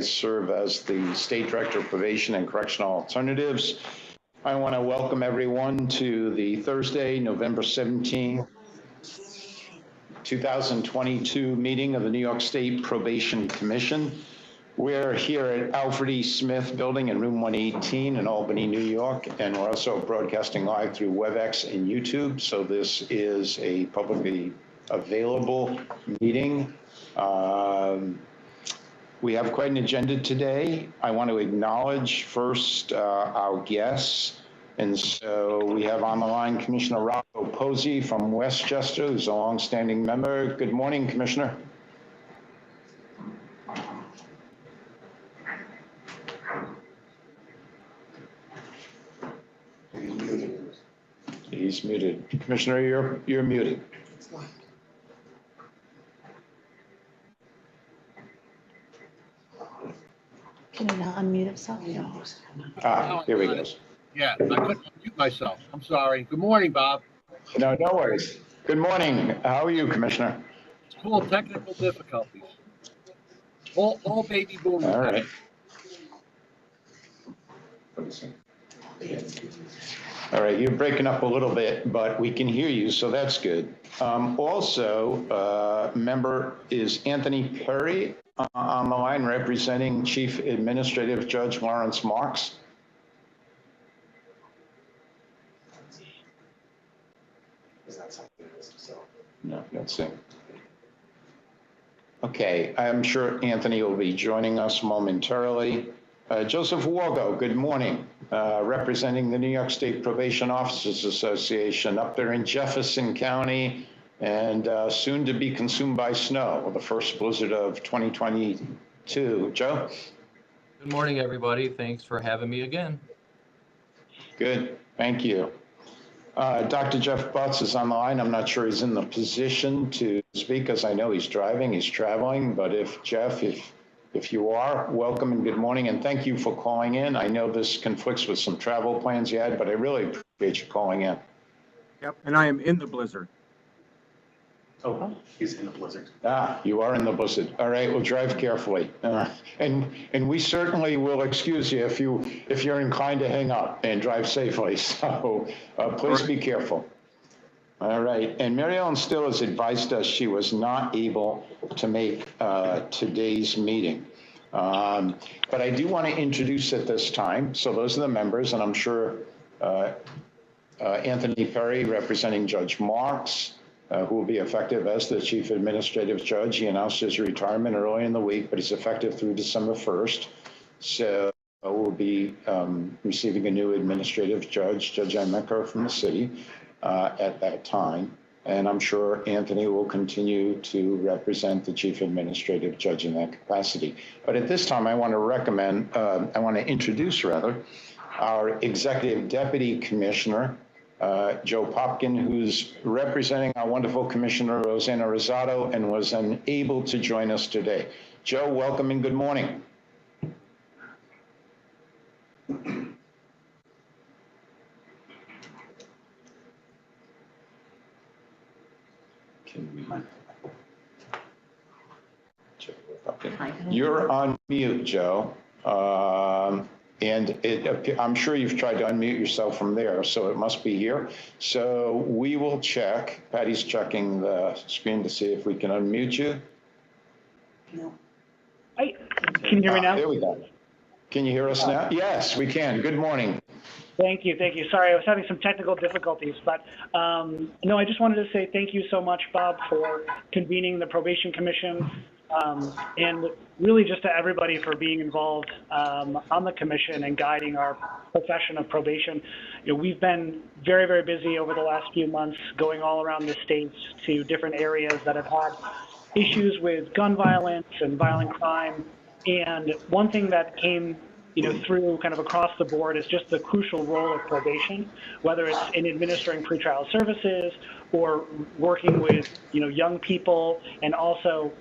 serve as the State Director of Probation and Correctional Alternatives. I want to welcome everyone to the Thursday, November 17, 2022 meeting of the New York State Probation Commission. We're here at Alfred E. Smith Building in room 118 in Albany, New York, and we're also broadcasting live through WebEx and YouTube. So this is a publicly available meeting. We have quite an agenda today. I want to acknowledge first our guests. And so we have on the line Commissioner Rocco Pozzi from Westchester, who's a longstanding member. Good morning, Commissioner. He's muted. Commissioner, you're muted. Can he not unmute himself? Here he goes. Yeah, I couldn't unmute myself. I'm sorry. Good morning, Bob. No worries. Good morning. How are you, Commissioner? It's called technical difficulties. All baby boomers. All right. All right, you're breaking up a little bit, but we can hear you, so that's good. Member is Anthony Perry on the line representing Chief Administrative Judge Lawrence Marks. No, let's see. Okay, I'm sure Anthony will be joining us momentarily. Joseph Wargo, good morning, representing the New York State Probation Officers Association up there in Jefferson County and soon to be consumed by snow, the first blizzard of 2022. Joe? Good morning, everybody. Thanks for having me again. Good, thank you. Dr. Jeff Butts is on the line. I'm not sure he's in the position to speak because I know he's driving, he's traveling, but if Jeff, if you are, welcome and good morning, and thank you for calling in. I know this conflicts with some travel plans you had, but I really appreciate you calling in. Yep, and I am in the blizzard. Oh, he's in the blizzard. You are in the blizzard. All right, well, drive carefully. And we certainly will excuse you if you're inclined to hang up and drive safely. So please be careful. All right, and Mary Ellen Still has advised us she was not able to make today's meeting. But I do want to introduce at this time, so those are the members, and I'm sure Anthony Perry representing Judge Marks, who will be effective as the Chief Administrative Judge. He announced his retirement early in the week, but he's effective through December 1st. So we'll be receiving a new administrative judge, Judge Emecker from the city at that time. And I'm sure Anthony will continue to represent the Chief Administrative Judge in that capacity. But at this time, I want to introduce our Executive Deputy Commissioner, Joe Popkin, who's representing our wonderful Commissioner Rosanna Rosado and was unable to join us today. Joe, welcome and good morning. You're on mute, Joe. And I'm sure you've tried to unmute yourself from there, so it must be here. So we will check. Patty's checking the screen to see if we can unmute you. No. Hi, can you hear me now? There we go. Can you hear us now? Yes, we can. Good morning. Thank you. Sorry, I was having some technical difficulties, but no, I just wanted to say thank you so much, Bob, for convening the Probation Commission. And really just to everybody for being involved on the commission and guiding our profession of probation. You know, we've been very, very busy over the last few months going all around the states to different areas that have had issues with gun violence and violent crime. And one thing that came through kind of across the board is just the crucial role of probation, whether it's in administering pretrial services or working with, young people, and also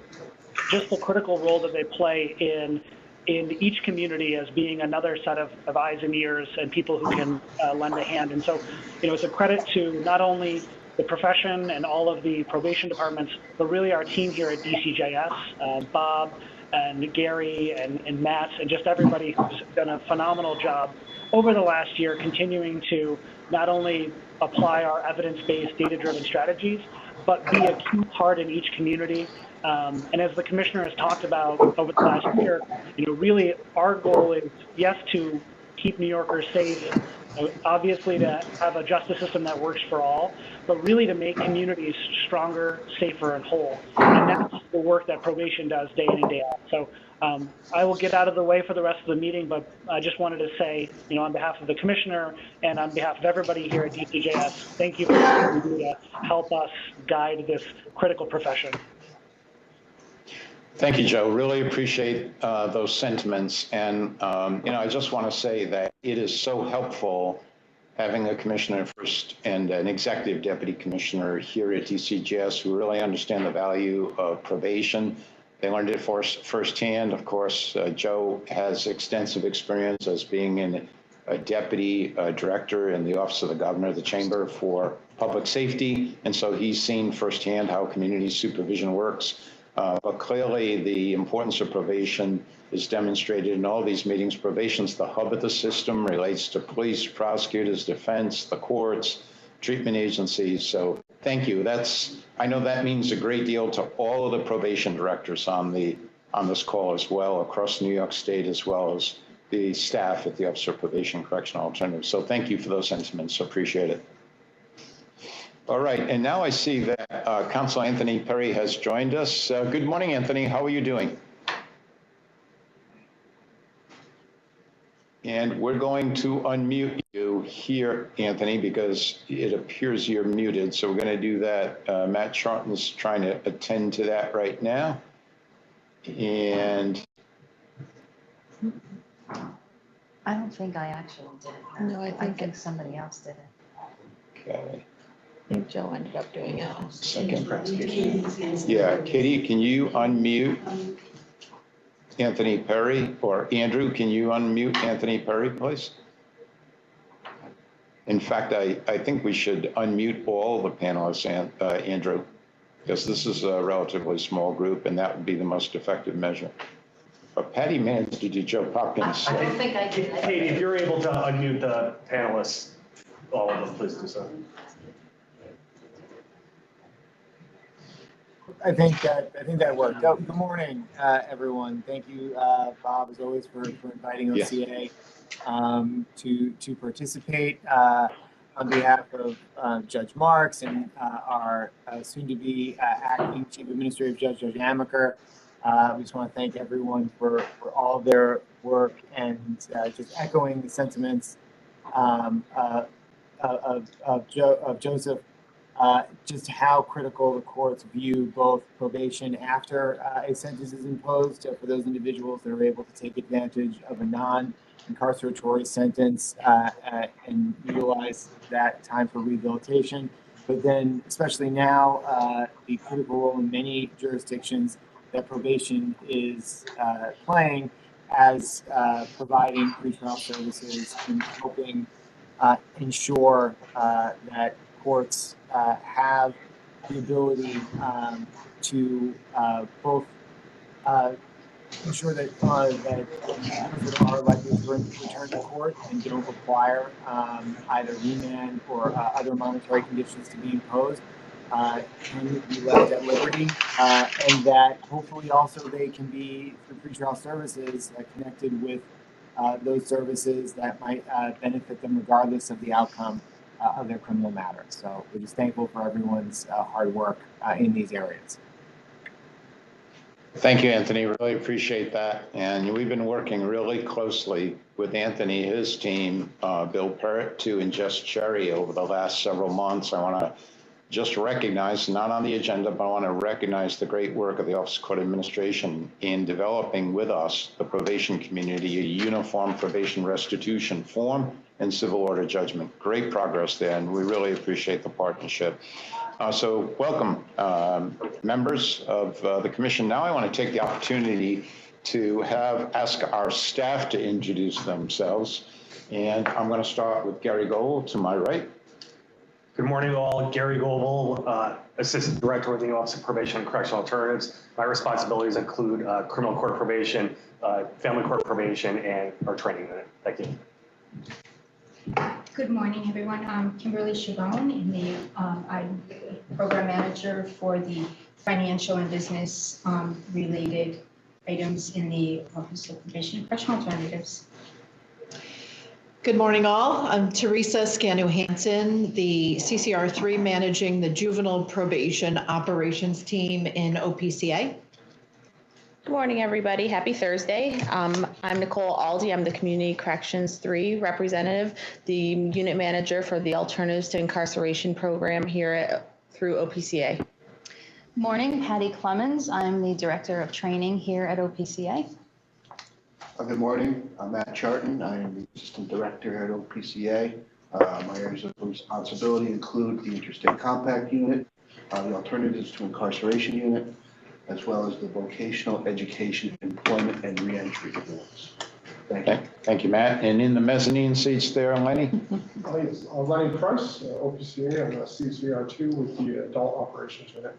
just the critical role that they play in each community as being another set of eyes and ears and people who can lend a hand. And so, it's a credit to not only the profession and all of the probation departments, but really our team here at DCJS, Bob, and Gary and Matt and just everybody who's done a phenomenal job over the last year, continuing to not only apply our evidence-based, data-driven strategies, but be a key part in each community. And as the commissioner has talked about over the last year, really our goal is, yes, to keep New Yorkers safe, obviously to have a justice system that works for all, but really to make communities stronger, safer, and whole. And that's the work that probation does day in and day out. So I will get out of the way for the rest of the meeting, but I just wanted to say, on behalf of the commissioner and on behalf of everybody here at DCJS, thank you for what you do to help us guide this critical profession. Thank you, Joe. Really appreciate those sentiments. And, I just want to say that it is so helpful having a commissioner first and an executive deputy commissioner here at DCJS who really understand the value of probation. They learned it firsthand. Of course, Joe has extensive experience as being a deputy director in the Office of the Governor of the Chamber for Public Safety. And so he's seen firsthand how community supervision works. But clearly, the importance of probation is demonstrated in all these meetings. Probation's the hub of the system, relates to police, prosecutors, defense, the courts, treatment agencies. So thank you. I know that means a great deal to all of the probation directors on this call as well, across New York State, as well as the staff at the Office of Probation Correctional Alternatives. So thank you for those sentiments. Appreciate it. All right, and now I see that Councilor Anthony Perry has joined us. Good morning, Anthony. How are you doing? And we're going to unmute you here, Anthony, because it appears you're muted. So we're going to do that. Matt Charlton's trying to attend to that right now. And I don't think I actually did it. No, I think somebody else did it. okay. I think Joe ended up doing it. Second. Yeah, Katie, can you unmute Anthony Perry? Or Andrew, can you unmute Anthony Perry, please? In fact, I think we should unmute all the panelists, Andrew, because this is a relatively small group, and that would be the most effective measure. But Patty managed to do Joe Popkins. I don't think I did. Katie, if you're able to unmute the panelists, all of them, please do so. I think that worked. Oh, good morning, everyone. Thank you, Bob, as always, for inviting OCA to participate. On behalf of Judge Marks and our soon-to-be acting Chief Administrative Judge, Judge Amaker, we just want to thank everyone for all their work and just echoing the sentiments of Joseph. Just how critical the courts view both probation after a sentence is imposed for those individuals that are able to take advantage of a non-incarceratory sentence and utilize that time for rehabilitation. But then, especially now, the critical role in many jurisdictions that probation is playing as providing pretrial services and helping ensure that courts have the ability to both ensure that that are likely to return to court and don't require either remand or other monetary conditions to be imposed can be left at liberty, and that hopefully also they can be, through pretrial services, connected with those services that might benefit them regardless of the outcome of their criminal matter. So we're just thankful for everyone's hard work in these areas. Thank you, Anthony. Really appreciate that. And we've been working really closely with Anthony, his team, Bill Parrott, too, and Jess Cherry over the last several months. I want to just recognize, not on the agenda, but I want to recognize the great work of the Office of Court Administration in developing with us, the probation community, a uniform probation restitution form and civil order judgment. Great progress there, and we really appreciate the partnership. So welcome, members of the commission. Now I want to take the opportunity to ask our staff to introduce themselves. And I'm going to start with Gary Gold to my right. Good morning, all. Gary Goebel, Assistant Director with the Office of Probation and Correctional Alternatives. My responsibilities include criminal court probation, family court probation, and our training unit. Thank you. Good morning, everyone. I'm Kimberly Chabon, I'm Program Manager for the financial and business related items in the Office of Probation and Correctional Alternatives. Good morning, all. I'm Teresa Scanu-Hansen, the CCR3 managing the Juvenile Probation Operations Team in OPCA. Good morning, everybody. Happy Thursday. I'm Nicole Aldi. I'm the Community Corrections 3 representative, the unit manager for the Alternatives to Incarceration program here through OPCA. Morning, Patty Clemens. I'm the Director of Training here at OPCA. Good morning. I'm Matt Charton. I am the Assistant Director here at OPCA. My areas of responsibility include the Interstate Compact Unit, the Alternatives to Incarceration Unit, as well as the Vocational Education, Employment, and Reentry units. Thank you. Thank you, Matt. And in the mezzanine seats there, Lenny? Yes, Lenny Price, OPCA. I'm a CCR2 with the Adult Operations Unit.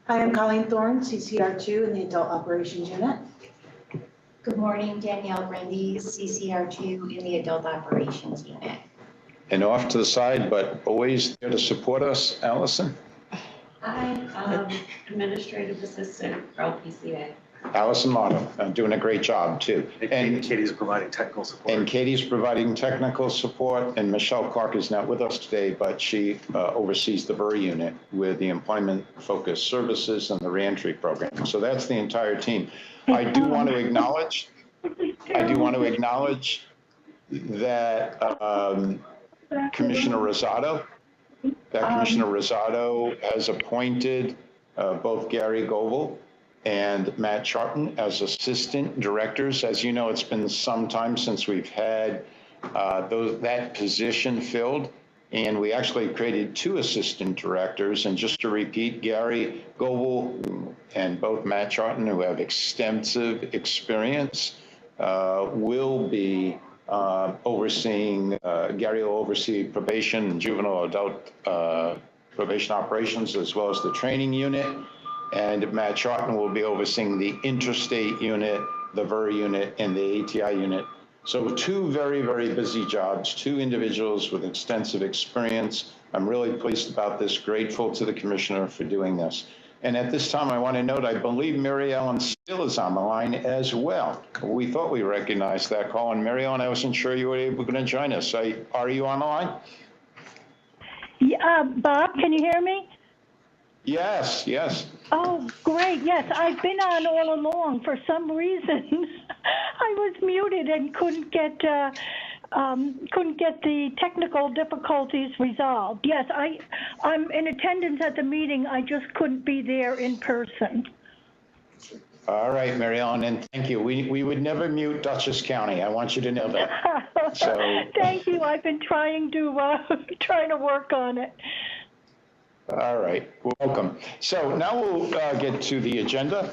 Hi, I'm Colleen Thorne, CCR2 in the Adult Operations Unit. Good morning, Danielle Rendy, CCR2 in the Adult Operations Unit. And off to the side, but always there to support us, Allison? Hi, Administrative Assistant for LPCA. Allison Motto, doing a great job too. And Katie's providing technical support. And Katie's providing technical support, and Michelle Clark is not with us today, but she oversees the VER unit with the employment-focused services and the reentry program. So that's the entire team. I do want to acknowledge that Commissioner Rosado has appointed both Gary Goebel and Matt Charton as assistant directors. As you know, it's been some time since we've had that position filled, and we actually created 2 assistant directors. And just to repeat, Gary Goebel and both Matt Charton, who have extensive experience, will be overseeing, Gary will oversee probation and juvenile adult probation operations, as well as the training unit. And Matt Charton will be overseeing the interstate unit, the VER unit, and the ATI unit. So 2 very, very busy jobs, 2 individuals with extensive experience. I'm really pleased about this, grateful to the commissioner for doing this. And at this time, I want to note, I believe Mary Ellen still is on the line as well. We thought we recognized that call, and Mary Ellen, I wasn't sure you were able to join us. Are you on the line? Yeah, Bob, can you hear me? Yes, yes. Oh, great. Yes, I've been on all along. For some reason, I was muted and couldn't get the technical difficulties resolved. Yes, I'm in attendance at the meeting. I just couldn't be there in person. All right, Mary Ellen, and thank you. We would never mute Dutchess County. I want you to know that. So, thank you. I've been trying to work on it. All right, welcome. So now we'll get to the agenda.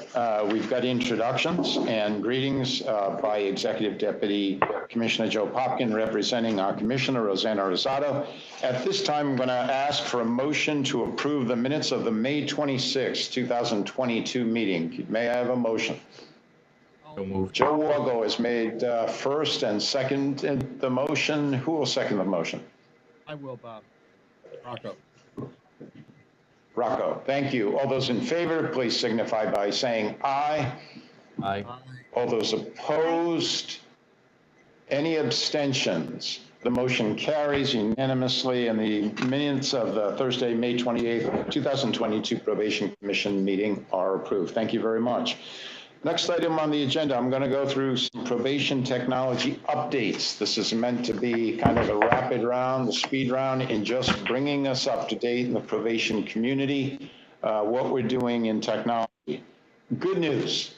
We've got introductions and greetings by Executive Deputy Commissioner Joe Popkin, representing our Commissioner Rosanna Rosado. At this time, I'm going to ask for a motion to approve the minutes of the May 26, 2022 meeting. May I have a motion? Joe Wargo has made first and second the motion. Who will second the motion? I will, Bob. Rocco, thank you. All those in favor, please signify by saying aye. Aye. All those opposed? Any abstentions? The motion carries unanimously, and the minutes of the Thursday, May 28th, 2022 Probation Commission meeting are approved. Thank you very much. Next item on the agenda, I'm going to go through some probation technology updates. This is meant to be kind of a rapid round, the speed round, in just bringing us up to date in the probation community, what we're doing in technology. Good news,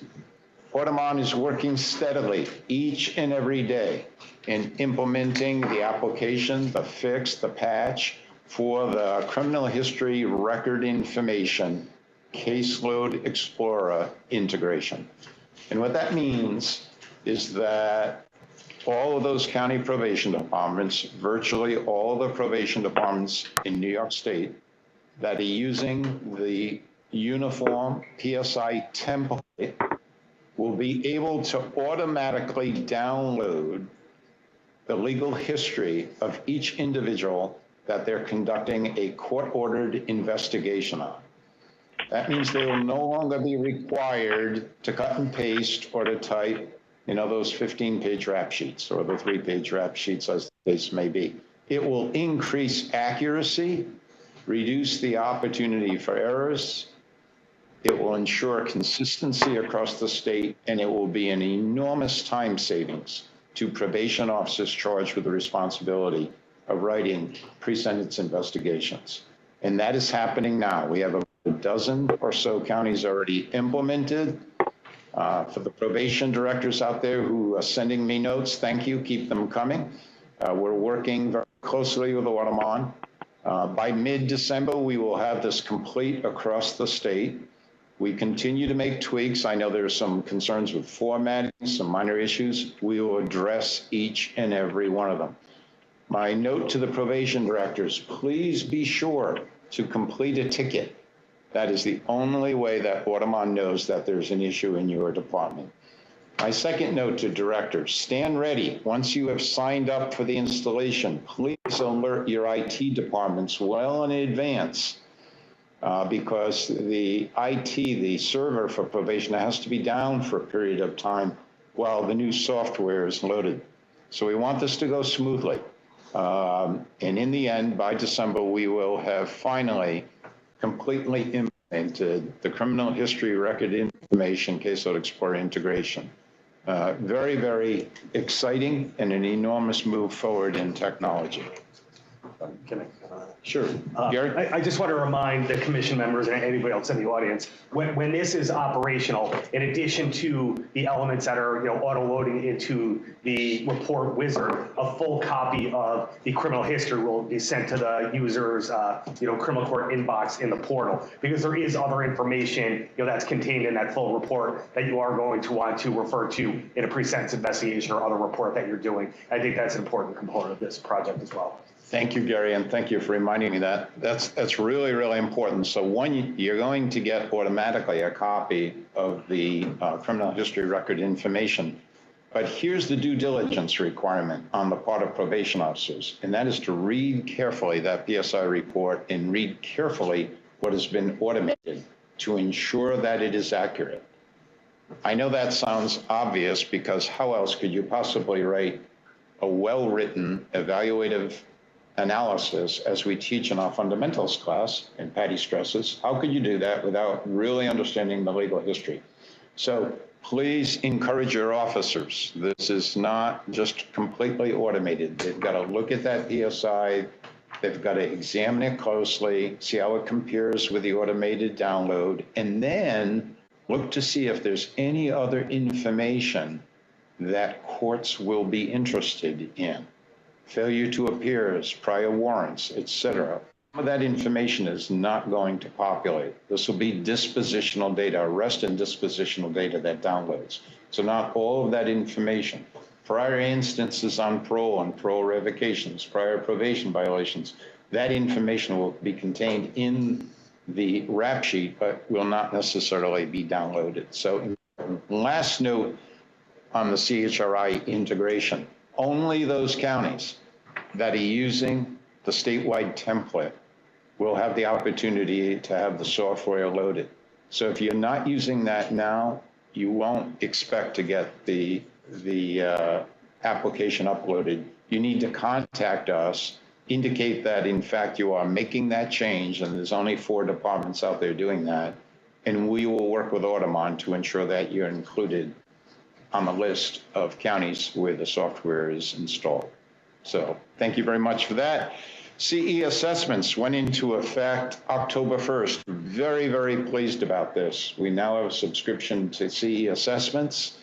Audemon is working steadily each and every day in implementing the application, the fix, the patch for the criminal history record information Caseload Explorer integration. And what that means is that all of those county probation departments, virtually all of the probation departments in New York State that are using the uniform PSI template will be able to automatically download the legal history of each individual that they're conducting a court-ordered investigation on. That means they will no longer be required to cut and paste or to type, those 15-page rap sheets or the 3-page rap sheets, as the case may be. It will increase accuracy, reduce the opportunity for errors. It will ensure consistency across the state, and it will be an enormous time savings to probation officers charged with the responsibility of writing pre-sentence investigations. And that is happening now. We have a dozen or so counties already implemented. For the probation directors out there who are sending me notes, thank you, keep them coming. We're working very closely with Audemars. By mid-December, we will have this complete across the state. We continue to make tweaks. I know there's some concerns with formatting, some minor issues. We will address each and every one of them. My note to the probation directors, please be sure to complete a ticket. That is the only way that Audemars knows that there's an issue in your department. My second note to directors, stand ready. Once you have signed up for the installation, please alert your IT departments well in advance because the IT, the server for probation, has to be down for a period of time while the new software is loaded. So we want this to go smoothly. And in the end, by December, we will have finally completely implemented the criminal history record information caseload explorer integration. Very, very exciting and an enormous move forward in technology. Can I? Sure. Gary? I just want to remind the commission members and anybody else in the audience, when this is operational, in addition to the elements that are auto-loading into the report wizard, a full copy of the criminal history will be sent to the user's criminal court inbox in the portal, because there is other information that's contained in that full report that you are going to want to refer to in a pre-sentence investigation or other report that you're doing. I think that's an important component of this project as well. Thank you, Gary, and thank you for reminding me that. That's really, really important. So one, you're going to get automatically a copy of the criminal history record information. But here's the due diligence requirement on the part of probation officers, and that is to read carefully that PSI report and read carefully what has been automated to ensure that it is accurate. I know that sounds obvious, because how else could you possibly write a well-written evaluative analysis as we teach in our fundamentals class, and Patty stresses? How could you do that without really understanding the legal history? So please encourage your officers. This is not just completely automated. They've got to look at that PSI. They've got to examine it closely, see how it compares with the automated download, and then look to see if there's any other information that courts will be interested in. Failure to appears, prior warrants, etc. Some of that information is not going to populate. This will be dispositional data, arrest and dispositional data that downloads. So not all of that information. Prior instances on parole and parole revocations, prior probation violations, that information will be contained in the rap sheet, but will not necessarily be downloaded. So last note on the CHRI integration. Only those counties that are using the statewide template will have the opportunity to have the software loaded. So if you're not using that now, you won't expect to get the application uploaded. You need to contact us, indicate that in fact you are making that change, and there's only 4 departments out there doing that, and we will work with Audemars to ensure that you're included on the list of counties where the software is installed. So thank you very much for that. CE assessments went into effect October 1st. Very, very pleased about this. We now have a subscription to CE assessments.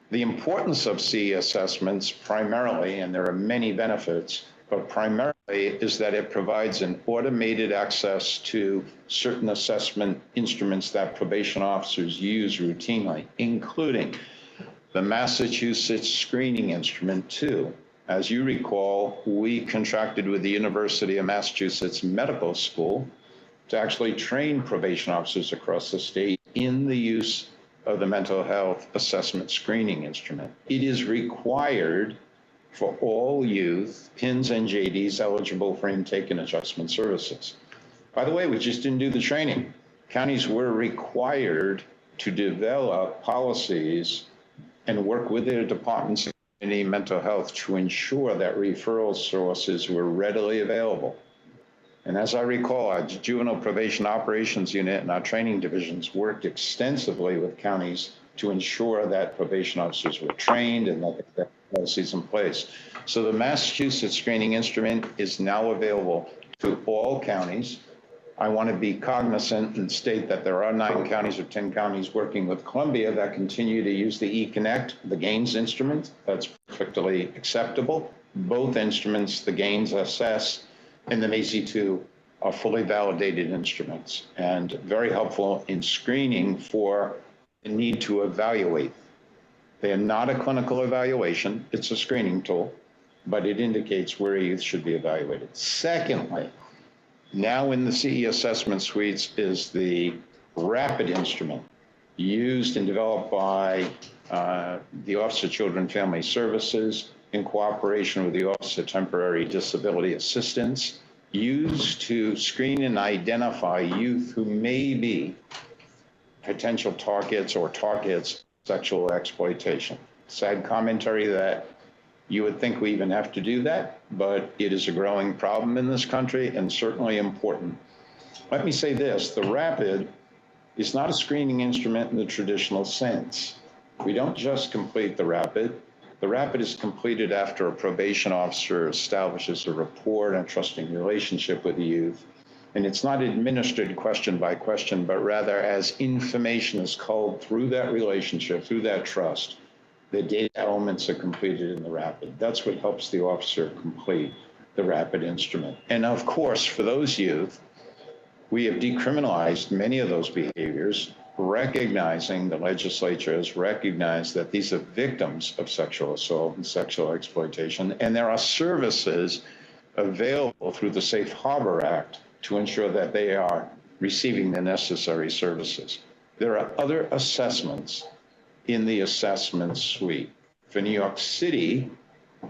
The importance of CE assessments primarily, and there are many benefits, but primarily is that it provides an automated access to certain assessment instruments that probation officers use routinely, including the Massachusetts Screening Instrument 2. As you recall, we contracted with the University of Massachusetts Medical School to actually train probation officers across the state in the use of the mental health assessment screening instrument. It is required for all youth, PINs and JDs eligible for intake and adjustment services. By the way, we just didn't do the training. Counties were required to develop policies and work with their departments of community mental health to ensure that referral sources were readily available. And as I recall, our Juvenile Probation Operations Unit and our training divisions worked extensively with counties to ensure that probation officers were trained and that they had policies in place. So the Massachusetts Screening Instrument is now available to all counties. I want to be cognizant and state that there are 9 counties or 10 counties working with Columbia that continue to use the eConnect, the GAINS instrument. That's perfectly acceptable. Both instruments, the GAINS SS and the MACI-2, are fully validated instruments and very helpful in screening for the need to evaluate. They are not a clinical evaluation. It's a screening tool, but it indicates where youth should be evaluated. Secondly, now in the CE assessment suites is the RAPID instrument used and developed by the Office of Children and Family Services in cooperation with the Office of Temporary Disability Assistance, used to screen and identify youth who may be potential targets or targets sexual exploitation. Sad commentary that you would think we even have to do that, but it is a growing problem in this country and certainly important. Let me say this, the RAPID is not a screening instrument in the traditional sense. We don't just complete the RAPID. The RAPID is completed after a probation officer establishes a rapport and trusting relationship with the youth. And it's not administered question by question, but rather as information is culled through that relationship, through that trust, the data elements are completed in the RAPID. That's what helps the officer complete the RAPID instrument. And of course, for those youth, we have decriminalized many of those behaviors, recognizing the legislature has recognized that these are victims of sexual assault and sexual exploitation, and there are services available through the Safe Harbor Act to ensure that they are receiving the necessary services. There are other assessments in the assessment suite. For New York City,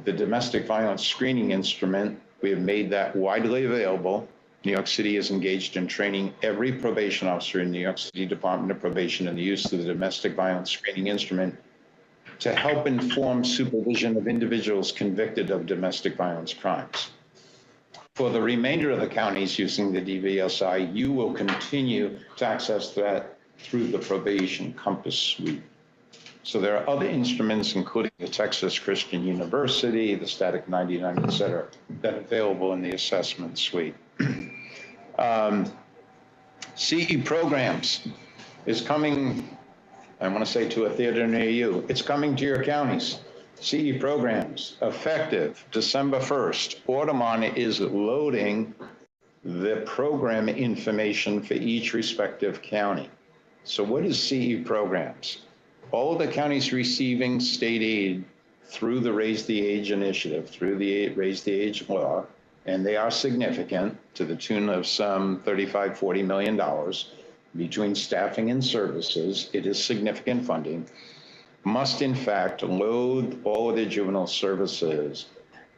the domestic violence screening instrument, we have made that widely available. New York City is engaged in training every probation officer in New York City Department of Probation in the use of the domestic violence screening instrument to help inform supervision of individuals convicted of domestic violence crimes. For the remainder of the counties using the DVSI, you will continue to access that through the probation Compass suite. So there are other instruments, including the Texas Christian University, the Static 99, et cetera, that are available in the assessment suite. CE programs is coming, I want to say to a theater near you, it's coming to your counties. CE programs, effective December 1st. Audemon is loading the program information for each respective county. So what is CE programs? All of the counties receiving state aid through the Raise the Age initiative, through the Raise the Age law, and they are significant to the tune of some $35, $40 million between staffing and services. It is significant funding, must in fact load all of the juvenile services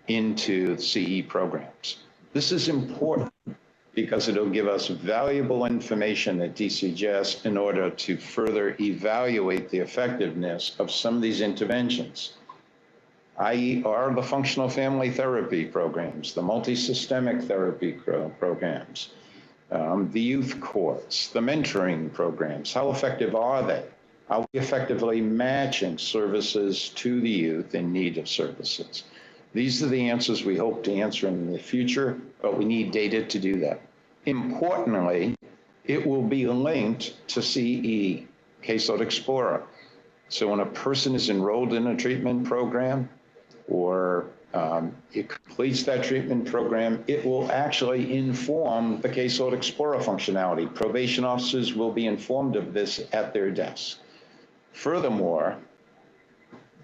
into CE programs. This is important because it'll give us valuable information at DCJS in order to further evaluate the effectiveness of some of these interventions, i.e. are the functional family therapy programs, the multi-systemic therapy programs, the youth courts, the mentoring programs. How effective are they? Are we effectively matching services to the youth in need of services? These are the answers we hope to answer in the future, but we need data to do that. Importantly, it will be linked to CE, Caseload Explorer. So when a person is enrolled in a treatment program or it completes that treatment program, it will actually inform the Caseload Explorer functionality. Probation officers will be informed of this at their desk. Furthermore,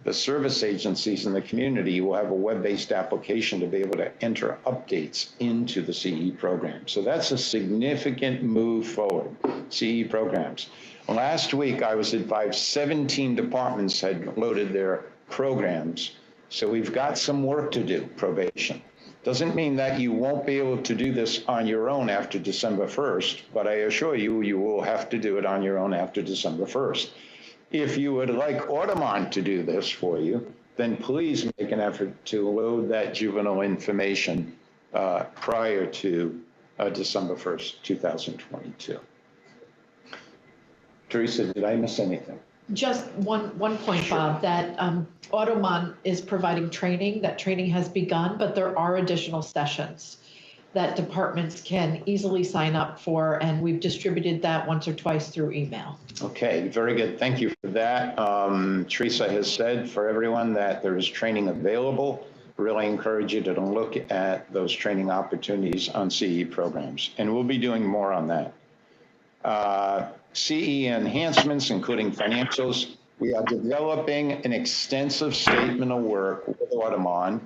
the service agencies in the community will have a web-based application to be able to enter updates into the CE program. So that's a significant move forward, CE programs. Last week, I was advised 17 departments had loaded their programs. So we've got some work to do, probation. Doesn't mean that you won't be able to do this on your own after December 1st, but I assure you, you will have to do it on your own after December 1st. If you would like Audubon to do this for you, then please make an effort to load that juvenile information prior to December 1st, 2022. Teresa, did I miss anything? Just one point, Bob, that Audubon is providing training. That training has begun, but there are additional sessions that departments can easily sign up for, and we've distributed that once or twice through email. Okay, very good. Thank you for that. Teresa has said for everyone that there is training available. Really encourage you to look at those training opportunities on CE programs, and we'll be doing more on that. CE enhancements, including financials. We are developing an extensive statement of work with Audubon.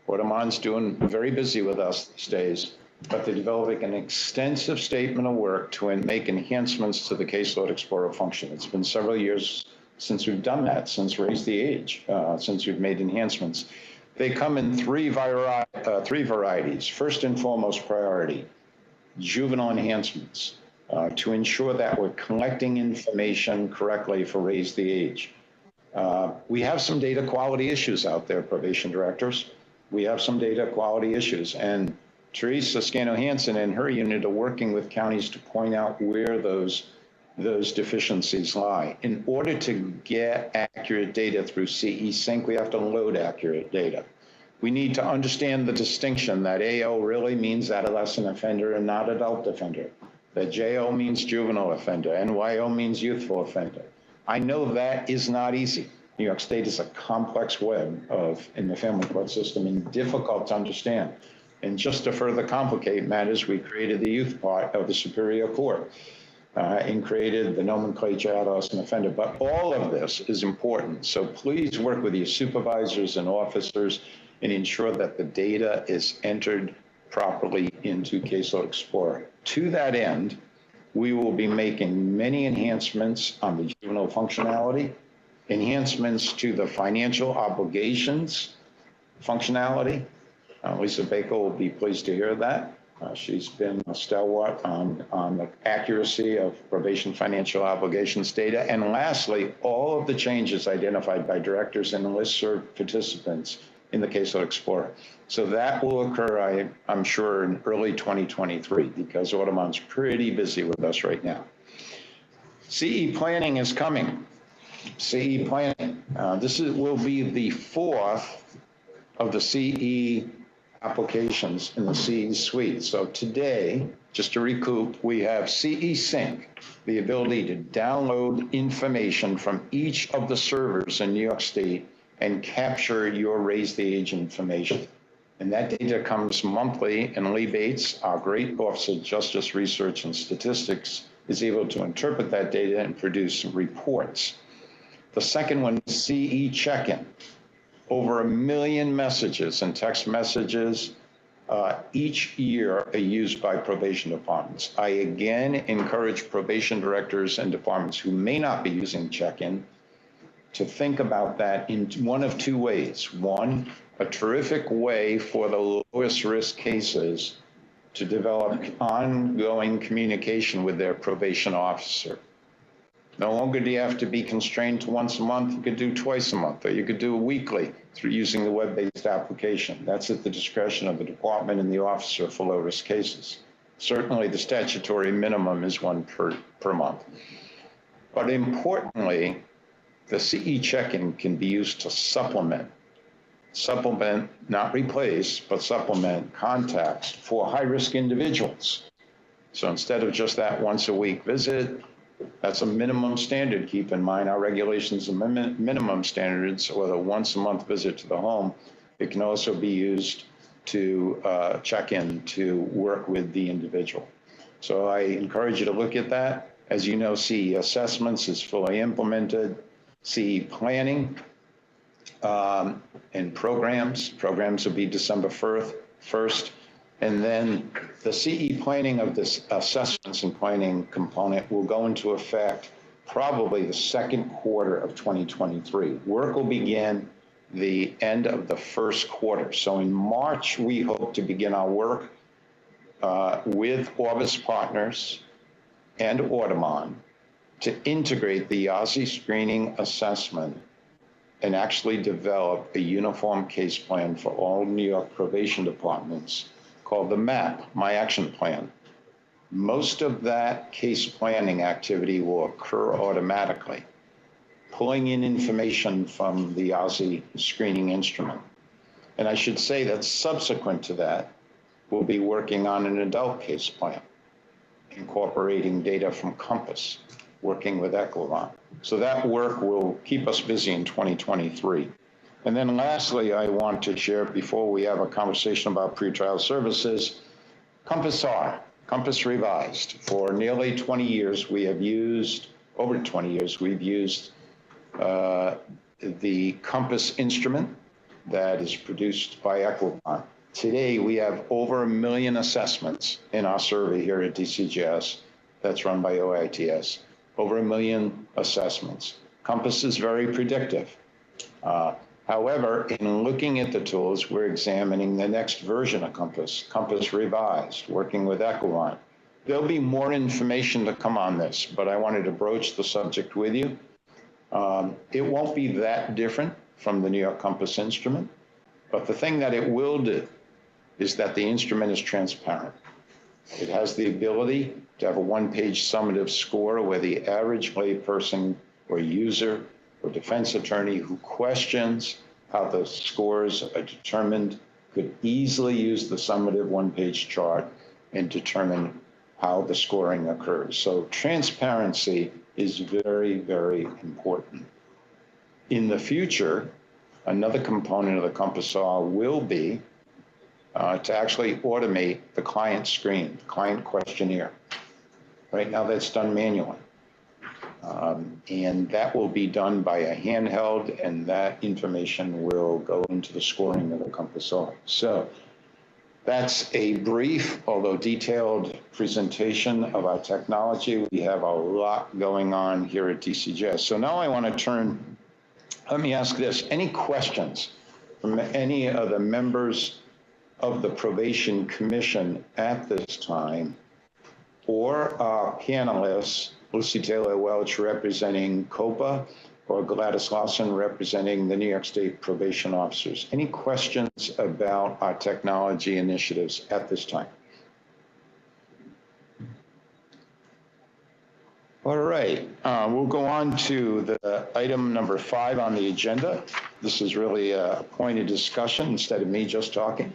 Audubon's doing very busy with us these days, but they're developing an extensive statement of work to make enhancements to the Caseload Explorer function. It's been several years since we've done that, since Raise the Age, since we've made enhancements. They come in three varieties. First and foremost priority, juvenile enhancements. To ensure that we're collecting information correctly for Raise the Age. We have some data quality issues out there, probation directors. We have some data quality issues, and Teresa Scano-Hansen and her unit are working with counties to point out where those deficiencies lie. In order to get accurate data through CE Sync, we have to load accurate data. We need to understand the distinction that AO really means adolescent offender and not adult offender. That JO means juvenile offender, NYO means youthful offender. I know that is not easy. New York State is a complex web in the family court system and difficult to understand. And just to further complicate matters, we created the youth part of the Superior Court and created the nomenclature adolescent offender. But all of this is important. So please work with your supervisors and officers and ensure that the data is entered properly into Caseload Explorer. To that end, we will be making many enhancements on the juvenile functionality, enhancements to the financial obligations functionality. Lisa Baker will be pleased to hear that. She's been a stalwart on the accuracy of probation financial obligations data. And lastly, all of the changes identified by directors and listserv participants in the Caseload Explorer. So that will occur, I'm sure, in early 2023, because Audubon's pretty busy with us right now. CE planning is coming. CE planning. This will be the fourth of the CE applications in the CE suite. So today, just to recoup, we have CE Sync, the ability to download information from each of the servers in New York State and capture your Raise the Age information. And that data comes monthly, and Lee Bates, our great Office of Justice Research and Statistics, is able to interpret that data and produce reports. The second one is CE check-in. Over 1 million messages and text messages each year are used by probation departments. I again encourage probation directors and departments who may not be using check-in to think about that in one of two ways. One, a terrific way for the lowest risk cases to develop ongoing communication with their probation officer. No longer do you have to be constrained to once a month. You could do twice a month, or you could do weekly through using the web-based application. That's at the discretion of the department and the officer for low-risk cases. Certainly, the statutory minimum is one per month. But importantly, the CE check-in can be used to supplement, not replace, but supplement contacts for high-risk individuals. So instead of just that once-a-week visit, that's a minimum standard. Keep in mind, our regulations are minimum standards, or a once-a-month visit to the home. It can also be used to check in to work with the individual. So I encourage you to look at that. As you know, CE assessments is fully implemented. CE planning and programs. Programs will be December 1st. And then the CE planning of this assessments and planning component will go into effect probably the second quarter of 2023. Work will begin the end of the first quarter. So in March, we hope to begin our work with Orbis Partners and Audemon to integrate the Aussie screening assessment and actually develop a uniform case plan for all New York probation departments called the MAP, My Action Plan. Most of that case planning activity will occur automatically, pulling in information from the Aussie screening instrument. And I should say that subsequent to that, we'll be working on an adult case plan, incorporating data from Compass, working with Equivon. So that work will keep us busy in 2023. And then lastly, I want to share, before we have a conversation about pretrial services, Compass R, Compass Revised. For nearly 20 years, we have used, over 20 years, we've used the Compass instrument that is produced by Equivon. Today, we have over 1 million assessments in our survey here at DCGS that's run by OITS. Over 1 million assessments. Compass is very predictive. However, in looking at the tools, we're examining the next version of Compass, Compass Revised, working with Equivon. There'll be more information to come on this, but I wanted to broach the subject with you. It won't be that different from the New York Compass instrument, but the thing that it will do is that the instrument is transparent. It has the ability to have a one-page summative score where the average layperson or user or defense attorney who questions how the scores are determined could easily use the summative one-page chart and determine how the scoring occurs. So transparency is very, very important. In the future, another component of the Compass R will be to actually automate the client screen, client questionnaire. Right now that's done manually. And that will be done by a handheld, and that information will go into the scoring of the Compass R. So that's a brief, although detailed presentation of our technology. We have a lot going on here at DCGS. So now I want to turn, let me ask this, any questions from any of the members of the Probation Commission at this time, or our panelists, Lucy Taylor Welch representing COPA, or Gladys Lawson representing the New York State probation officers. Any questions about our technology initiatives at this time? All right, we'll go on to the item number 5 on the agenda. This is really a point of discussion instead of me just talking.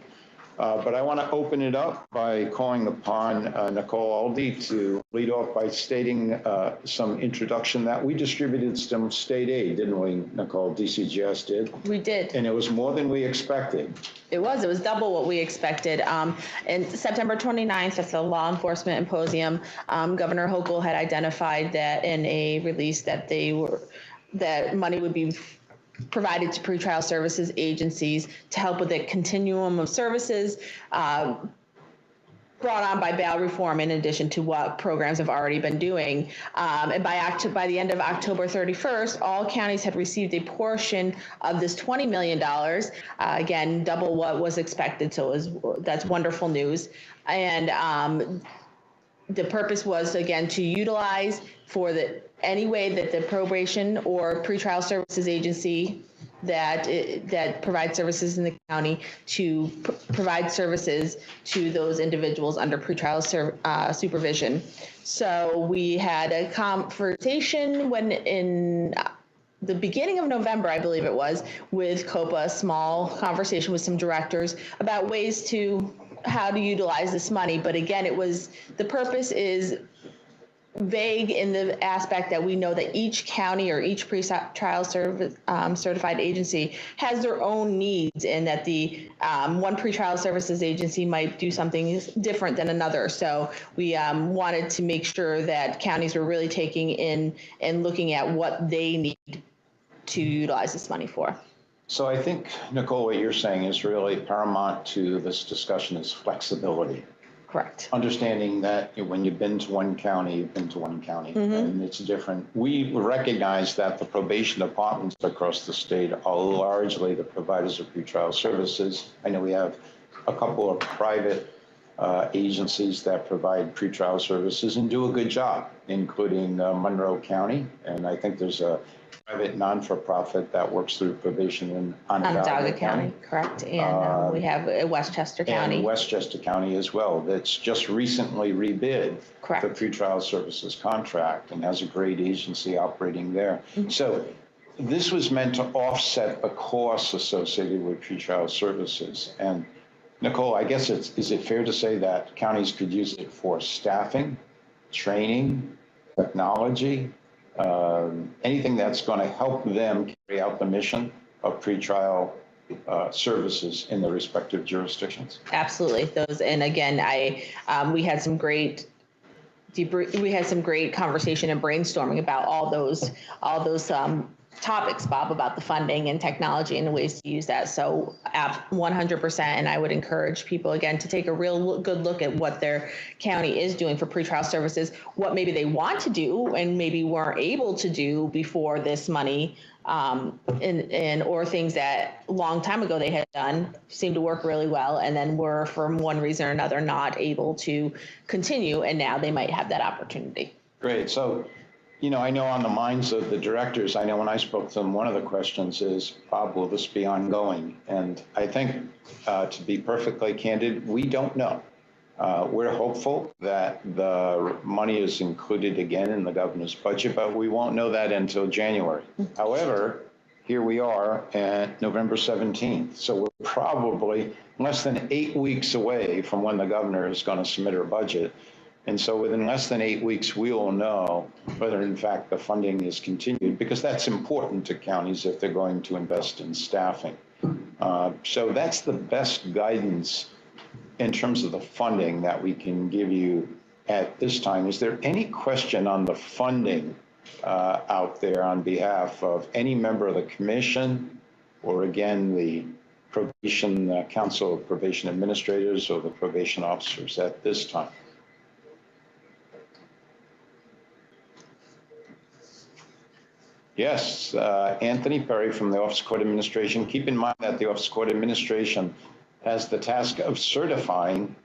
But I want to open it up by calling upon Nicole Aldi to lead off by stating some introduction that we distributed some state aid, didn't we, Nicole? DCGS did. We did. And it was more than we expected. It was double what we expected. And September 29th at the Law Enforcement Symposium, Governor Hochul had identified that in a release that that money would be provided to pretrial services agencies to help with the continuum of services brought on by bail reform, in addition to what programs have already been doing. And by the end of October 31st, all counties had received a portion of this $20 million, again, double what was expected. So that's wonderful news. And the purpose was, again, to utilize for any way that the probation or pretrial services agency that provides services in the county to provide services to those individuals under pretrial supervision. So we had a conversation in the beginning of November, I believe it was, with COPA, a small conversation with some directors about ways to how to utilize this money. But again, the purpose is vague in the aspect that we know that each county or each pretrial certified agency has their own needs, and that the one pretrial services agency might do something different than another. So we wanted to make sure that counties were really taking in and looking at what they need to utilize this money for. So I think, Nicole, what you're saying is really paramount to this discussion is flexibility. Correct. Understanding that when you've been to one county, you've been to one county, and it's different. We recognize that the probation departments across the state are largely the providers of pretrial services. I know we have a couple of private agencies that provide pretrial services and do a good job, including Monroe County. And I think there's a private non-for-profit that works through probation in Onondaga County. Correct. And we have Westchester County. And Westchester County as well, that's just recently rebid Correct. the pretrial services contract and has a great agency operating there. So this was meant to offset the costs associated with pretrial services. And Nicole, I guess is it fair to say that counties could use it for staffing, training, technology, anything that's going to help them carry out the mission of pretrial services in the respective jurisdictions? Absolutely. Those, and again, we had some great conversation and brainstorming about all those topics, Bob, about the funding and technology and the ways to use that. So 100%. And I would encourage people, again, to take a real good look at what their county is doing for pretrial services, what maybe they want to do and maybe weren't able to do before this money, or things that a long time ago they had done, seemed to work really well, and then were, for one reason or another, not able to continue, and now they might have that opportunity. Great. So, I know on the minds of the directors, I know when I spoke to them, one of the questions is, Bob, will this be ongoing? And I think, to be perfectly candid, we don't know. We're hopeful that the money is included again in the governor's budget, but we won't know that until January. However, here we are at November 17th. So we're probably less than 8 weeks away from when the governor is going to submit her budget. And so within less than 8 weeks, we will know whether, in fact, the funding is continued, because that's important to counties if they're going to invest in staffing. So that's the best guidance in terms of the funding that we can give you at this time. Is there any question on the funding out there on behalf of any member of the commission, or again, the probation council of probation administrators or the probation officers at this time? Yes, Anthony Perry from the Office of Court Administration. Keep in mind that the Office of Court Administration has the task of certifying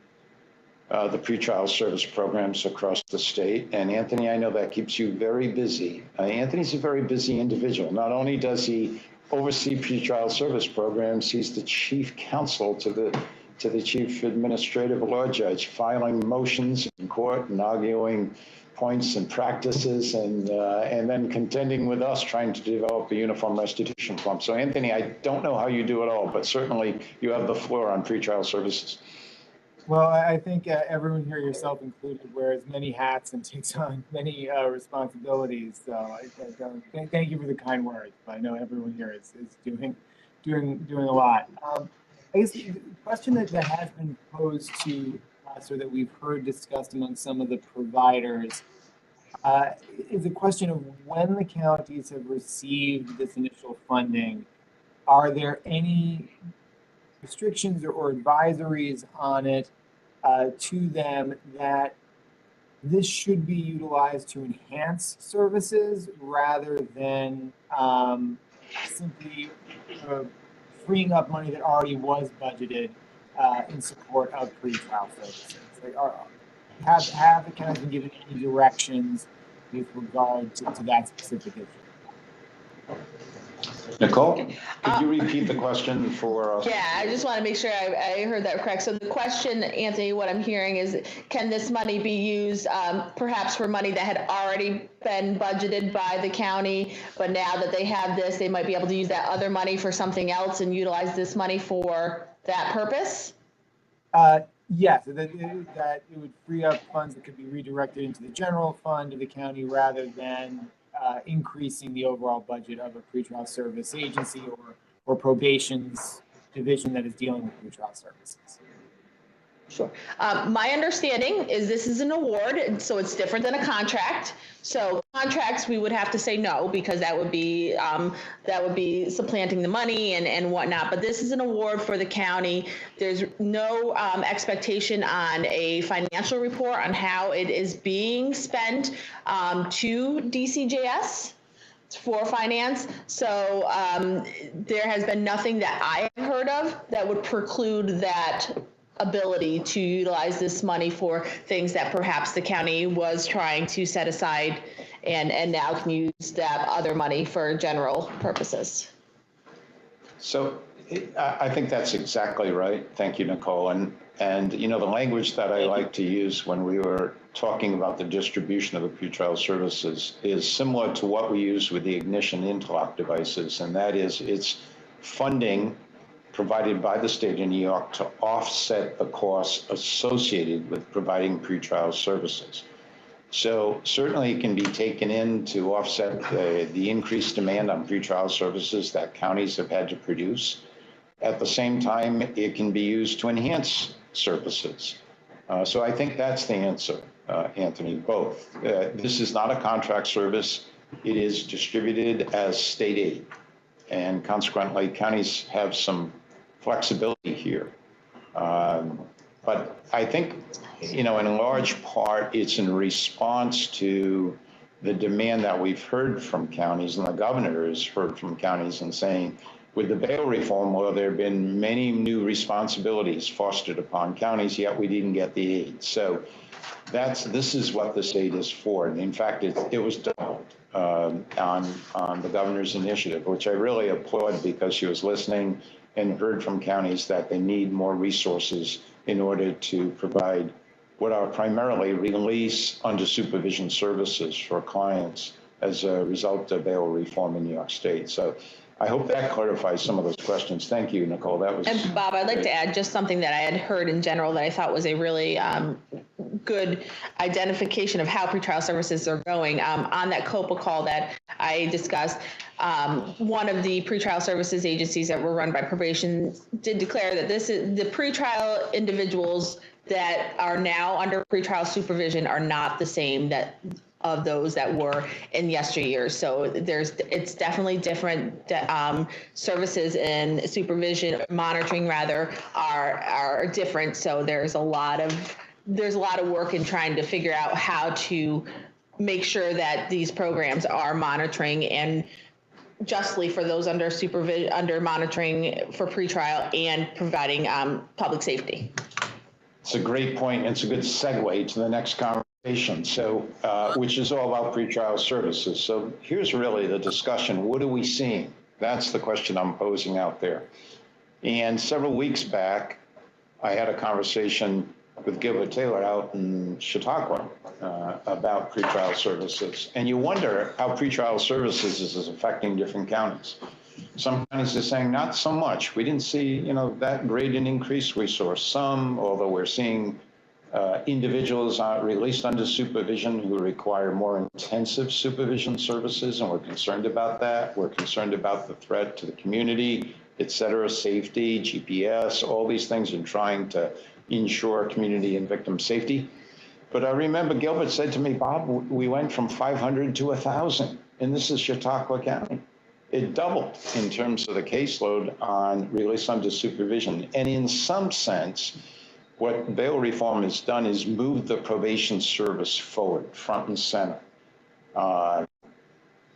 the pretrial service programs across the state. And Anthony, I know that keeps you very busy. Anthony's a very busy individual. Not only does he oversee pretrial service programs, he's the chief counsel to the chief administrative law judge, filing motions in court and arguing points and practices, and then contending with us trying to develop a uniform restitution form. So Anthony, I don't know how you do it all, but certainly you have the floor on pretrial services. Well, I think everyone here, yourself included, wears many hats and takes on many responsibilities. So thank you for the kind words. I know everyone here is doing a lot. I guess the question that has been posed to us, or that we've heard discussed among some of the providers, is a question of when the counties have received this initial funding, are there any restrictions or advisories on it to them that this should be utilized to enhance services rather than simply freeing up money that already was budgeted in support of pretrial services? Like, have the counties been given any directions with regard to that specific issue? Nicole, could you repeat the question for us? Yeah, I just want to make sure I heard that correct. So the question, Anthony, what I'm hearing is, can this money be used perhaps for money that had already been budgeted by the county, but now that they have this, they might be able to use that other money for something else and utilize this money for that purpose? Yes, that it would free up funds that could be redirected into the general fund of the county rather than increasing the overall budget of a pretrial service agency or probation's division that is dealing with pretrial services. Sure. My understanding is this is an award, and so it's different than a contract. So contracts, we would have to say no, because that would be supplanting the money and whatnot. But this is an award for the county. There's no expectation on a financial report on how it is being spent to DCJS for finance. So there has been nothing that I have heard of that would preclude that ability to utilize this money for things that perhaps the county was trying to set aside and now can use that other money for general purposes. So I think that's exactly right. Thank you, Nicole. And you know, the language that I like to use when we were talking about the distribution of the pretrial services is similar to what we use with the ignition interlock devices, and that is it's funding provided by the state of New York to offset the costs associated with providing pretrial services. So certainly it can be taken in to offset the increased demand on pretrial services that counties have had to produce. At the same time, it can be used to enhance services. So I think that's the answer, Anthony, both. This is not a contract service. It is distributed as state aid. And consequently, counties have some flexibility here. But I think, you know, in large part, it's in response to the demand that we've heard from counties, and the governor has heard from counties and saying, with the bail reform, well, there have been many new responsibilities fostered upon counties, yet we didn't get the aid. So this is what this aid is for. And in fact, it was doubled on the governor's initiative, which I really applaud, because she was listening and heard from counties that they need more resources in order to provide what are primarily release under supervision services for clients as a result of bail reform in New York State. So I hope that clarifies some of those questions. Thank you, Nicole. That was And Bob, I'd like to add just something that I had heard in general that I thought was a really good identification of how pretrial services are going. On that COPA call that I discussed, one of the pretrial services agencies that were run by probation did declare that this is the pretrial individuals that are now under pretrial supervision are not the same of those that were in yesteryears. So it's definitely different. Services and supervision, monitoring rather, are different. So there's a lot of work in trying to figure out how to make sure that these programs are monitoring and justly for those under supervision, under monitoring for pretrial, and providing public safety. It's a great point, and it's a good segue to the next conversation. So, which is all about pretrial services. So here's really the discussion. What are we seeing? That's the question I'm posing out there. And several weeks back, I had a conversation with Gilbert Taylor out in Chautauqua about pretrial services. And you wonder how pretrial services is affecting different counties. Some counties are saying not so much. We didn't see, you know, that great an increase. We saw some, although we're seeing individuals released under supervision who require more intensive supervision services, and we're concerned about that. We're concerned about the threat to the community, et cetera, safety, GPS, all these things, and trying to ensure community and victim safety. But I remember Gilbert said to me, Bob, we went from 500 to 1,000, and this is Chautauqua County. It doubled in terms of the caseload on release under supervision. And in some sense, what bail reform has done is move the probation service forward, front and center.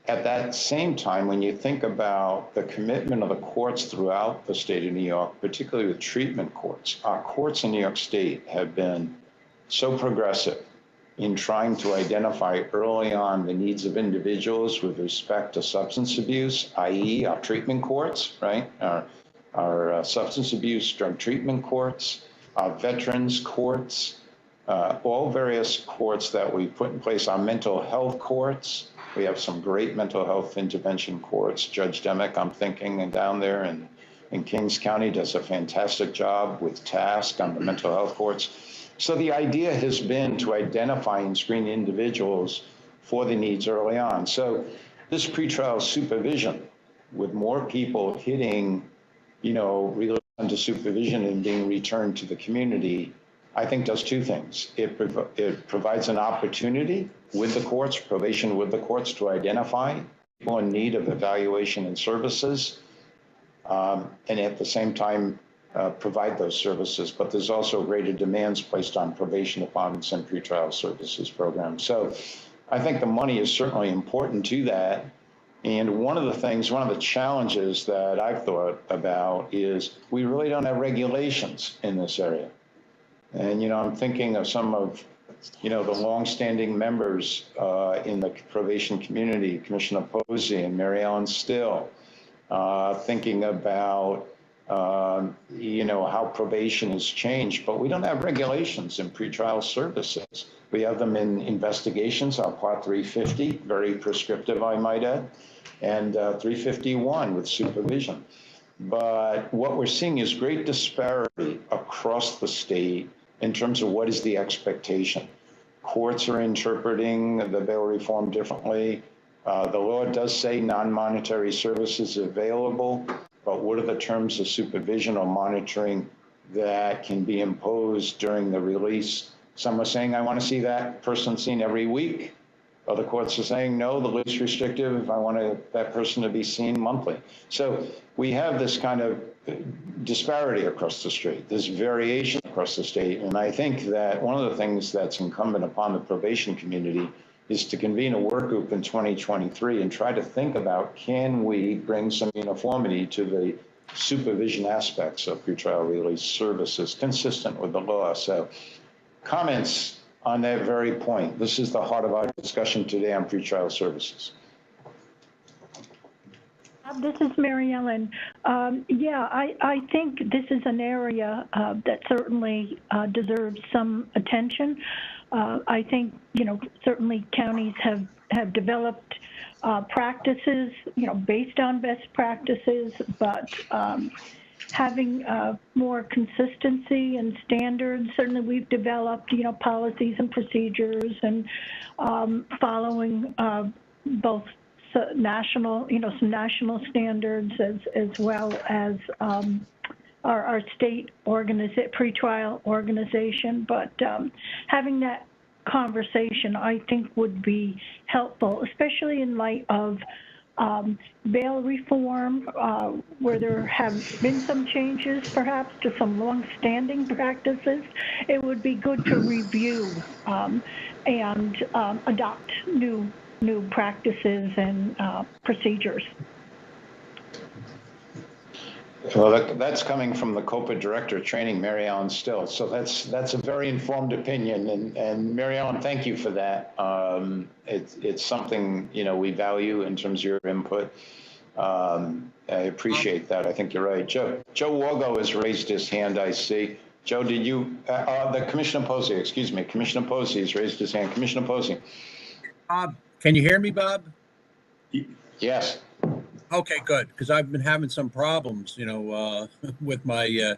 At that same time, when you think about the commitment of the courts throughout the state of New York, particularly with treatment courts, our courts in New York State have been so progressive in trying to identify early on the needs of individuals with respect to substance abuse, i.e. our treatment courts, right? Our substance abuse drug treatment courts, our veterans courts, all various courts that we put in place, our mental health courts. We have some great mental health intervention courts. Judge Demick, I'm thinking, and down there in Kings County does a fantastic job with TASC on the mental health courts. So the idea has been to identify and screen individuals for the needs early on. So this pretrial supervision, with more people hitting, you know, release under supervision and being returned to the community, I think does two things. It provides an opportunity with the courts, probation with the courts, to identify people in need of evaluation and services, and at the same time provide those services. But there's also greater demands placed on probation departments and pretrial services programs. So I think the money is certainly important to that. And one of the challenges that I've thought about is we really don't have regulations in this area. And, I'm thinking of some of, the longstanding members in the probation community, Commissioner Posey and Mary Ellen Still, thinking about, how probation has changed, but we don't have regulations in pretrial services. We have them in investigations, our Part 350, very prescriptive, I might add, and 351 with supervision. But what we're seeing is great disparity across the state in terms of what is the expectation. Courts are interpreting the bail reform differently. The law does say non-monetary services available, but what are the terms of supervision or monitoring that can be imposed during the release? Some are saying, I want to see that person seen every week. Other courts are saying, no, the least restrictive, I want that person to be seen monthly. So we have this kind of disparity across the state. There's variation across the state. And I think that one of the things that's incumbent upon the probation community is to convene a work group in 2023 and try to think about, can we bring some uniformity to the supervision aspects of pretrial release services consistent with the law? So comments on that very point. This is the heart of our discussion today on pretrial services. This is Mary Ellen. I think this is an area that certainly deserves some attention. I think, certainly counties have developed practices, based on best practices, but having more consistency and standards. Certainly we've developed, policies and procedures and following both national, some national standards as well as our state pretrial organization. But having that conversation, I think, would be helpful, especially in light of bail reform, where there have been some changes, perhaps, to some long-standing practices. It would be good to review and adopt new practices and procedures. Well, that's coming from the COPA Director of Training, Mary Ellen Still. So that's a very informed opinion. And Mary Ellen, thank you for that. It's something, we value in terms of your input. I appreciate that. I think you're right. Joe Wargo has raised his hand, I see. Joe, did you, Commissioner Posey, excuse me. Commissioner Posey has raised his hand. Commissioner Posey. Bob, can you hear me, Bob? Yes. Okay, good, because I've been having some problems, with my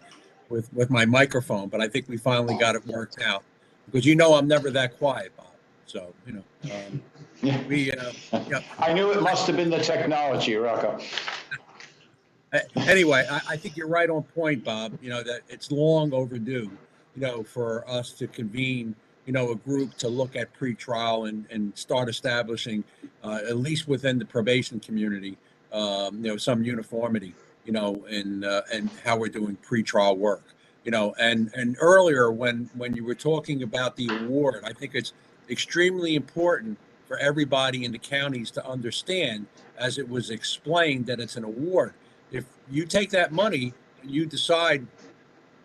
with my microphone, but I think we finally got it worked out. Because I'm never that quiet, Bob. So we. Yeah. I knew it must have been the technology, Rocco. Anyway, I think you're right on point, Bob. That it's long overdue, for us to convene, a group to look at pretrial and start establishing, at least within the probation community, some uniformity, and how we're doing pretrial work, and earlier when you were talking about the award, I think it's extremely important for everybody in the counties to understand, as it was explained, that it's an award. If you take that money and you decide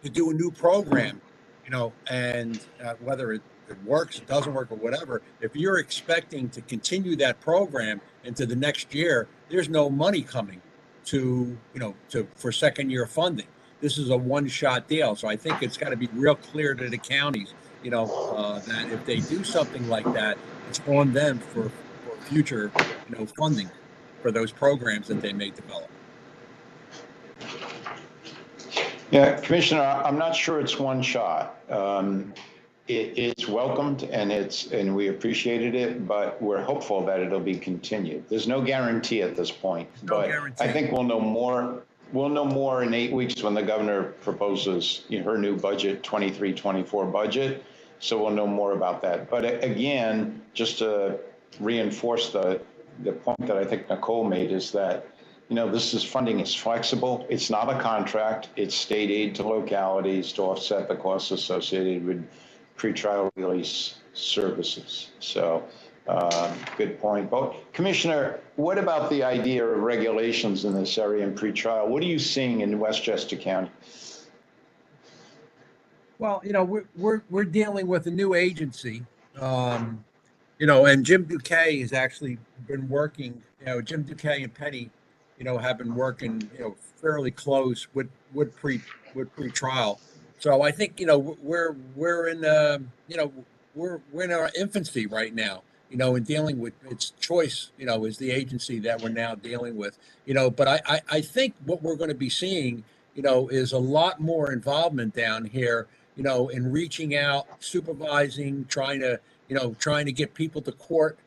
to do a new program, and whether it works, it doesn't work, or whatever, if you're expecting to continue that program into the next year, there's no money coming for second year funding. This is a one-shot deal. So I think it's got to be real clear to the counties, that if they do something like that, it's on them for future, funding for those programs that they may develop. Yeah, Commissioner, I'm not sure it's one shot. It's welcomed and we appreciated it, but we're hopeful that it'll be continued. There's no guarantee at this point, but I think we'll know more we'll know more in 8 weeks when the governor proposes her new budget, 23-24 budget. So we'll know more about that. But again, just to reinforce the point that I think Nicole made is that, this is funding is flexible. It's not a contract. It's state aid to localities to offset the costs associated with pretrial release services. So good point. But Commissioner, what about the idea of regulations in this area in pretrial? What are you seeing in Westchester County? Well, we're dealing with a new agency, and Jim Duquet has actually been working. Jim Duquet and Penny, have been working, fairly close with pretrial. So I think we're in we're in our infancy right now. In dealing with its choice, is the agency that we're now dealing with. But I think what we're going to be seeing, is a lot more involvement down here. In reaching out, supervising, trying to get people to court,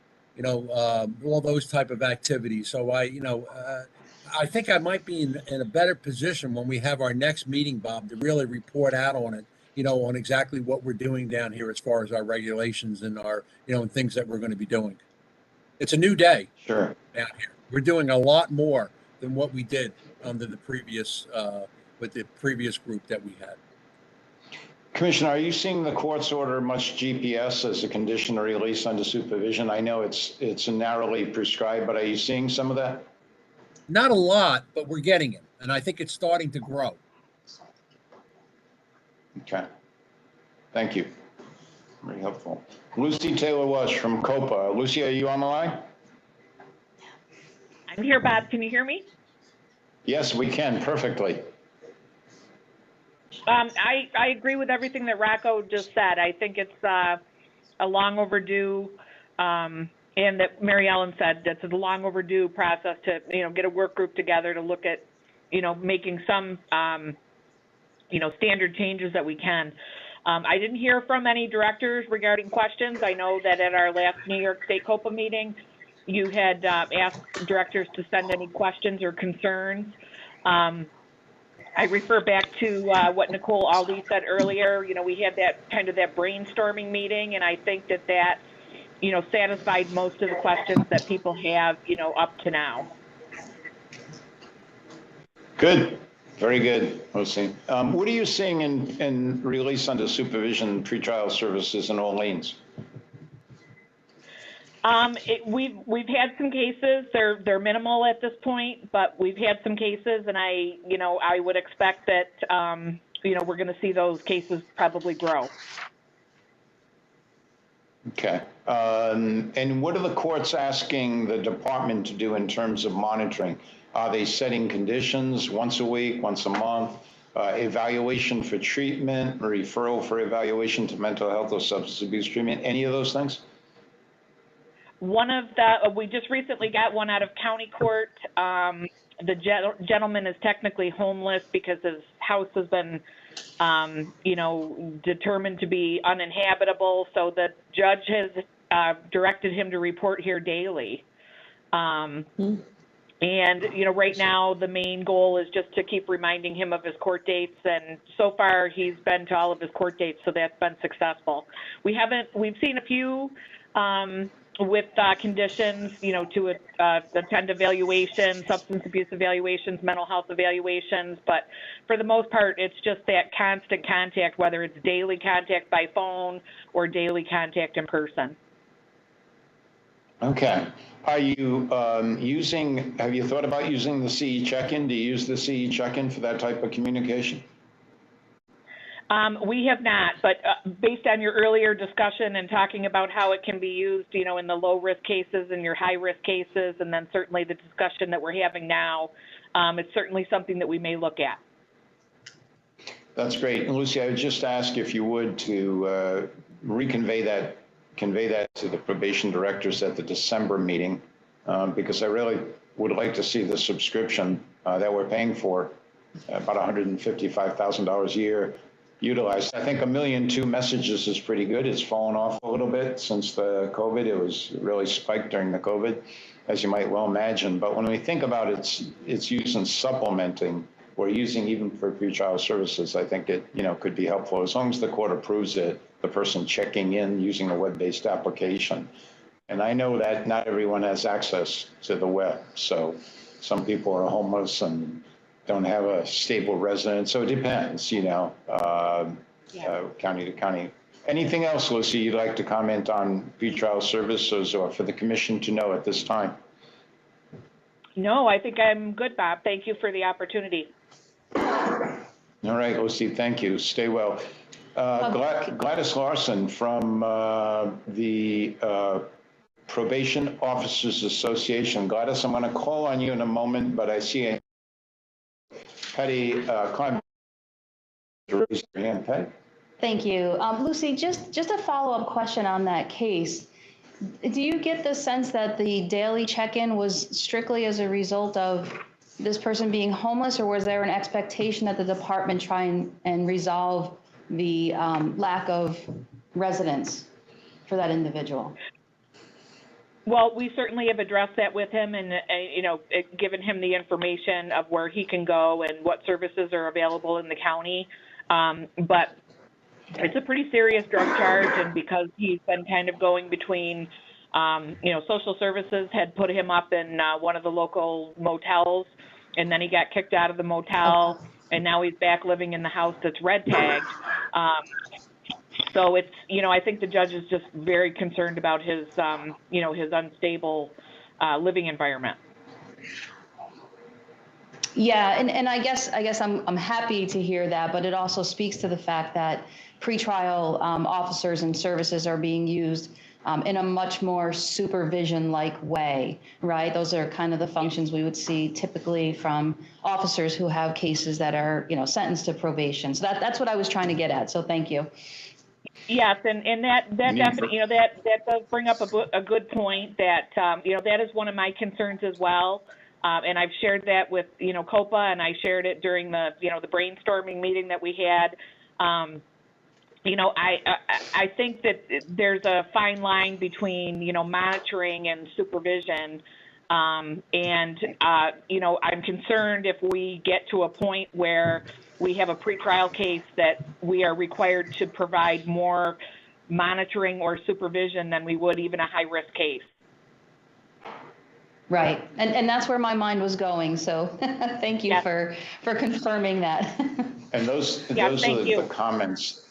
all those type of activities. So I think I might be in a better position when we have our next meeting, Bob, to really report out on it, on exactly what we're doing down here as far as our regulations and our, and things that we're going to be doing. It's a new day. Sure. Down here. We're doing a lot more than what we did under the previous, with the previous group that we had. Commissioner, are you seeing the courts order much GPS as a condition of release under supervision? I know it's narrowly prescribed, but are you seeing some of that? Not a lot, but we're getting it, and I think it's starting to grow. Okay. Thank you. Very helpful. Lucy Taylor-Wash from COPA. Lucy, are you on the line? I'm here, Bob. Can you hear me? Yes, we can perfectly. I agree with everything that Rocco just said. I think it's a long overdue, and that Mary Ellen said, that's a long overdue process to, get a work group together to look at, making some, standard changes that we can. I didn't hear from any directors regarding questions. I know that at our last New York State COPA meeting, you had asked directors to send any questions or concerns. I refer back to what Nicole Aldi said earlier. We had that kind of that brainstorming meeting, and I think that satisfied most of the questions that people have, up to now. Good. Very good, Lucy. What are you seeing in release under supervision pretrial services in Orleans? We've had some cases. They're minimal at this point, but we've had some cases, and I would expect that we're going to see those cases probably grow. Okay. And what are the courts asking the department to do in terms of monitoring? Are they setting conditions once a week, once a month, evaluation for treatment, referral for evaluation to mental health or substance abuse treatment? Any of those things? We just recently got one out of county court. The gentleman is technically homeless because his house has been, determined to be uninhabitable. So the judge has directed him to report here daily. And, right now the main goal is just to keep reminding him of his court dates. And so far he's been to all of his court dates. So that's been successful. We've seen a few, with conditions, to attend evaluation, substance abuse evaluations, mental health evaluations. But for the most part, it's just that constant contact, whether it's daily contact by phone or daily contact in person. Okay. Are you have you thought about using the CE check-in? Do you use the CE check-in for that type of communication? We have not, but based on your earlier discussion and talking about how it can be used, in the low-risk cases and your high-risk cases, and then certainly the discussion that we're having now, it's certainly something that we may look at. That's great. And Lucy, I would just ask if you would to convey that to the probation directors at the December meeting, because I really would like to see the subscription that we're paying for, about $155,000 a year, utilized. I think 1.2 million messages is pretty good. It's fallen off a little bit since the COVID. It was really spiked during the COVID, as you might well imagine. But when we think about its use in supplementing we're using even for pretrial services, I think it, could be helpful. As long as the court approves it, the person checking in using a web-based application. And I know that not everyone has access to the web. So some people are homeless and don't have a stable residence. So it depends, county to county. Anything else, Lucy, you'd like to comment on pretrial services or for the commission to know at this time? No, I think I'm good, Bob. Thank you for the opportunity. All right, Lucy, thank you. Stay well. Gladys Larson from the Probation Officers Association. Gladys, I'm going to call on you in a moment, but I see a Patty Klein. Raise your hand, Patty. Thank you. Lucy, just a follow-up question on that case. Do you get the sense that the daily check-in was strictly as a result of this person being homeless, or was there an expectation that the department try and resolve the lack of residence for that individual? Well, we certainly have addressed that with him and, given him the information of where he can go and what services are available in the county. But it's a pretty serious drug charge, and because he's been kind of going between, social services had put him up in one of the local motels, and then he got kicked out of the motel, and now he's back living in the house that's red tagged. So it's, I think the judge is just very concerned about his, his unstable living environment. Yeah, and I guess I'm happy to hear that, but it also speaks to the fact that pretrial officers and services are being used in a much more supervision-like way, right? Those are kind of the functions we would see typically from officers who have cases that are, sentenced to probation. So that's what I was trying to get at. So thank you. Yes, and that definitely, that does bring up a good point. That that is one of my concerns as well. And I've shared that with COPA, and I shared it during the the brainstorming meeting that we had. I think that there's a fine line between monitoring and supervision, and I'm concerned if we get to a point where we have a pretrial case that we are required to provide more monitoring or supervision than we would even a high-risk case. Right, and that's where my mind was going. So thank you for confirming that. And those are the comments.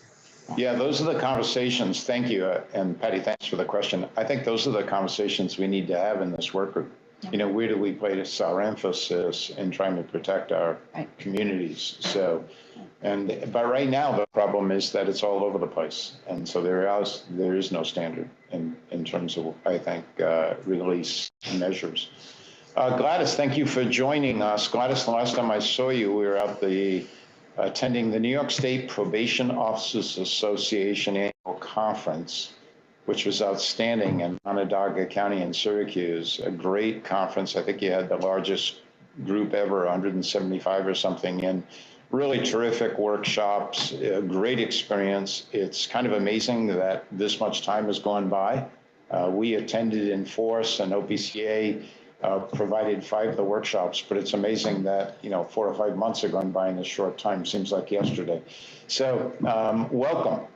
Yeah, those are the conversations. Thank you. And Patty, thanks for the question. I think those are the conversations we need to have in this work group. Where do we place our emphasis in trying to protect our communities? So, but right now the problem is that it's all over the place, and so there is no standard in terms of, I think, release measures. Gladys, thank you for joining us. Gladys, the last time I saw you, we were at attending the New York State Probation Officers Association annual conference, which was outstanding in Onondaga County in Syracuse. A great conference. I think you had the largest group ever, 175 or something, and really terrific workshops, a great experience. It's kind of amazing that this much time has gone by. We attended in force, and OPCA provided 5 of the workshops, but it's amazing that 4 or 5 months have gone by in a short time. Seems like yesterday. So welcome.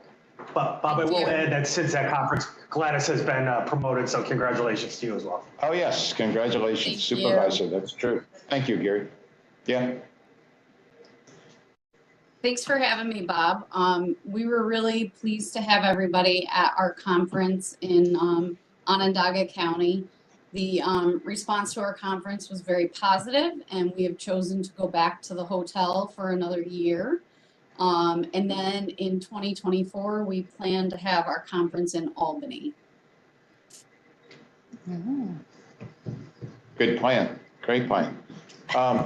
Bob, I will add that since that conference, Gladys has been promoted, so congratulations to you as well. Oh yes, congratulations, Supervisor. That's true. Thank you, Gary. Yeah. Thanks for having me, Bob. We were really pleased to have everybody at our conference in Onondaga County. The response to our conference was very positive, and we have chosen to go back to the hotel for another year. And then in 2024, we plan to have our conference in Albany. Good plan. Great plan.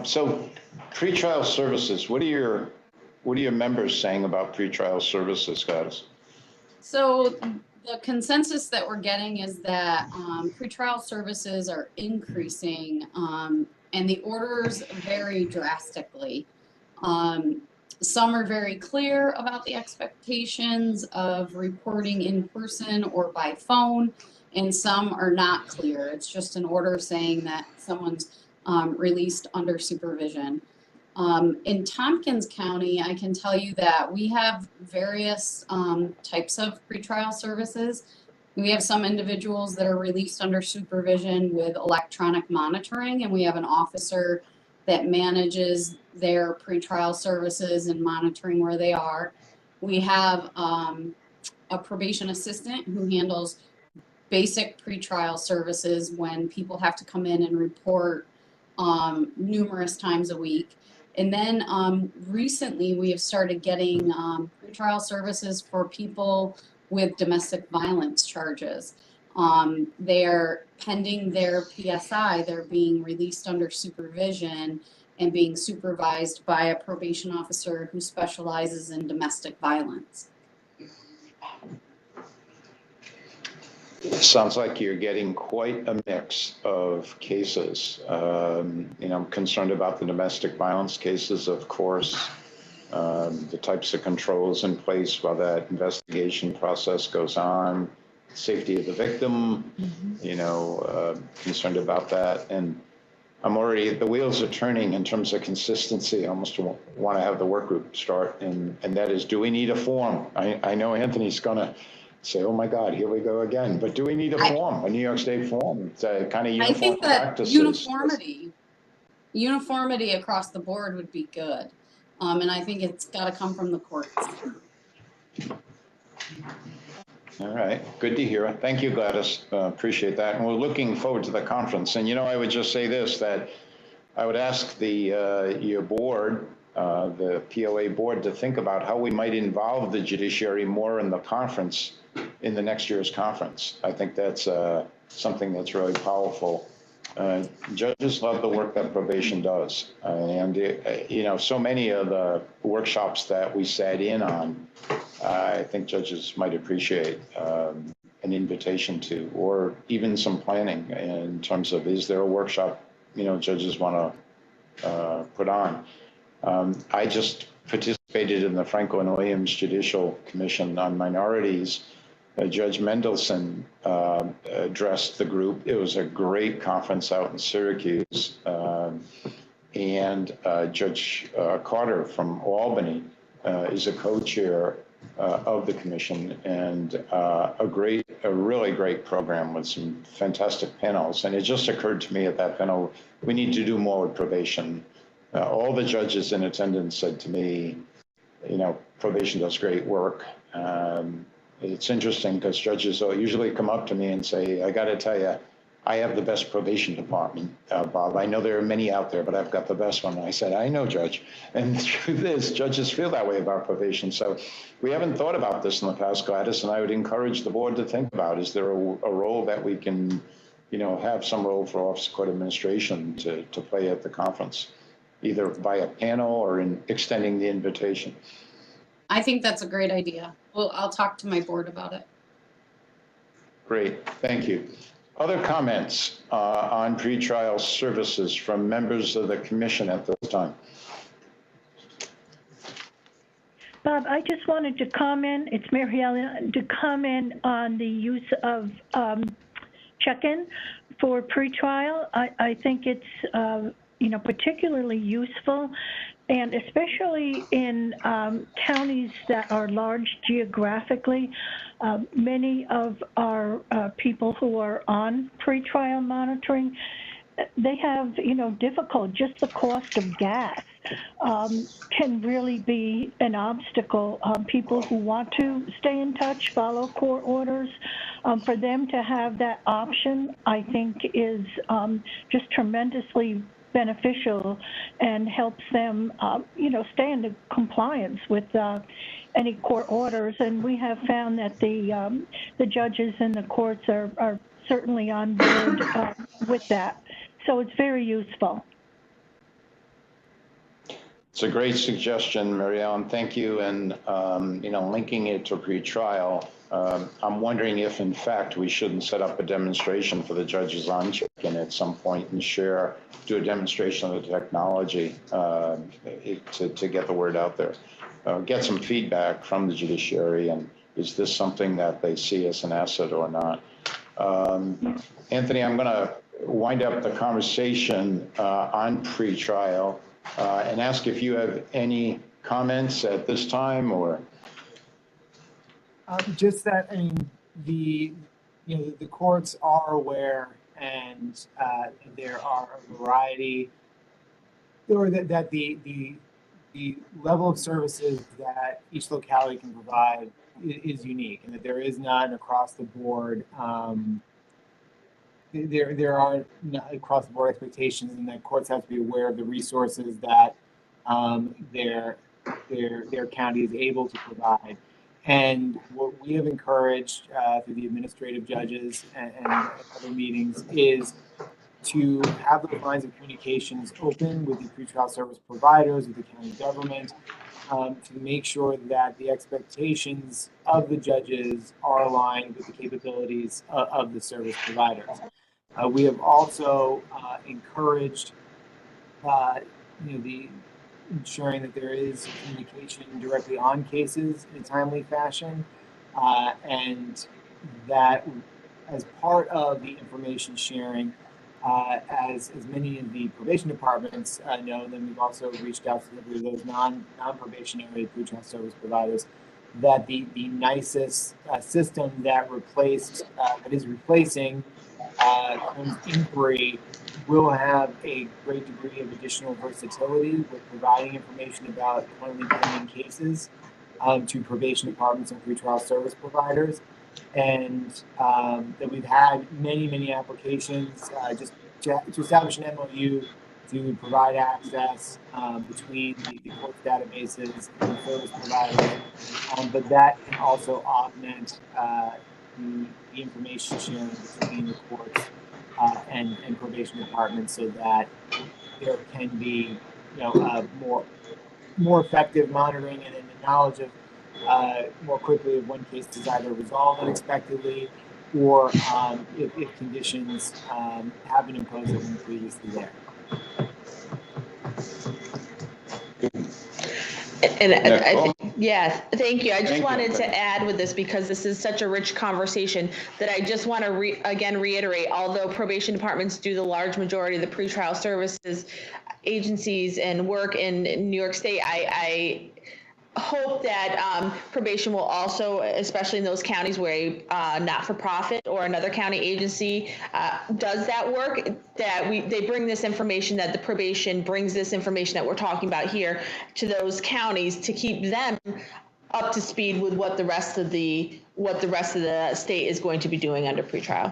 So pretrial services, what are your members saying about pretrial services, guys? So the consensus that we're getting is that pretrial services are increasing, and the orders vary drastically. Some are very clear about the expectations of reporting in person or by phone, and some are not clear. It's just an order saying that someone's released under supervision. In Tompkins County, I can tell you that we have various types of pretrial services. We have some individuals that are released under supervision with electronic monitoring, and we have an officer that manages their pretrial services and monitoring where they are. We have a probation assistant who handles basic pretrial services when people have to come in and report numerous times a week. And then recently we have started getting pretrial services for people with domestic violence charges. They're pending their PSI, they're being released under supervision and being supervised by a probation officer who specializes in domestic violence. Sounds like you're getting quite a mix of cases. I'm concerned about the domestic violence cases, of course, the types of controls in place while that investigation process goes on, safety of the victim, concerned about that. And I'm already, the wheels are turning in terms of consistency. I almost want to have the work group start, and that is, do we need a form? I know Anthony's going to say, oh my God, here we go again. But do we need a form, a New York State form? It's a kind of uniform I think that practices. uniformity across the board would be good. And I think it's got to come from the courts. All right, good to hear. Thank you, Gladys. Appreciate that. And we're looking forward to the conference. And, I would just say this, that I would ask your board, the POA board, to think about how we might involve the judiciary more in the conference, in the next year's conference. I think that's something that's really powerful. Judges love the work that probation does. So many of the workshops that we sat in on, I think judges might appreciate an invitation to, or even some planning in terms of, is there a workshop, judges want to put on. I just participated in the Franklin Williams Judicial Commission on Minorities. Judge Mendelson addressed the group. It was a great conference out in Syracuse. And Judge Carter from Albany is a co-chair of the commission, and a really great program with some fantastic panels. And it just occurred to me at that panel, we need to do more with probation. All the judges in attendance said to me, probation does great work. It's interesting because judges will usually come up to me and say, I got to tell you, I have the best probation department, Bob. I know there are many out there, but I've got the best one. And I said, I know, Judge. And the truth is, judges feel that way about probation. So we haven't thought about this in the past, Gladys, and I would encourage the board to think about, is there a role that we can, have some role for Office of Court Administration to play at the conference, either by a panel or in extending the invitation? I think that's a great idea. Well, I'll talk to my board about it. Great, thank you. Other comments on pretrial services from members of the commission at this time? Bob, I just wanted to comment, it's Mary Ellen, to comment on the use of check-in for pretrial. I think it's particularly useful, and especially in counties that are large geographically. Many of our people who are on pretrial monitoring, they have, difficult, just the cost of gas can really be an obstacle. People who want to stay in touch, follow court orders, for them to have that option, I think is just tremendously beneficial and helps them, stay in compliance with any court orders. And we have found that the judges in the courts are certainly on board with that. So it's very useful. It's a great suggestion, Mary Ellen. Thank you. And, linking it to pretrial, I'm wondering if, in fact, we shouldn't set up a demonstration for the judges on check-in at some point and do a demonstration of the technology to get the word out there. Get some feedback from the judiciary, and is this something that they see as an asset or not? Anthony, I'm going to wind up the conversation on pretrial and ask if you have any comments at this time or. Just that, I mean, the courts are aware, and there are a variety, or that the level of services that each locality can provide is unique, and that there is not an across the board. There are not across the board expectations, and that courts have to be aware of the resources that their county is able to provide. And what we have encouraged through the administrative judges and other meetings is to have those lines of communications open with the pretrial service providers, with the county government, to make sure that the expectations of the judges are aligned with the capabilities of the service providers. We have also encouraged the ensuring that there is communication directly on cases in a timely fashion, and that as part of the information sharing, as many of the probation departments know, then we've also reached out to those non-probationary pretrial service providers, that the NYS system that is replacing Combs Inquiry will have a great degree of additional versatility with providing information about currently pending cases to probation departments and pretrial service providers. And that we've had many applications just to establish an MOU to provide access between the court databases and the service providers. But that can also augment the information sharing between the courts and probation departments, so that there can be more effective monitoring and the knowledge of more quickly of when cases is either resolved unexpectedly or if conditions have been imposed that weren't previously there. Yeah, thank you. I just Thank you. wanted to add with this, because this is such a rich conversation, that I just want to again reiterate, although probation departments do the large majority of the pretrial services agencies and work in New York State, I hope that probation will also, especially in those counties where a not-for-profit or another county agency does that work, that they bring this information, that the probation brings this information that we're talking about here to those counties, to keep them up to speed with what the rest of the state is going to be doing under pretrial.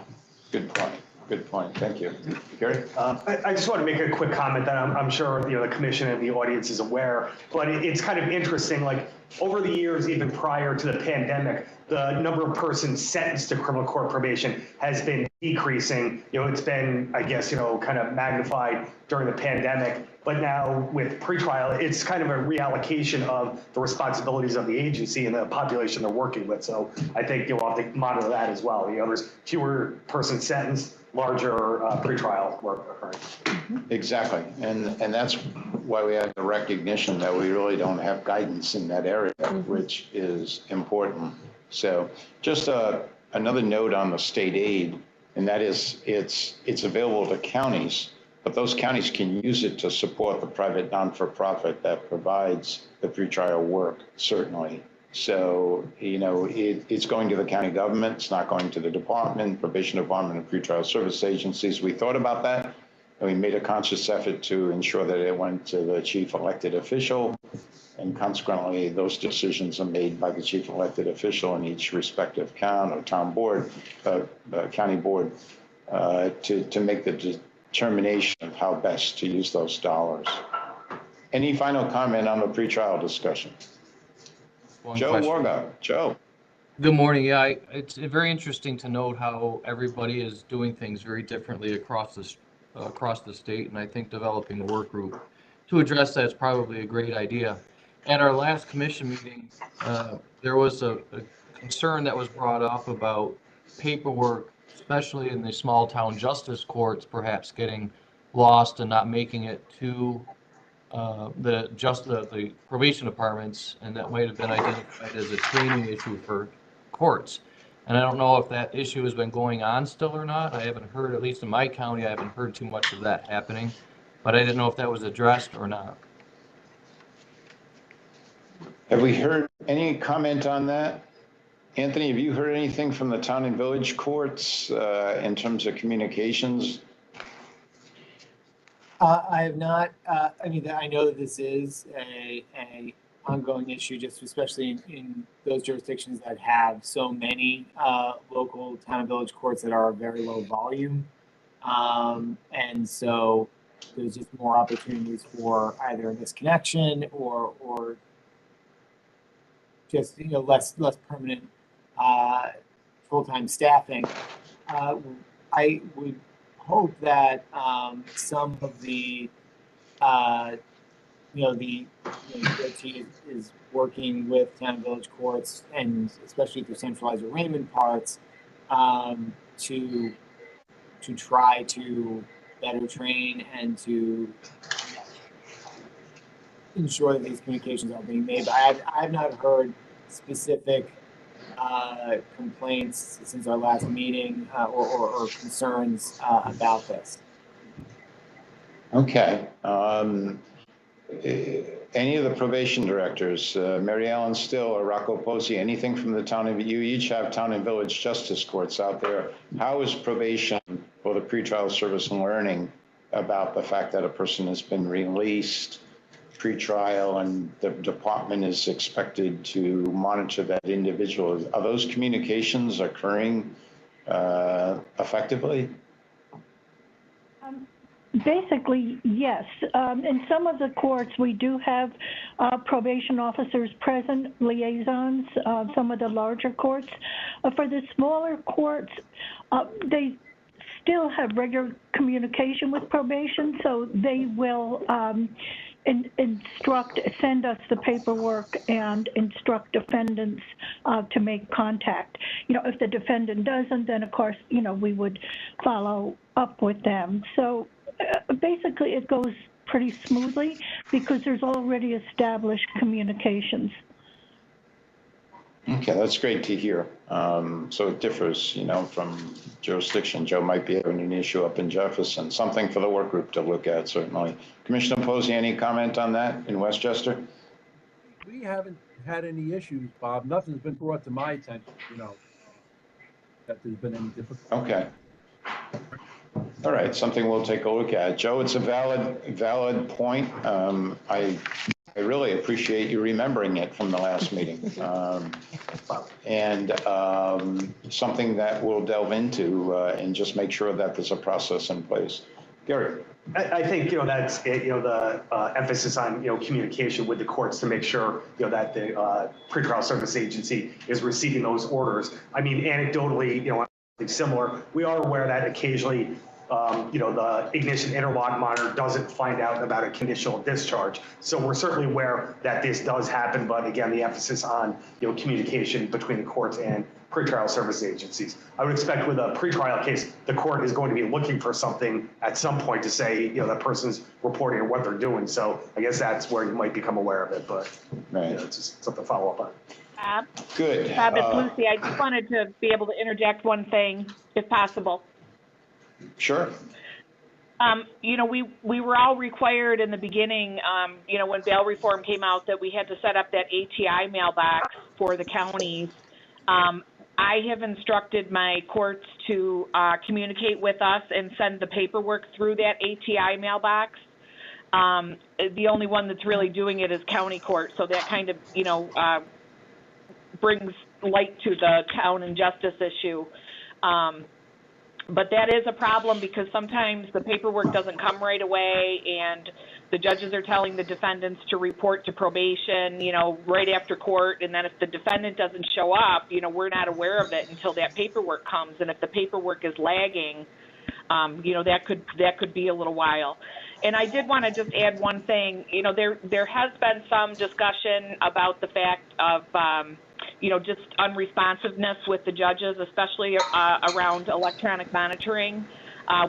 Good point. Good point. Thank you. Gary? I just want to make a quick comment that I'm sure the commission and the audience is aware, but it's kind of interesting. Like over the years, even prior to the pandemic, the number of persons sentenced to criminal court probation has been decreasing. It's been, I guess, kind of magnified during the pandemic. But now with pretrial, it's kind of a reallocation of the responsibilities of the agency and the population they're working with. So I think you'll have to monitor that as well. There's fewer persons sentenced, larger pretrial work occurring. Exactly. And that's why we have the recognition that we really don't have guidance in that area, which is important. So just another note on the state aid, and that is it's available to counties, but those counties can use it to support the private non-for-profit that provides the pretrial work, certainly. So, it's going to the county government. It's not going to the department, probation department, and pretrial service agencies. We thought about that, and we made a conscious effort to ensure that it went to the chief elected official, and consequently, those decisions are made by the chief elected official in each respective county or town board, county board, to make the determination of how best to use those dollars. Any final comment on the pretrial discussion? Joe Warga. Joe. Good morning. Yeah, it's very interesting to note how everybody is doing things very differently across the state, and I think developing a work group to address that is probably a great idea. At our last commission meeting, there was a concern that was brought up about paperwork, especially in the small town justice courts, perhaps getting lost and not making it to the probation departments, and that might have been identified as a training issue for courts. And I don't know if that issue has been going on still or not. I haven't heard, at least in my county, I haven't heard too much of that happening, but I didn't know if that was addressed or not. Have we heard any comment on that? Anthony, have you heard anything from the town and village courts in terms of communications? I have not, I mean, I know that this is a ongoing issue, just especially in those jurisdictions that have so many local town and village courts that are very low volume. And so there's just more opportunities for either misconnection or just, you know, less permanent full-time staffing. I would hope that some of the DOT is working with town and village courts, and especially through centralized arraignment parts, to try to better train and to ensure that these communications are being made. But I have not heard specific complaints since our last meeting or concerns about this. Okay. Any of the probation directors, Mary Ellen Still or Rocco Pozzi, anything from the town of, you each have town and village justice courts out there. How is probation or the pretrial service learning about the fact that a person has been released pretrial and the department is expected to monitor that individual? Are those communications occurring effectively? Basically, yes. In some of the courts, we do have probation officers present, liaisons, some of the larger courts. For the smaller courts, they still have regular communication with probation, so they will send us the paperwork and instruct defendants to make contact. You know, if the defendant doesn't, then of course, you know, we would follow up with them. So basically it goes pretty smoothly because there's already established communications. Okay, that's great to hear. So it differs, you know, from jurisdiction. Joe might be having an issue up in Jefferson, something for the work group to look at, certainly. Commissioner Posey, any comment on that in Westchester? We haven't had any issues, Bob. Nothing's been brought to my attention, you know, that there's been any difficulty. Okay. All right, something we'll take a look at. Joe, it's a valid point. I really appreciate you remembering it from the last meeting. And something that we'll delve into and just make sure that there's a process in place. Gary. I think, you know, that's, you know, the emphasis on, you know, communication with the courts to make sure, you know, that the pretrial service agency is receiving those orders. I mean, anecdotally, you know, similar, we are aware that occasionally you know, the ignition interlock monitor doesn't find out about a conditional discharge. So we're certainly aware that this does happen, but again, the emphasis on, you know, communication between the courts and pretrial service agencies. I would expect with a pretrial case, the court is going to be looking for something at some point to say, you know, that person's reporting or what they're doing. So I guess that's where you might become aware of it, but right. You know, it's just something to follow up on. Bob? Good. Bob, it's Lucy. I just wanted to be able to interject one thing, if possible. Sure. You know, we were all required in the beginning, you know, when bail reform came out, that we had to set up that ATI mailbox for the counties. I have instructed my courts to communicate with us and send the paperwork through that ATI mailbox. The only one that's really doing it is county court, so that kind of, you know, brings light to the town and justice issue. But that is a problem because sometimes the paperwork doesn't come right away and the judges are telling the defendants to report to probation, you know, right after court. And then if the defendant doesn't show up, you know, we're not aware of it until that paperwork comes. And if the paperwork is lagging, you know, that could be a little while. And I did want to just add one thing. You know, there has been some discussion about the fact of, you know, just unresponsiveness with the judges, especially around electronic monitoring.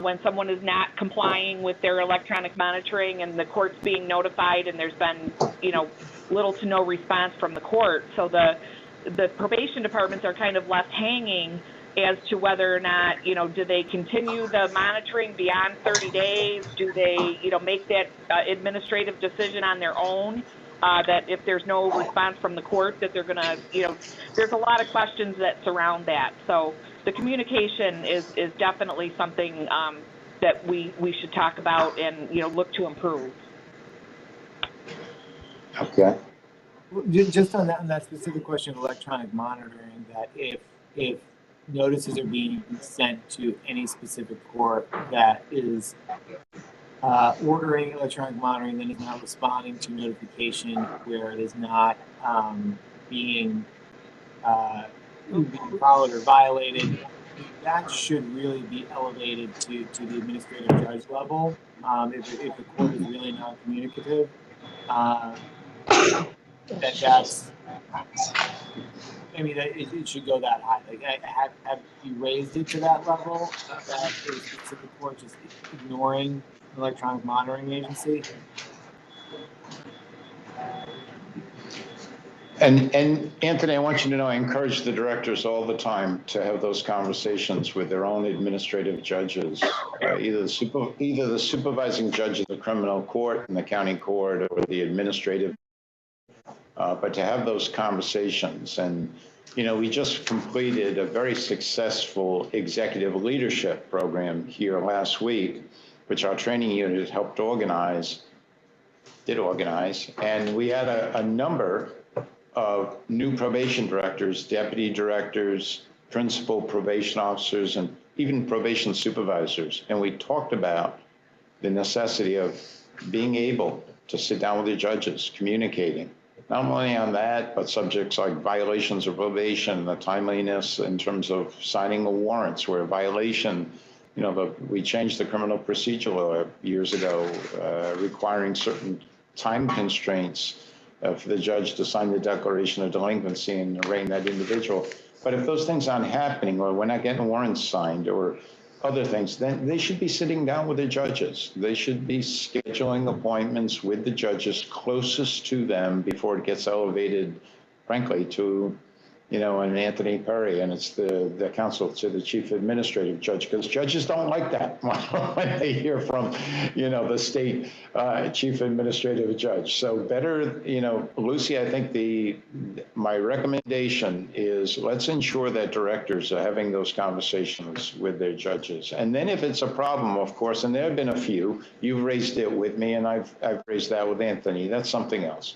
When someone is not complying with their electronic monitoring and the court's being notified and there's been, you know, little to no response from the court. So the probation departments are kind of left hanging as to whether or not, you know, do they continue the monitoring beyond 30 days? Do they, you know, make that administrative decision on their own? that if there's no response from the court, that they're gonna, there's a lot of questions that surround that. So the communication is definitely something that we should talk about and, look to improve. Okay. Just on that specific question of electronic monitoring, that if notices are being sent to any specific court that is ordering electronic monitoring, then is not responding to notification where it is not being followed or violated, that should really be elevated to the administrative judge level. If the court is really not communicative, that's, I mean, it should go that high. Like, have you raised it to that level? That is the court just ignoring an electronic monitoring agency? And Anthony, I want you to know, I encourage the directors all the time to have those conversations with their own administrative judges, either the supervising judge of the criminal court and the county court, or the administrative, but to have those conversations. And, we just completed a very successful executive leadership program here last week, which our training unit helped did organize, and we had a number of new probation directors, deputy directors, principal probation officers, and even probation supervisors. And we talked about the necessity of being able to sit down with the judges, communicating, not only on that, but subjects like violations of probation, the timeliness in terms of signing the warrants, where a violation, we changed the criminal procedure law years ago, requiring certain time constraints for the judge to sign the declaration of delinquency and arraign that individual. But if those things aren't happening, or we're not getting warrants signed, or other things, then they should be sitting down with the judges. They should be scheduling appointments with the judges closest to them before it gets elevated, frankly, to, an Anthony Perry, and it's the counsel to the chief administrative judge, because judges don't like that when they hear from, the state chief administrative judge. So better, Lucy, I think my recommendation is, let's ensure that directors are having those conversations with their judges. And then if it's a problem, of course, and there have been a few, you've raised it with me, and I've raised that with Anthony, that's something else.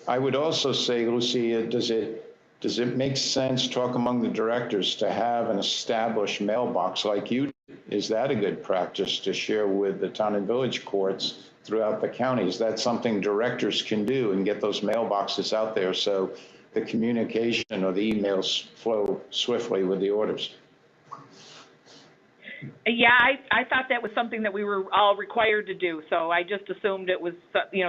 I would also say, Lucy, does it make sense, talk among the directors, to have an established mailbox like you did? Is that a good practice to share with the town and village courts throughout the county? Is that something directors can do and get those mailboxes out there so the communication or the emails flow swiftly with the orders? Yeah, I thought that was something that we were all required to do. So I just assumed it was,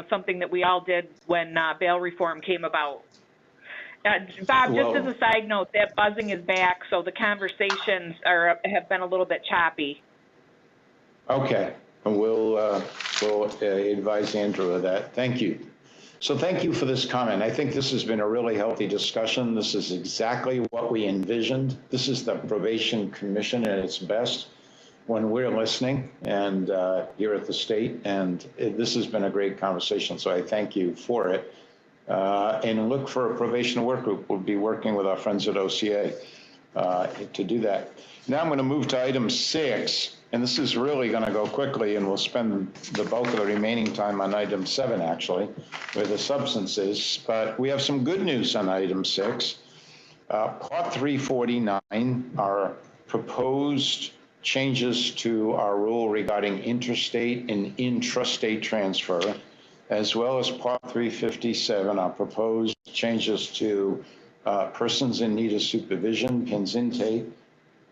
something that we all did when bail reform came about. Bob, just as a side note, that buzzing is back, so the conversations have been a little bit choppy. Okay, we'll advise Andrew of that. Thank you. So thank you for this comment. I think this has been a really healthy discussion. This is exactly what we envisioned. This is the Probation Commission at its best when we're listening, and here at the state. And this has been a great conversation, so I thank you for it. And look for a probation work group. We'll be working with our friends at OCA to do that. Now I'm going to move to item 6, and this is really going to go quickly, and we'll spend the bulk of the remaining time on item 7, actually, where the substance is. But we have some good news on item 6. Part 349, our proposed changes to our rule regarding interstate and intrastate transfer, as well as Part 357, our proposed changes to persons in need of supervision, PINS intake,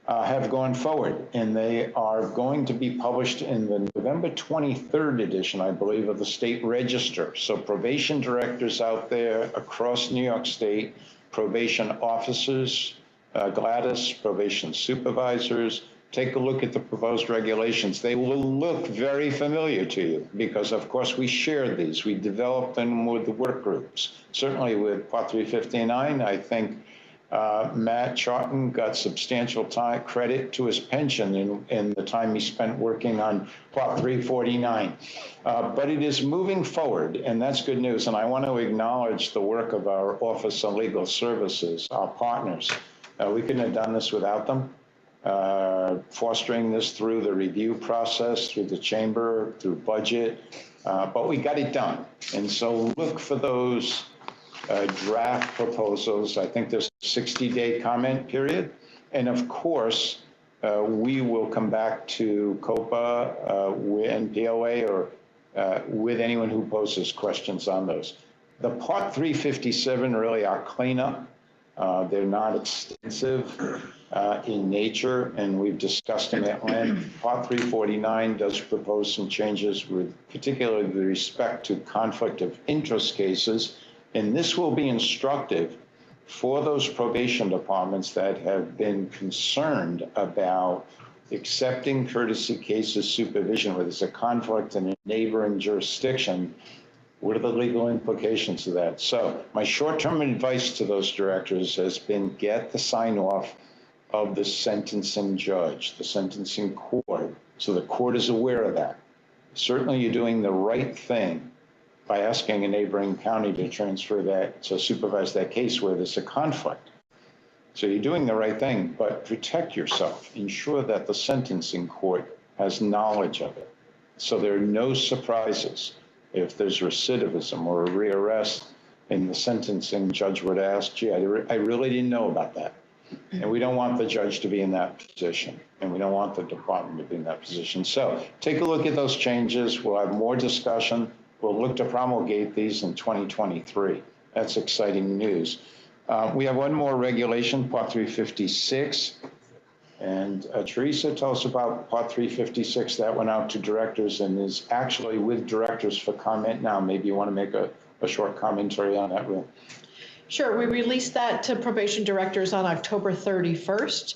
have gone forward, and they are going to be published in the November 23rd edition, I believe, of the State Register. So probation directors out there across New York State, probation officers, Gladys, probation supervisors, take a look at the proposed regulations. They will look very familiar to you because, of course, we shared these. We developed them with the work groups. Certainly with Part 359, I think Matt Charton got substantial time credit to his pension in the time he spent working on Part 349. But it is moving forward, and that's good news. And I want to acknowledge the work of our Office of Legal Services, our partners. We couldn't have done this without them. Fostering this through the review process, through the chamber, through budget, but we got it done. And so look for those draft proposals. I think there's a 60-day comment period. And of course, we will come back to COPA and POA or with anyone who poses questions on those. The Part 357 really are cleanup. They're not extensive in nature, and we've discussed them at length. Part 349 does propose some changes with particularly with respect to conflict of interest cases, and this will be instructive for those probation departments that have been concerned about accepting courtesy cases supervision where there's a conflict in a neighboring jurisdiction. What are the legal implications of that? So my short-term advice to those directors has been get the sign-off of the sentencing judge, the sentencing court, so the court is aware of that. Certainly you're doing the right thing by asking a neighboring county to transfer that, to supervise that case where there's a conflict. So you're doing the right thing, but protect yourself. Ensure that the sentencing court has knowledge of it. So there are no surprises. If there's recidivism or a rearrest, and the sentencing judge would ask, gee, I really didn't know about that. And we don't want the judge to be in that position, and we don't want the department to be in that position. So take a look at those changes. We'll have more discussion. We'll look to promulgate these in 2023. That's exciting news. We have one more regulation, Part 356. And Teresa, tell us about Part 356. That went out to directors and is actually with directors for comment now. Maybe you want to make a short commentary on that rule. Sure, we released that to probation directors on October 31st.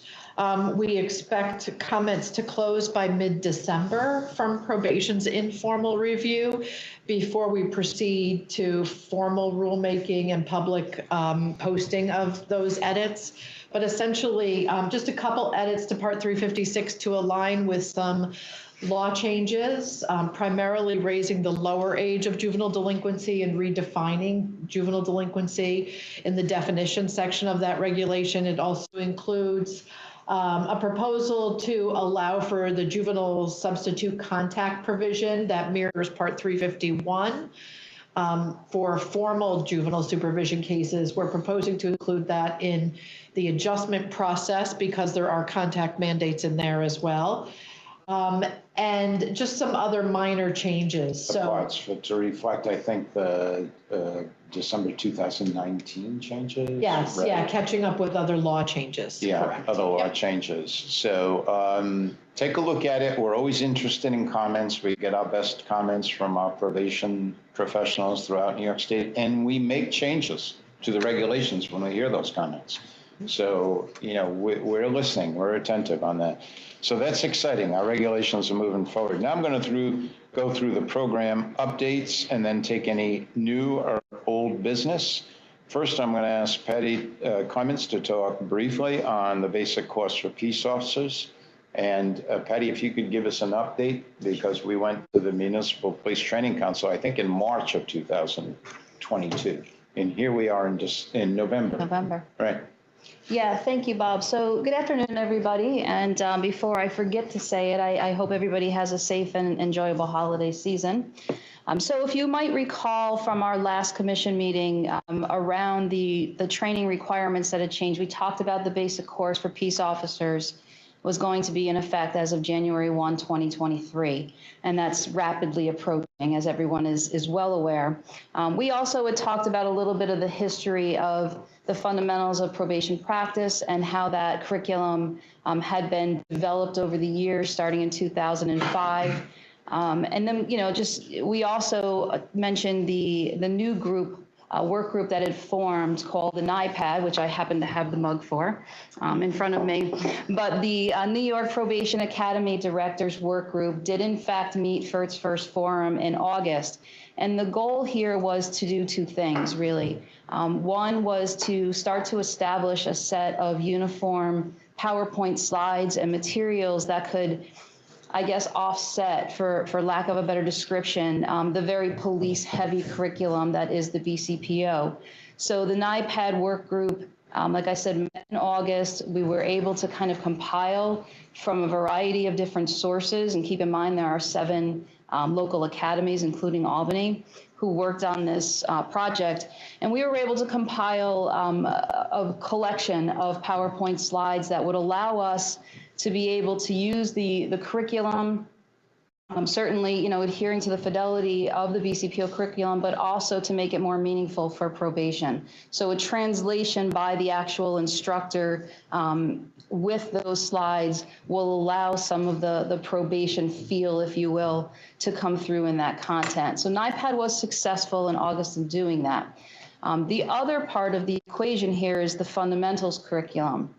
We expect comments to close by mid-December from probation's informal review before we proceed to formal rulemaking and public posting of those edits. But essentially, just a couple edits to Part 356 to align with some law changes, primarily raising the lower age of juvenile delinquency and redefining juvenile delinquency in the definition section of that regulation. It also includes a proposal to allow for the juvenile substitute contact provision that mirrors Part 351. For formal juvenile supervision cases, we're proposing to include that in the adjustment process because there are contact mandates in there as well. And just some other minor changes. The parts to reflect, I think, the December 2019 changes? Yes, right. Yeah, catching up with other law changes. Yeah, correct. Other law changes. So take a look at it. We're always interested in comments. We get our best comments from our probation professionals throughout New York State, and we make changes to the regulations when we hear those comments. So, you know, we're listening, we're attentive on that. So that's exciting. Our regulations are moving forward. Now I'm going to go through the program updates and then take any new or old business. First, I'm going to ask Patty Clements to talk briefly on the basic course for peace officers. And Patty, if you could give us an update, because we went to the Municipal Police Training Council, I think in March of 2022. And here we are in November. November. Right. Yeah, thank you, Bob. So good afternoon, everybody. And before I forget to say it, I hope everybody has a safe and enjoyable holiday season. So if you might recall from our last commission meeting around the training requirements that had changed, we talked about the basic course for peace officers was going to be in effect as of January 1, 2023. And that's rapidly approaching, as everyone is well aware. We also had talked about a little bit of the history of the fundamentals of probation practice and how that curriculum had been developed over the years, starting in 2005. And then, you know, we also mentioned the new group, work group that had formed called the NIPAD, which I happen to have the mug for in front of me. But the New York Probation Academy Directors Work Group did in fact meet for its first forum in August. And the goal here was to do two things, really. One was to start to establish a set of uniform PowerPoint slides and materials that could, I guess, offset, for lack of a better description, the very police-heavy curriculum that is the BCPO. So the NIPAD work group, like I said, met in August. We were able to kind of compile from a variety of different sources, and keep in mind there are 7 local academies, including Albany, who worked on this project. And we were able to compile a collection of PowerPoint slides that would allow us to be able to use the curriculum, certainly, you know, adhering to the fidelity of the BCPO curriculum, but also to make it more meaningful for probation. So a translation by the actual instructor with those slides will allow some of the probation feel, if you will, to come through in that content. So NIPAD was successful in August in doing that. The other part of the equation here is the fundamentals curriculum.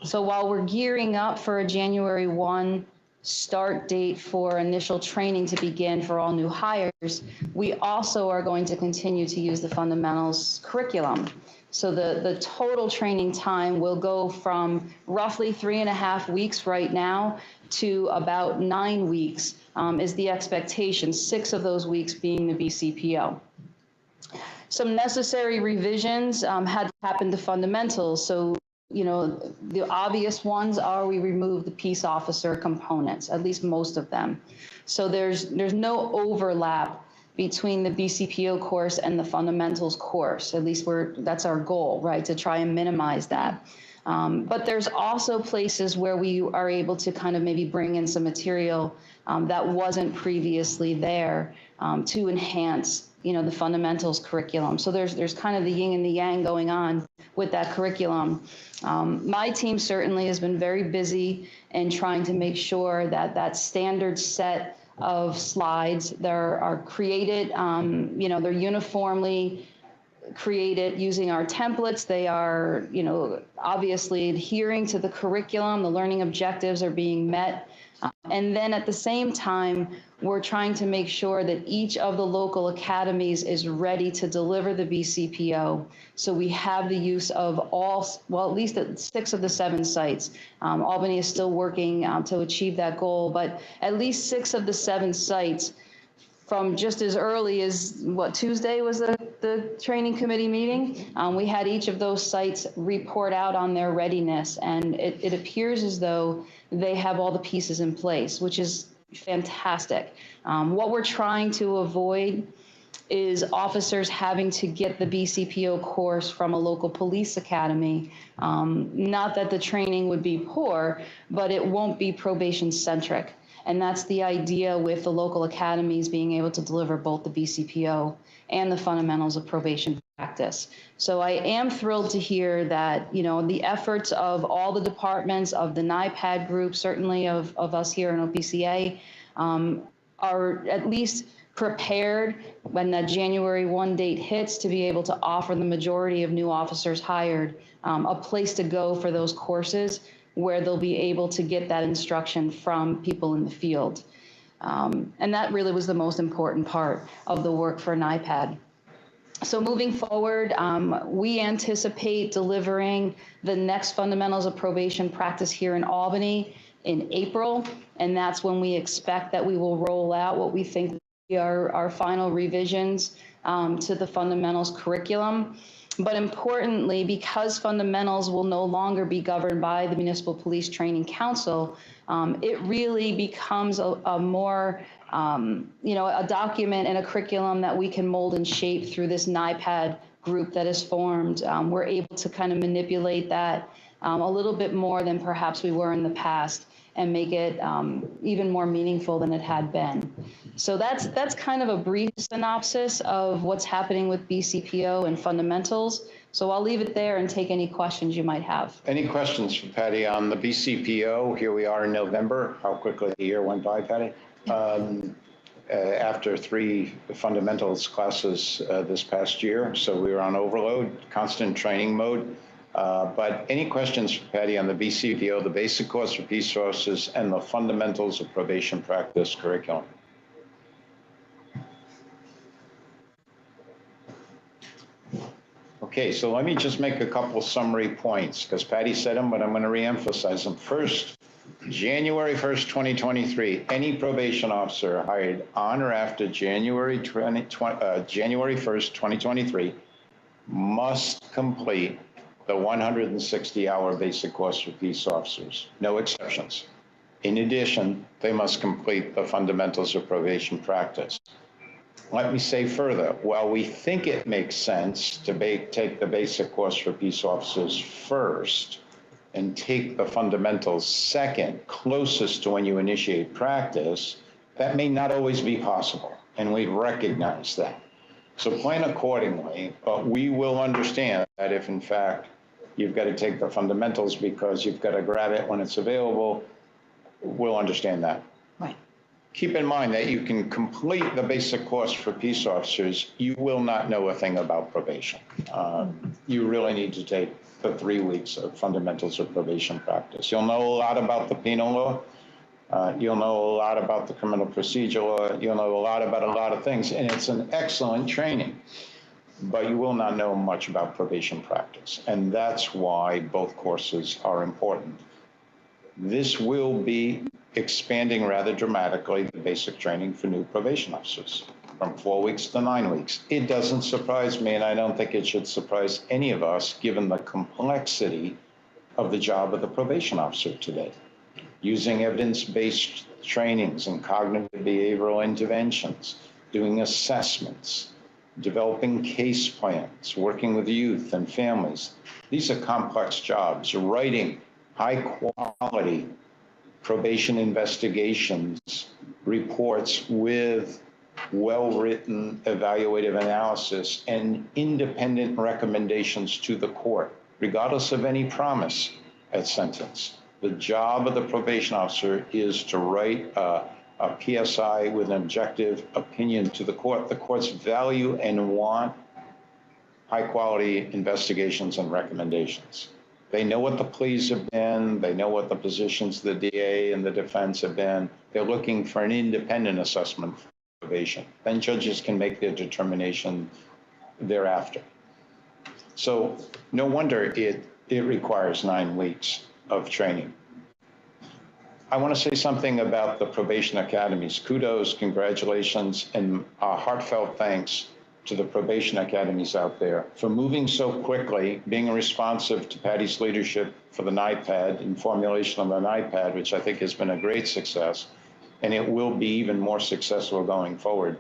So while we're gearing up for a January 1 start date for initial training to begin for all new hires, we also are going to continue to use the fundamentals curriculum. So the total training time will go from roughly 3.5 weeks right now to about 9 weeks is the expectation, 6 of those weeks being the BCPO. Some necessary revisions had to happen to fundamentals. So, you know, the obvious ones are we remove the peace officer components, at least most of them. So there's no overlap between the BCPO course and the fundamentals course. At least that's our goal, right, to try and minimize that. But there's also places where we are able to kind of maybe bring in some material that wasn't previously there to enhance, you know, the fundamentals curriculum. So there's kind of the yin and the yang going on with that curriculum. My team certainly has been very busy in trying to make sure that that standard set of slides that are created, you know, they're uniformly created using our templates. They are, you know, obviously adhering to the curriculum. The learning objectives are being met. And then at the same time, we're trying to make sure that each of the local academies is ready to deliver the BCPO. So we have the use of all, well, at least at 6 of the 7 sites. Albany is still working to achieve that goal, but at least 6 of the 7 sites, from just as early as, what, Tuesday was the training committee meeting? We had each of those sites report out on their readiness, and it appears as though they have all the pieces in place, which is fantastic. What we're trying to avoid is officers having to get the BCPO course from a local police academy. Not that the training would be poor, but it won't be probation centric. And that's the idea with the local academies being able to deliver both the BCPO and the fundamentals of probation practice. So I am thrilled to hear that, you know, the efforts of all the departments, of the NIPAD group, certainly of us here in OPCA, are at least prepared when that January 1 date hits to be able to offer the majority of new officers hired a place to go for those courses where they'll be able to get that instruction from people in the field. And that really was the most important part of the work for NIPAD. So moving forward, we anticipate delivering the next fundamentals of probation practice here in Albany in April, and that's when we expect that we will roll out what we think are our final revisions to the fundamentals curriculum. But importantly, because fundamentals will no longer be governed by the Municipal Police Training Council, it really becomes a more, you know, a document and a curriculum that we can mold and shape through this NIPAD group that is formed. We're able to kind of manipulate that a little bit more than perhaps we were in the past, and make it even more meaningful than it had been. So that's kind of a brief synopsis of what's happening with BCPO and fundamentals. So I'll leave it there and take any questions you might have. Any questions for Patty on the BCPO? Here we are in November. How quickly the year went by, Patty. After 3 fundamentals classes this past year, so we were on overload, constant training mode. But any questions for Patty on the BCPO, the basic course for peace forces, and the fundamentals of probation practice curriculum? Okay, so let me just make a couple summary points, because Patty said them, but I'm going to reemphasize them. First, January 1st, 2023, any probation officer hired on or after January 1st, 2023 must complete the 160-hour basic course for peace officers, no exceptions. In addition, they must complete the fundamentals of probation practice. Let me say further, while we think it makes sense to take the basic course for peace officers first and take the fundamentals second, closest to when you initiate practice, that may not always be possible, and we recognize that. So plan accordingly, but we will understand that if in fact you've got to take the fundamentals because you've got to grab it when it's available, we'll understand that. Right. Keep in mind that you can complete the basic course for peace officers. You will not know a thing about probation. You really need to take the 3 weeks of fundamentals of probation practice. You'll know a lot about the penal law. You'll know a lot about the criminal procedure law. You'll know a lot about a lot of things, and it's an excellent training. But you will not know much about probation practice, and that's why both courses are important. This will be expanding rather dramatically the basic training for new probation officers from 4 weeks to 9 weeks. It doesn't surprise me, and I don't think it should surprise any of us, given the complexity of the job of the probation officer today. Using evidence-based trainings and cognitive behavioral interventions, doing assessments, developing case plans, working with youth and families. These are complex jobs. Writing high-quality probation investigations, reports with well-written evaluative analysis and independent recommendations to the court, regardless of any promise at sentence. The job of the probation officer is to write a PSI with an objective opinion to the court. The courts value and want high-quality investigations and recommendations. They know what the pleas have been. They know what the positions the DA and the defense have been. They're looking for an independent assessment for probation. Then judges can make their determination thereafter. So no wonder it requires 9 weeks of training. I want to say something about the probation academies. Kudos, congratulations, and heartfelt thanks to the probation academies out there for moving so quickly, being responsive to Patty's leadership for the NIPAD and formulation of the NIPAD, which I think has been a great success, and it will be even more successful going forward.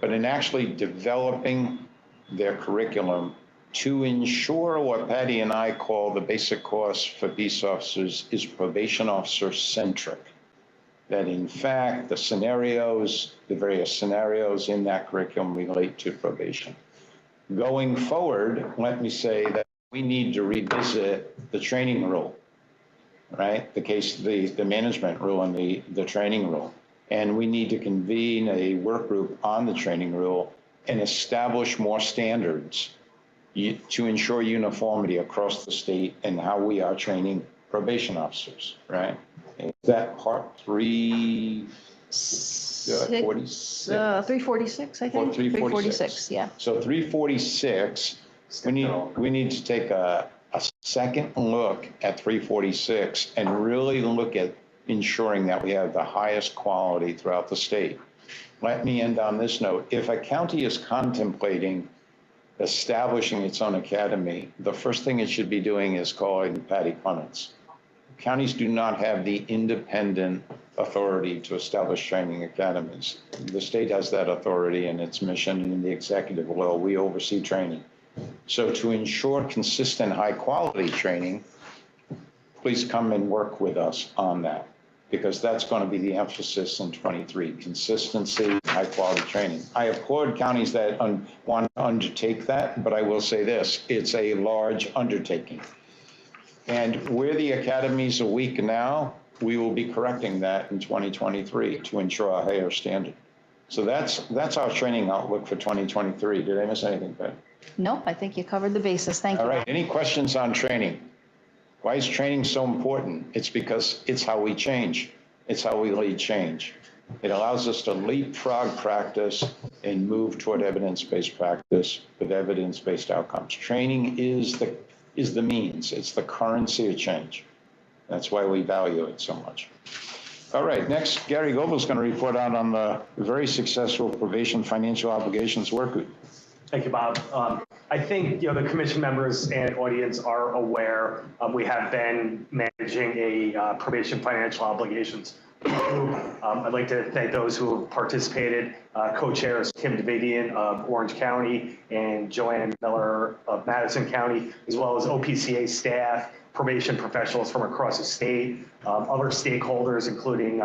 But in actually developing their curriculum to ensure what Patty and I call the basic course for peace officers is probation officer centric. That in fact, the various scenarios in that curriculum relate to probation. Going forward, let me say that we need to revisit the training rule, right? The management rule and the training rule. And we need to convene a work group on the training rule and establish more standards to ensure uniformity across the state and how we are training probation officers, right? Is that part 346? 346, I think. 346, yeah. So 346, we need to take a second look at 346 and really look at ensuring that we have the highest quality throughout the state. Let me end on this note. If a county is contemplating establishing its own academy, the first thing it should be doing is calling Patty Clements. Counties do not have the independent authority to establish training academies. The state has that authority in its mission and in the executive law. We oversee training. So to ensure consistent high quality training, please come and work with us on that, because that's going to be the emphasis in 23, consistency, high quality training. I applaud counties that want to undertake that, but I will say this, it's a large undertaking. And where the academies are weak now, we will be correcting that in 2023 to ensure a higher standard. So that's our training outlook for 2023. Did I miss anything, Pat? Nope, I think you covered the basis. Thank you. All right, any questions on training? Why is training so important? It's because it's how we change. It's how we lead change. It allows us to leapfrog practice and move toward evidence-based practice with evidence-based outcomes. Training is the means. It's the currency of change. That's why we value it so much. All right, next, Gary Goebel is going to report out on the very successful probation financial obligations work group. Thank you, Bob. I think the commission members and audience are aware we have been managing a probation financial obligations group. I'd like to thank those who have participated, co-chairs Kim Davidian of Orange County and Joanne Miller of Madison County, as well as OPCA staff, probation professionals from across the state, other stakeholders, including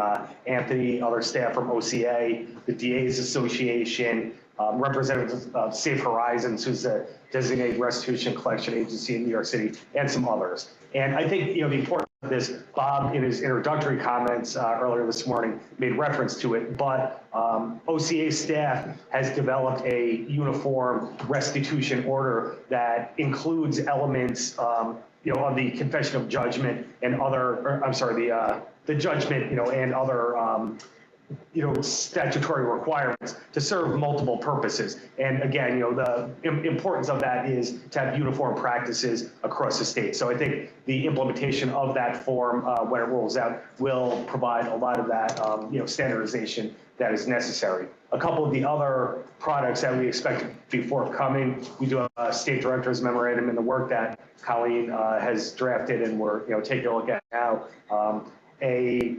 Anthony, other staff from OCA, the DA's Association, representatives of Safe Horizons, who's a designated restitution collection agency in New York City, and some others. And I think the importance of this, Bob, in his introductory comments earlier this morning, made reference to it, but OCA staff has developed a uniform restitution order that includes elements of the confession of judgment and other, the judgment, and other statutory requirements to serve multiple purposes. And again, the importance of that is to have uniform practices across the state. So I think the implementation of that form, when it rolls out, will provide a lot of that, standardization that is necessary. A couple of the other products that we expect to be forthcoming, we do have a state director's memorandum in the work that Colleen has drafted, and we're taking a look at now. A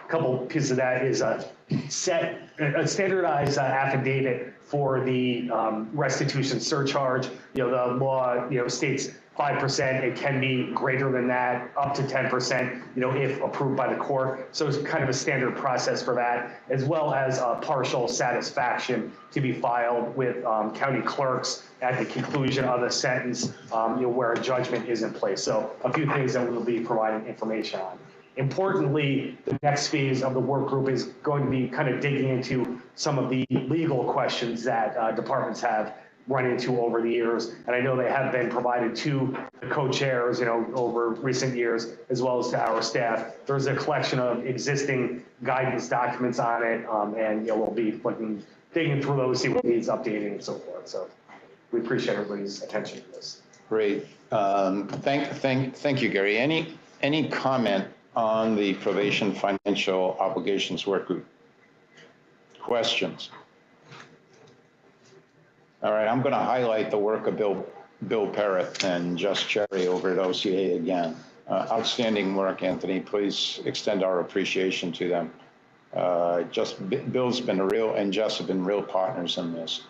couple pieces of that is a standardized affidavit for the restitution surcharge. The law states 5%. It can be greater than that, up to 10%, if approved by the court. So it's kind of a standard process for that, as well as a partial satisfaction to be filed with county clerks at the conclusion of a sentence, where a judgment is in place. So a few things that we'll be providing information on. Importantly, the next phase of the work group is going to be kind of digging into some of the legal questions that departments have run into over the years. And I know they have been provided to the co-chairs, over recent years, as well as to our staff. There's a collection of existing guidance documents on it, and we'll be digging through those, see what needs updating and so forth. So we appreciate everybody's attention to this. Great. Thank you, Gary. Any comment on the probation financial obligations work group? Questions? All right, I'm going to highlight the work of Bill Parrott and Just Cherry over at OCA again. Outstanding work, Anthony. Please extend our appreciation to them. Bill's been and Jess have been real partners in this,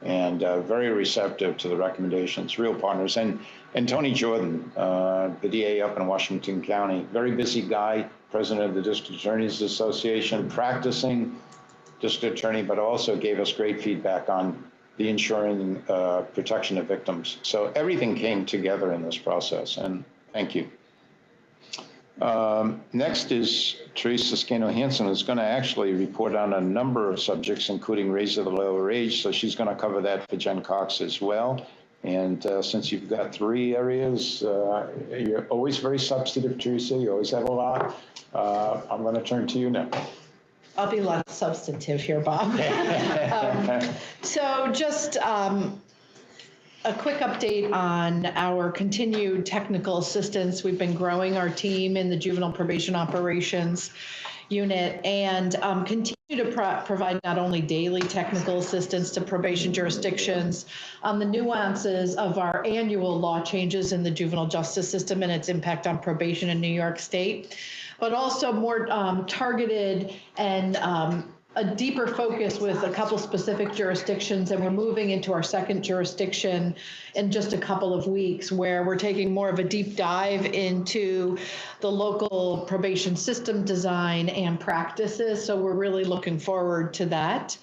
and very receptive to the recommendations, real partners. And Tony Jordan, the DA up in Washington County, very busy guy, president of the District Attorneys Association, practicing district attorney, but also gave us great feedback on the ensuring protection of victims. So everything came together in this process, and thank you. Next is Teresa Scano-Hansen, who's going to actually report on a number of subjects, including raise of the lower age. So she's going to cover that for Jen Cox as well. And since you've got three areas, you're always very substantive, Teresa. You always have a lot. I'm going to turn to you now. I'll be less substantive here, Bob. So just a quick update on our continued technical assistance. We've been growing our team in the juvenile probation operations unit and continue to provide not only daily technical assistance to probation jurisdictions on the nuances of our annual law changes in the juvenile justice system and its impact on probation in New York State, but also more targeted and a deeper focus with a couple specific jurisdictions, and we're moving into our second jurisdiction in just a couple of weeks, where we're taking more of a deep dive into the local probation system design and practices. So we're really looking forward to that.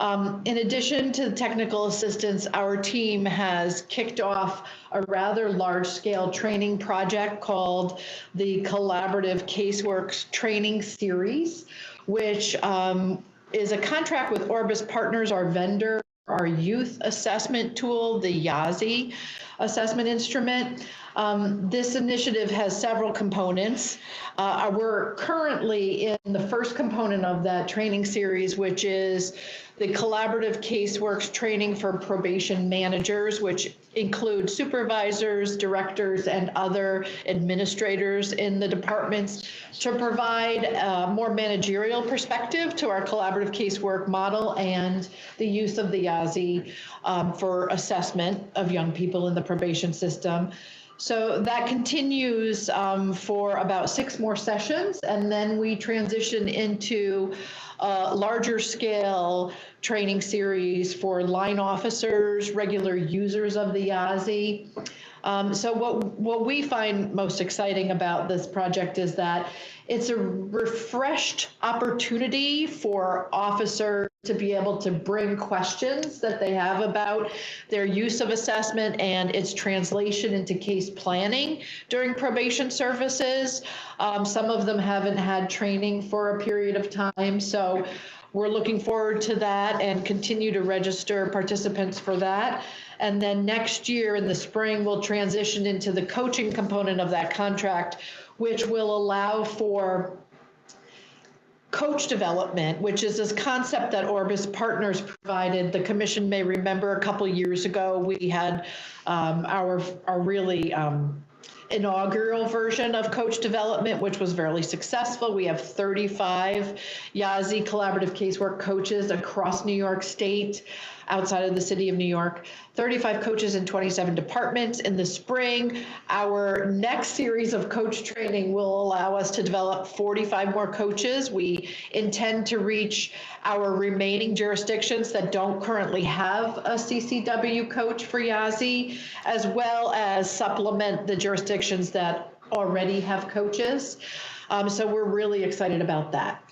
In addition to the technical assistance, our team has kicked off a rather large-scale training project called the Collaborative Caseworks Training Series, which is a contract with Orbis Partners, our vendor, our youth assessment tool, the YAZI assessment instrument. This initiative has several components. We're currently in the first component of that training series, which is the collaborative caseworks training for probation managers, which include supervisors, directors, and other administrators in the departments to provide a more managerial perspective to our collaborative casework model and the use of the YAZI for assessment of young people in the probation system. So that continues for about 6 more sessions, and then we transition into a larger scale training series for line officers, regular users of the YAZI. So what we find most exciting about this project is that it's a refreshed opportunity for officers to be able to bring questions that they have about their use of assessment and its translation into case planning during probation services. Some of them haven't had training for a period of time, so we're looking forward to that and continue to register participants for that. And then next year in the spring, we'll transition into the coaching component of that contract, which will allow for coach development, which is this concept that Orbis Partners provided. The commission may remember a couple years ago, we had our really inaugural version of coach development, which was very successful. We have 35 YAZI collaborative casework coaches across New York State, outside of the city of New York, 35 coaches in 27 departments. In the spring, our next series of coach training will allow us to develop 45 more coaches. We intend to reach our remaining jurisdictions that don't currently have a CCW coach for YAZI, as well as supplement the jurisdictions that already have coaches. So we're really excited about that.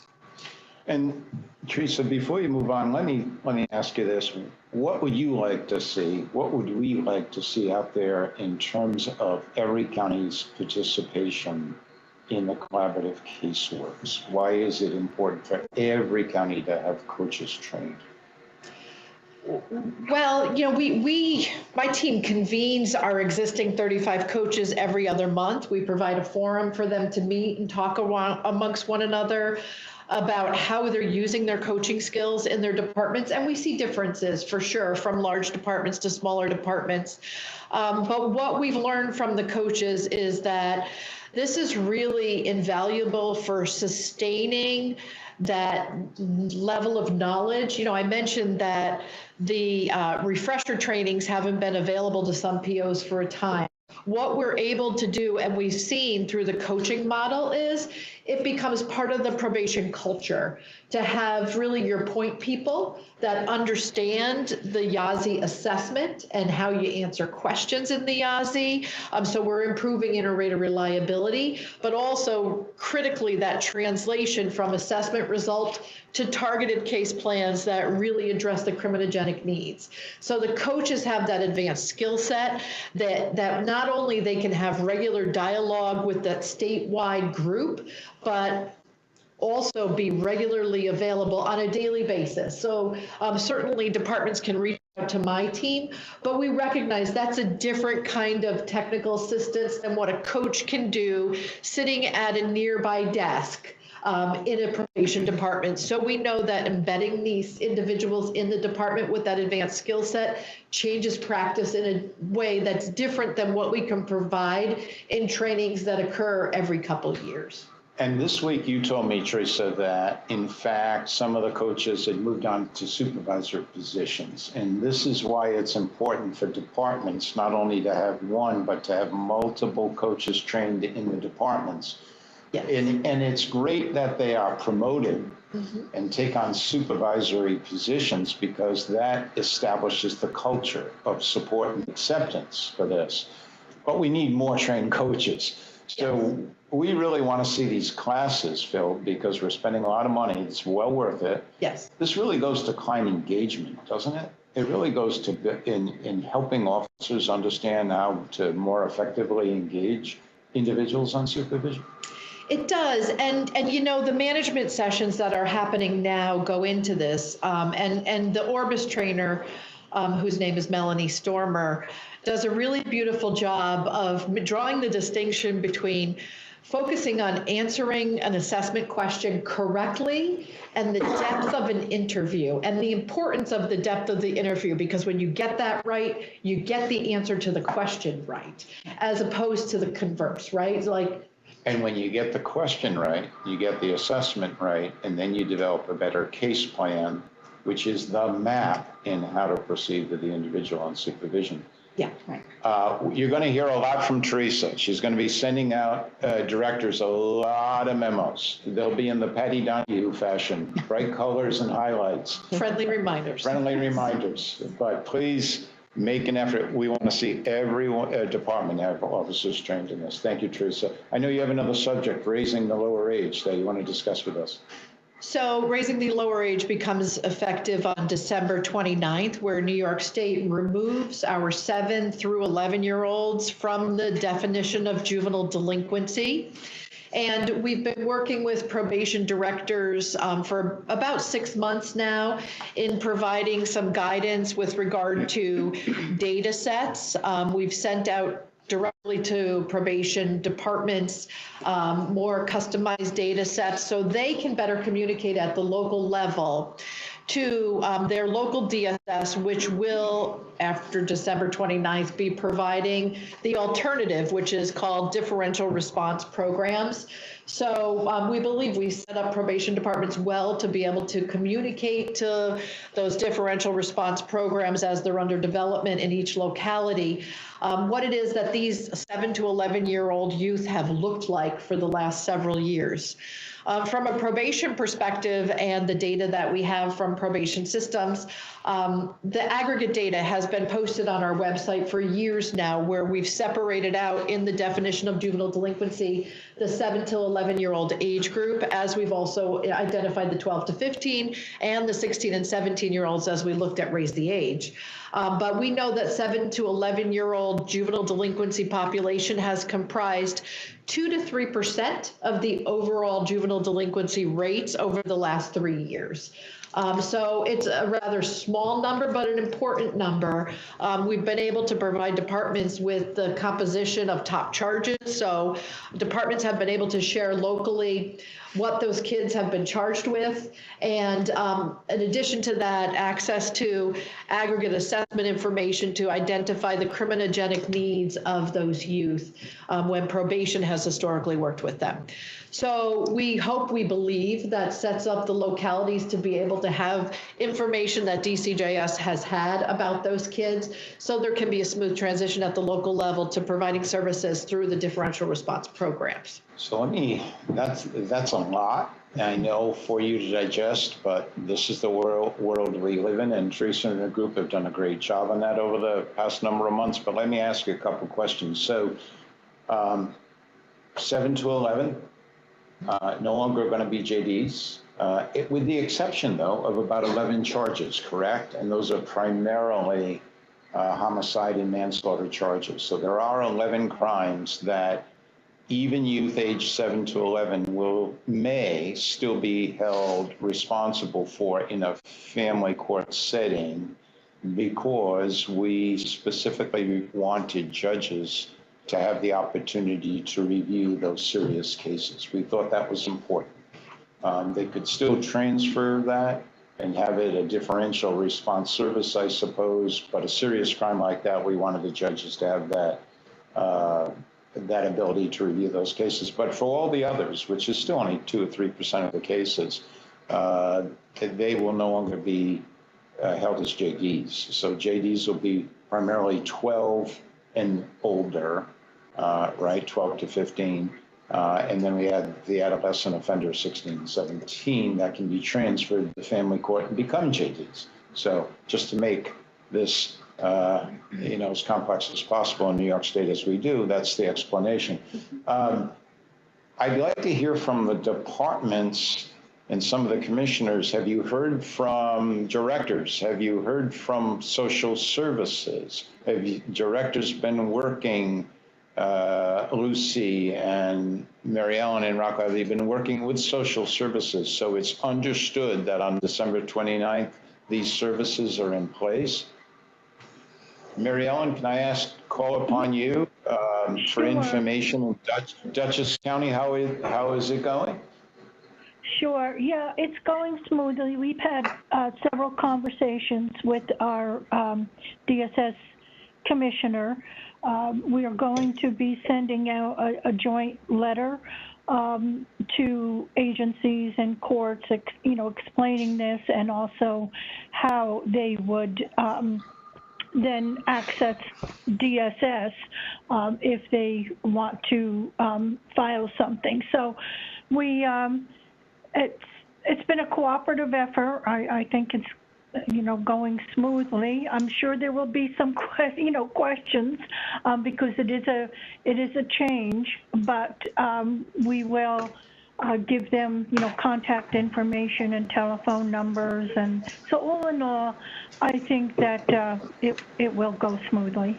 And Teresa, before you move on, let me ask you this. What would you like to see? What would we like to see out there in terms of every county's participation in the collaborative caseworks? Why is it important for every county to have coaches trained? Well, you know, my team convenes our existing 35 coaches every other month. We provide a forum for them to meet and talk amongst one another about how they're using their coaching skills in their departments. And we see differences for sure from large departments to smaller departments. But what we've learned from the coaches is that this is really invaluable for sustaining that level of knowledge. You know, I mentioned that the refresher trainings haven't been available to some POs for a time. What we're able to do, and we've seen through the coaching model, is it becomes part of the probation culture to have really your point people that understand the YAZI assessment and how you answer questions in the YAZI. So we're improving inter-rater reliability, but also critically that translation from assessment result to targeted case plans that really address the criminogenic needs. So the coaches have that advanced skill set that not only they can have regular dialogue with that statewide group, but also be regularly available on a daily basis. So certainly departments can reach out to my team, but we recognize that's a different kind of technical assistance than what a coach can do sitting at a nearby desk in a probation department. So we know that embedding these individuals in the department with that advanced skill set changes practice in a way that's different than what we can provide in trainings that occur every couple of years. And this week you told me, Teresa, that in fact, some of the coaches had moved on to supervisor positions. And this is why it's important for departments not only to have one, but to have multiple coaches trained in the departments. Yes. And it's great that they are promoted and take on supervisory positions, because that establishes the culture of support and acceptance for this. But we need more trained coaches. So we really want to see these classes filled because we're spending a lot of money. It's well worth it. Yes. This really goes to client engagement, doesn't it? It really goes to in helping officers understand how to more effectively engage individuals on supervision. It does, and you know, the management sessions that are happening now go into this, and the Orbis trainer whose name is Melanie Stormer, does a really beautiful job of drawing the distinction between focusing on answering an assessment question correctly and the depth of an interview and the importance of the depth of the interview, because when you get that right, you get the answer to the question right, as opposed to the converse, right? Like, and when you get the question right, you get the assessment right, and then you develop a better case plan, which is the map in how to proceed with the individual on supervision. yeah, right. You're going to hear a lot from Teresa. She's going to be sending out directors a lot of memos. They'll be in the Patty Donahue fashion, bright colors and highlights. Friendly reminders. Friendly reminders. But please make an effort. We want to see every department have officers trained in this. Thank you, Teresa. I know you have another subject, raising the lower age, that you want to discuss with us. So raising the lower age becomes effective on December 29th, where New York State removes our 7 through 11-year-olds from the definition of juvenile delinquency. And we've been working with probation directors for about 6 months now in providing some guidance with regard to data sets. We've sent out directly to probation departments, more customized data sets so they can better communicate at the local level to their local DSS, which will, after December 29th, be providing the alternative, which is called differential response programs. So we believe we set up probation departments well to be able to communicate to those differential response programs as they're under development in each locality, what it is that these 7 to 11-year-old youth have looked like for the last several years. From a probation perspective and the data that we have from probation systems, the aggregate data has been posted on our website for years now, where we've separated out in the definition of juvenile delinquency the 7 to 11-year-old age group, as we've also identified the 12 to 15 and the 16 and 17-year-olds as we looked at raise the age. But we know that 7 to 11-year-old juvenile delinquency population has comprised 2 to 3% of the overall juvenile delinquency rates over the last 3 years. So it's a rather small number, but an important number. We've been able to provide departments with the composition of top charges. So departments have been able to share locally what those kids have been charged with. And in addition to that, access to aggregate assessment information to identify the criminogenic needs of those youth when probation has historically worked with them. So we hope, we believe that sets up the localities to be able to have information that DCJS has had about those kids, so there can be a smooth transition at the local level to providing services through the differential response programs. So that's a lot, I know, for you to digest, but this is the world we live in, and Teresa and her group have done a great job on that over the past number of months. But let me ask you a couple questions. So 7 to 11, no longer going to be JDs, with the exception, though, of about 11 charges, correct? And those are primarily homicide and manslaughter charges. So there are 11 crimes that even youth age 7 to 11 may still be held responsible for in a family court setting, because we specifically wanted judges to have the opportunity to review those serious cases. We thought that was important. They could still transfer that and have it a differential response service, I suppose, but a serious crime like that, we wanted the judges to have that ability to review those cases. But for all the others, which is still only 2 or 3% of the cases, they will no longer be held as JDs. So JDs will be primarily 12 and older, right, 12 to 15. And then we had the adolescent offender, 16 and 17, that can be transferred to the family court and become JDs. So just to make this as complex as possible in New York State as we do, that's the explanation. I'd like to hear from the departments and some of the commissioners. Have you heard from directors? Have you heard from social services? Have directors been working, Lucy and Mary Ellen and Rocco, have they been working with social services? So it's understood that on December 29th, these services are in place. Mary Ellen, can I call upon you for Sure. information in Dutchess County? How is it going? Sure. Yeah, it's going smoothly. We've had several conversations with our DSS commissioner. We are going to be sending out a joint letter to agencies and courts, explaining this, and also how they would then access DSS if they want to file something. So we it's been a cooperative effort. I think it's going smoothly. I'm sure there will be some questions because it is a change, but we will give them contact information and telephone numbers, and so all in all, I think that it will go smoothly.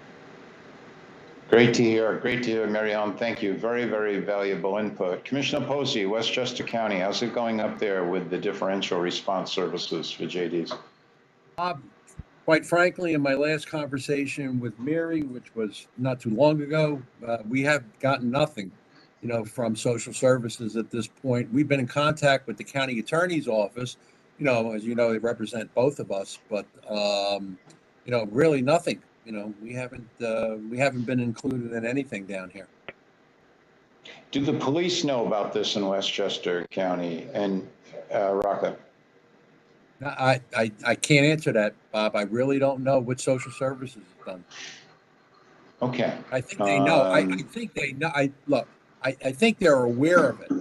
Great to hear, Mary Ellen. Thank you. Very, very valuable input. Commissioner Posey, Westchester County, how's it going up there with the differential response services for JDs? Quite frankly, in my last conversation with Mary, which was not too long ago, we have gotten nothing, from social services at this point. We've been in contact with the county attorney's office, as you know, they represent both of us, but, really nothing. We haven't been included in anything down here. Do the police know about this in Westchester County and Rocca? I can't answer that, Bob. I really don't know what social services has done. Okay. I think they know. I think they know. I think they're aware of it.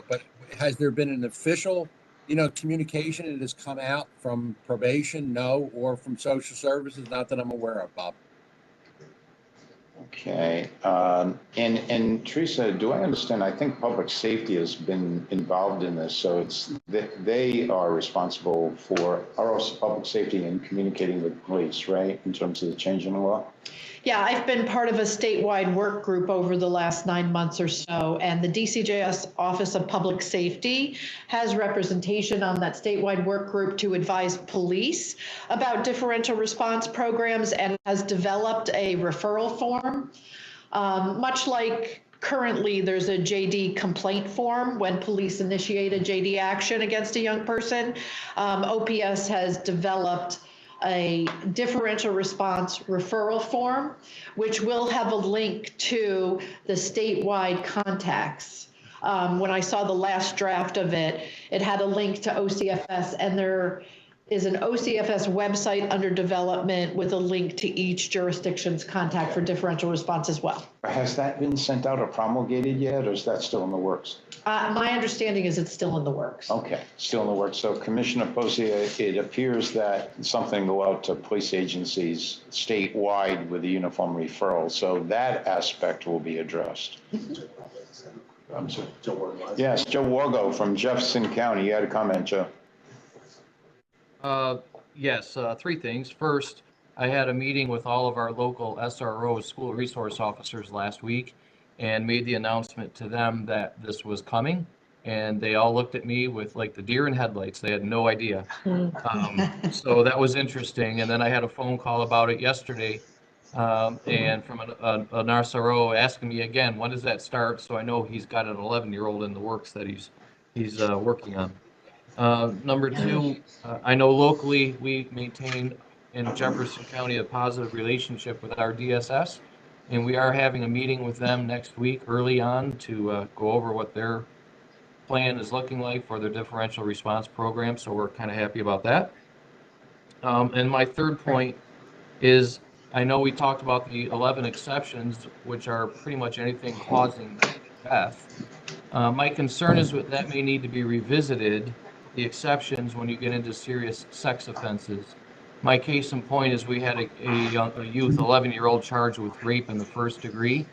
But has there been an official, communication that has come out from probation? No, or from social services? Not that I'm aware of, Bob. Okay. And Teresa, do I understand? I think public safety has been involved in this, so they are responsible for also public safety and communicating with police, right? In terms of the change in the law. Yeah, I've been part of a statewide work group over the last 9 months or so, and the DCJS Office of Public Safety has representation on that statewide work group to advise police about differential response programs and has developed a referral form, much like currently there's a JD complaint form when police initiate a JD action against a young person. OPS has developed a differential response referral form, which will have a link to the statewide contacts. When I saw the last draft of it, it had a link to OCFS, and there is an OCFS website under development with a link to each jurisdiction's contact for differential response as well. Has that been sent out or promulgated yet, or is that still in the works? My understanding is it's still in the works. Okay, still in the works. So Commissioner Posey, it appears that something go out to police agencies statewide with a uniform referral. So that aspect will be addressed. I'm sorry, Joe Wargo. Yes, Joe Wargo from Jefferson County. You had a comment, Joe. Yes, three things. First, I had a meeting with all of our local SROs, school resource officers, last week, and made the announcement to them that this was coming. And they all looked at me with like the deer in headlights. They had no idea. So that was interesting. And then I had a phone call about it yesterday, and from an SRO asking me again, when does that start? So I know he's got an 11-year-old in the works that he's working on. Number two, I know locally we maintain in Jefferson County a positive relationship with our DSS, and we are having a meeting with them next week early on to go over what their plan is looking like for their differential response program. So we're kind of happy about that. And my third point is, I know we talked about the 11 exceptions, which are pretty much anything causing death. My concern is that may need to be revisited, the exceptions when you get into serious sex offenses. My case in point is we had a youth, 11-year-old, charged with rape in the first degree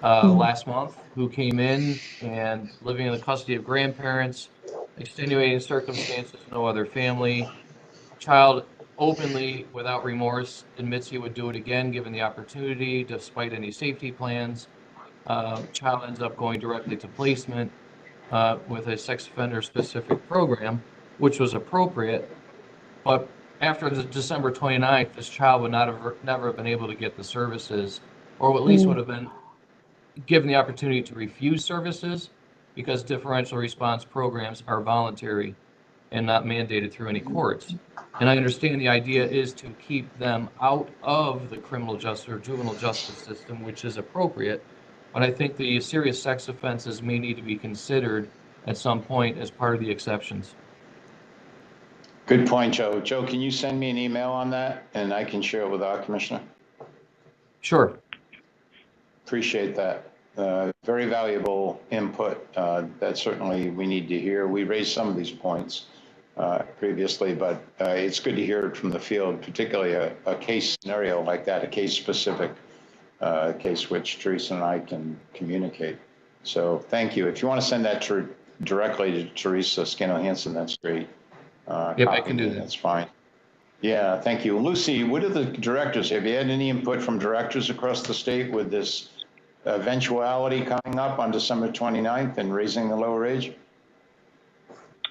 last month, who came in and living in the custody of grandparents, extenuating circumstances, no other family. Child openly, without remorse, admits he would do it again given the opportunity, despite any safety plans. Child ends up going directly to placement with a sex offender specific program, which was appropriate. But after the December 29th, this child would never have been able to get the services, or at least would have been given the opportunity to refuse services, because differential response programs are voluntary and not mandated through any courts. And I understand the idea is to keep them out of the criminal justice or juvenile justice system, which is appropriate. But I think the serious sex offenses may need to be considered at some point as part of the exceptions. Good point, Joe. Joe, can you send me an email on that and I can share it with our commissioner? Sure. Appreciate that. Very valuable input that certainly we need to hear. We raised some of these points previously, but it's good to hear it from the field, particularly a case scenario like that, a case-specific case which Teresa and I can communicate. So thank you. If you want to send that directly to Teresa Scano-Hansen, that's great. Yep, I can do that. That's fine. Yeah, thank you. Lucy, what are the directors? Have you had any input from directors across the state with this eventuality coming up on December 29th and raising the lower age?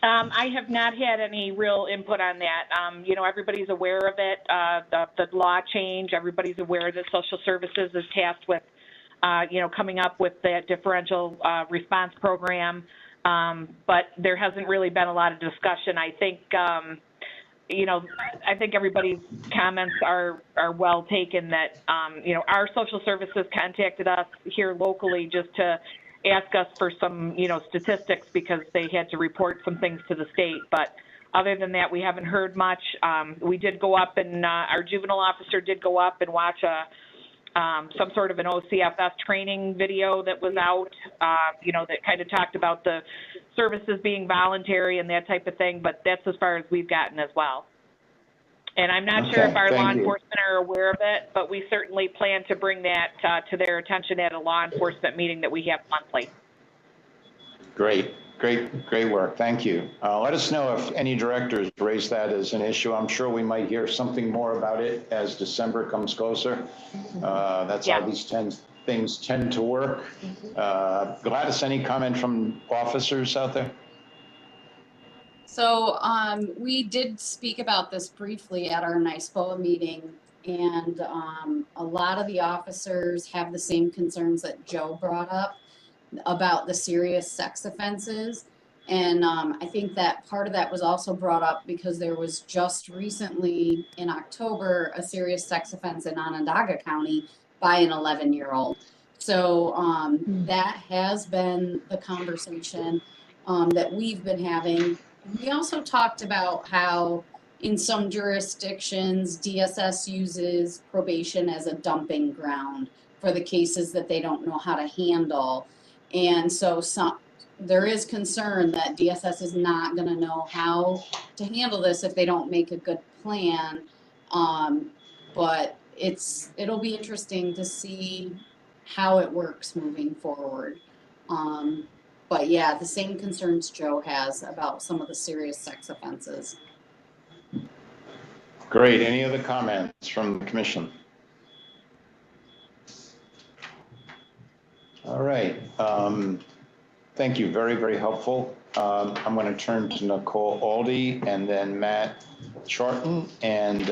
I have not had any real input on that. You know, everybody's aware of it, the law change. Everybody's aware that social services is tasked with, you know, coming up with that differential response program. But there hasn't really been a lot of discussion. I think, you know, I think everybody's comments are well taken that, you know, our social services contacted us here locally just to ask us for some, you know, statistics because they had to report some things to the state. But other than that, we haven't heard much. We did go up and our juvenile officer did go up and watch some sort of an OCFS training video that was out, you know, that kind of talked about the services being voluntary and that type of thing, but that's as far as we've gotten as well. And I'm not sure if our law enforcement are aware of it, but we certainly plan to bring that to their attention at a law enforcement meeting that we have monthly. Great, great work. Thank you. Let us know if any directors raise that as an issue. I'm sure we might hear something more about it as December comes closer. That's how these things tend to work. Gladys, any comment from officers out there? So we did speak about this briefly at our NYSPOA meeting, and a lot of the officers have the same concerns that Joe brought up about the serious sex offenses. And I think that part of that was also brought up because there was just recently in October a serious sex offense in Onondaga County by an 11-year-old. So that has been the conversation that we've been having. We also talked about how in some jurisdictions, DSS uses probation as a dumping ground for the cases that they don't know how to handle. And so there is concern that DSS is not going to know how to handle this if they don't make a good plan. But it'll be interesting to see how it works moving forward. But yeah, the same concerns Joe has about some of the serious sex offenses. Great. Any other comments from the commission? All right. Thank you. Very, very helpful. I'm going to turn to Nicole Aldi and then Matt Charton, and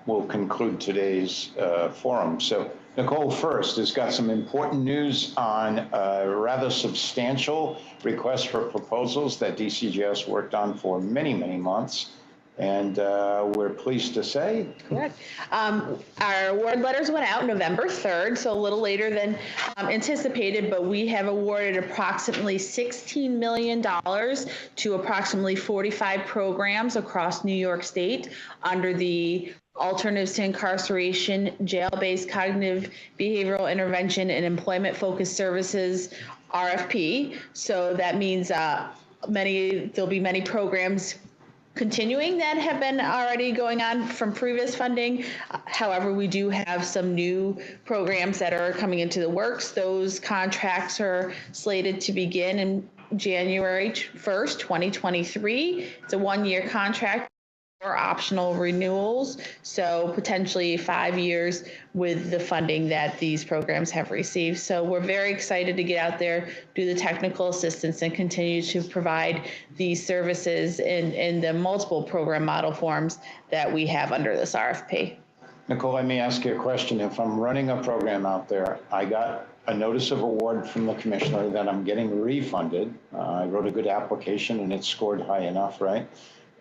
we'll conclude today's forum. So Nicole first has got some important news on a rather substantial request for proposals that DCGS worked on for many, many months. And we're pleased to say. Correct. Our award letters went out November 3rd, so a little later than anticipated, but we have awarded approximately $16 million to approximately 45 programs across New York State under the Alternatives to Incarceration, Jail-Based Cognitive Behavioral Intervention and Employment-Focused Services RFP. So that means there'll be many programs continuing that have been already going on from previous funding. However, we do have some new programs that are coming into the works. Those contracts are slated to begin in January 1st, 2023. It's a one-year contract or optional renewals, so potentially 5 years with the funding that these programs have received. So we're very excited to get out there, do the technical assistance, and continue to provide these services in the multiple program model forms that we have under this RFP. Nicole, let me ask you a question. If I'm running a program out there, I got a notice of award from the commissioner that I'm getting refunded. I wrote a good application and it scored high enough, right?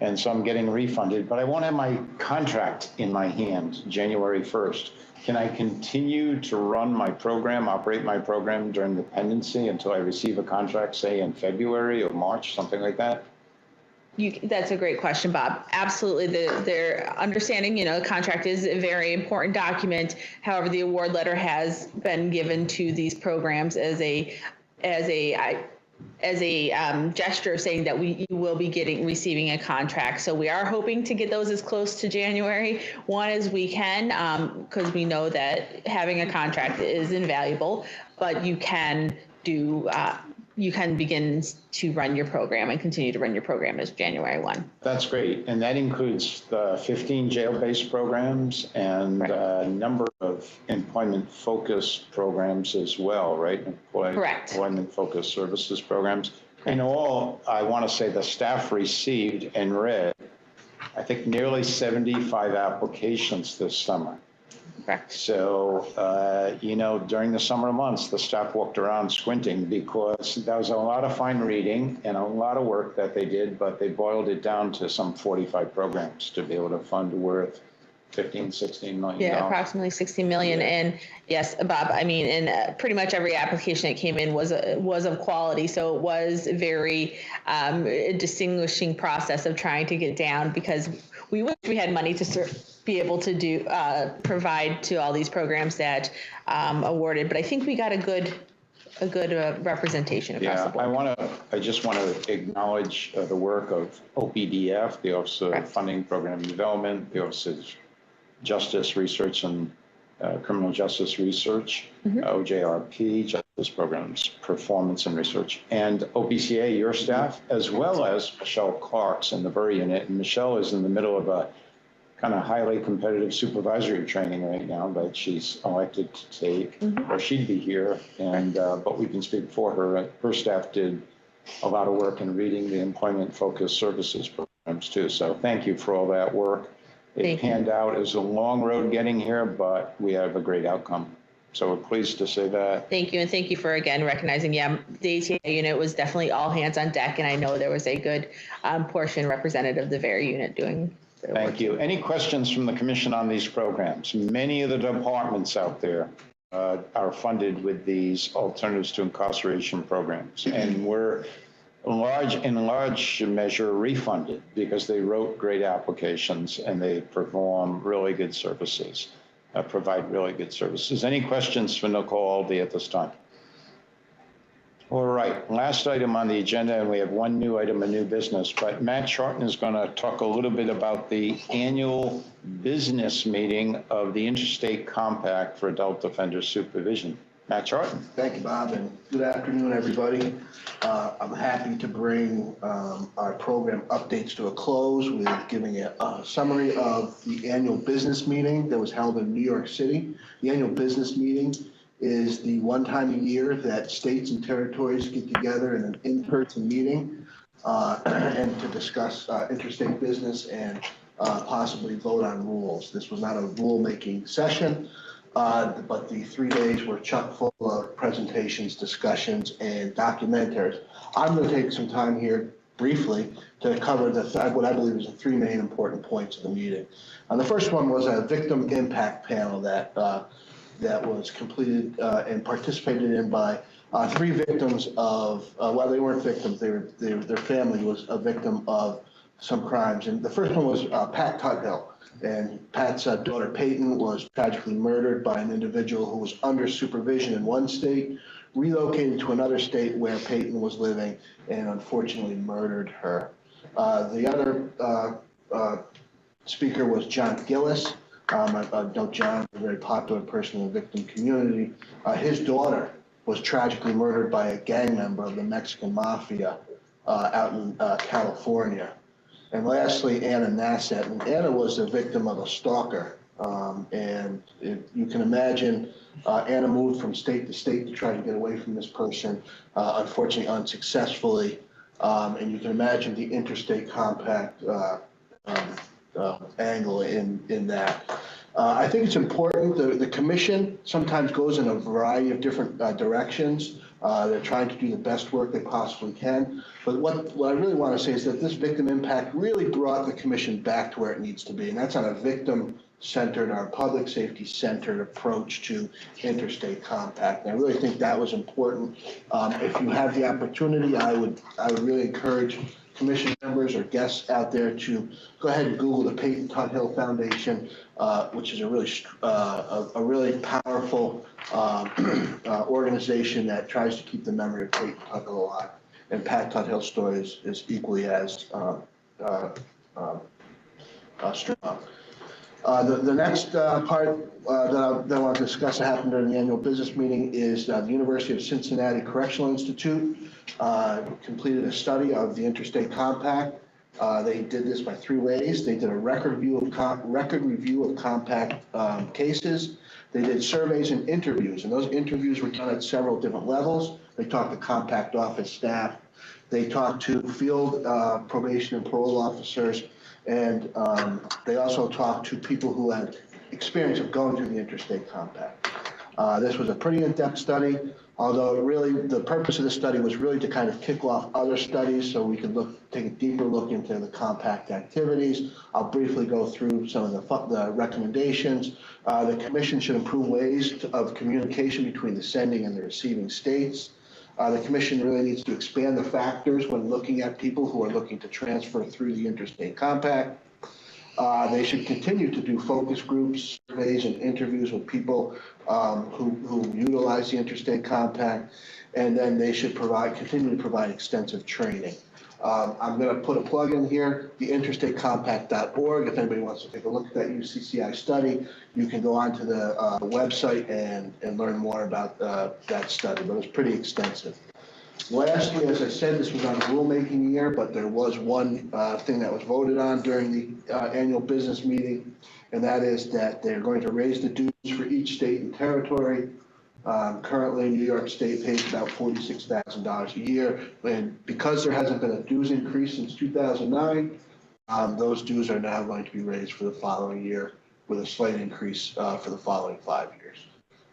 And so I'm getting refunded, but I won't have my contract in my hand January 1st. Can I continue to run my program, operate my program during the pendency until I receive a contract, say in February or March, something like that? That's a great question, Bob. Absolutely. Their understanding, the contract is a very important document. However, the award letter has been given to these programs as a gesture of saying that you will be receiving a contract. So we are hoping to get those as close to January 1 as we can, because we know that having a contract is invaluable, but you can begin to run your program and continue to run your program as January 1. That's great. And that includes the 15 jail-based programs and a number of employment-focused programs as well, right? Correct. Employment-focused services programs. In all, I want to say the staff received and read, I think, nearly 75 applications this summer. Correct. So, during the summer months, the staff walked around squinting because there was a lot of fine reading and a lot of work that they did, but they boiled it down to some 45 programs to be able to fund worth $16 million. Yeah, approximately 60 million. Yeah. And yes, Bob, and pretty much every application that came in was of quality. So it was very a distinguishing process of trying to get down, because we wish we had money to be able to provide to all these programs that awarded. But I think we got a good representation across the board. I just want to acknowledge the work of OPDF, the Office of Funding Program Development, the Office of Justice Research and Criminal Justice Research, OJRP, Justice Programs Performance and Research, and OPCA, your staff, as well as Michelle Clark's in the Bury unit. And Michelle is in the middle of a kind of highly competitive supervisory training right now, but she's elected to take, or she'd be here, and but we can speak for her. Her staff did a lot of work in reading the employment-focused services programs too. So thank you for all that work. It panned out. It was a long road getting here, but we have a great outcome. So we're pleased to say that. Thank you. And thank you for, again, recognizing, the ATA unit was definitely all hands on deck. And I know there was a good portion representative of the VERY unit doing their work. Thank you. Any questions from the commission on these programs? Many of the departments out there are funded with these alternatives to incarceration programs. And we're in large measure refunded because they wrote great applications and they perform really good services, provide really good services. Any questions for Nicole Aldi at this time? All right, last item on the agenda, and we have one new item of new business, but Matt Charton is going to talk a little bit about the annual business meeting of the Interstate Compact for Adult Offender Supervision. Matt Charton. Thank you, Bob, and good afternoon, everybody. I'm happy to bring our program updates to a close with giving a summary of the annual business meeting that was held in New York City. The annual business meeting is the one time a year that states and territories get together in an in-person meeting and to discuss interstate business and possibly vote on rules. This was not a rule-making session. But the 3 days were chock full of presentations, discussions, and documentaries. I'm going to take some time here briefly to cover what I believe is the three main important points of the meeting. The first one was a victim impact panel that was completed and participated in by three victims of, well, they weren't victims, their family was a victim of some crimes. And the first one was Pat Tuthill. And Pat's daughter Peyton was tragically murdered by an individual who was under supervision in one state, relocated to another state where Peyton was living, and unfortunately murdered her. The other speaker was John Gillis. I know John is a very popular person in the victim community. His daughter was tragically murdered by a gang member of the Mexican mafia out in California. And lastly, Anna Nassett. And Anna was the victim of a stalker. You can imagine Anna moved from state to state to try to get away from this person, unfortunately unsuccessfully. And you can imagine the interstate compact angle in that. I think it's important. The commission sometimes goes in a variety of different directions. They're trying to do the best work they possibly can. But what I really want to say is that this victim impact really brought the commission back to where it needs to be, and that's on a victim-centered or public safety-centered approach to interstate compact. And I really think that was important. If you have the opportunity, I would really encourage commission members or guests out there to go ahead and Google the Peyton Tuthill Foundation, which is a really powerful organization that tries to keep the memory of Peyton Tuthill alive. And Pat Tuthill's story is equally as strong. The next part that I want to discuss that happened during the annual business meeting is the University of Cincinnati Correctional Institute completed a study of the Interstate Compact. They did this by 3 ways. They did a record review of compact cases. They did surveys and interviews, and those interviews were done at several different levels. They talked to compact office staff. They talked to field probation and parole officers, and they also talked to people who had experience of going through the Interstate Compact. This was a pretty in-depth study, although the purpose of the study was really to kind of kick off other studies so we could take a deeper look into the compact activities. I'll briefly go through some of the recommendations. The commission should improve ways of communication between the sending and the receiving states. The commission really needs to expand the factors when looking at people who are looking to transfer through the Interstate Compact. They should continue to do focus groups, surveys, and interviews with people who utilize the Interstate Compact, and then they should continue to provide extensive training. I'm going to put a plug in here, the interstatecompact.org. If anybody wants to take a look at that UCCI study, you can go onto the website and learn more about that study, but it's pretty extensive. Lastly, as I said, this was on a rulemaking year, but there was one thing that was voted on during the annual business meeting, and that is that they're going to raise the dues for each state and territory. Currently, New York State pays about $46,000 a year, and because there hasn't been a dues increase since 2009, those dues are now going to be raised for the following year with a slight increase for the following 5 years.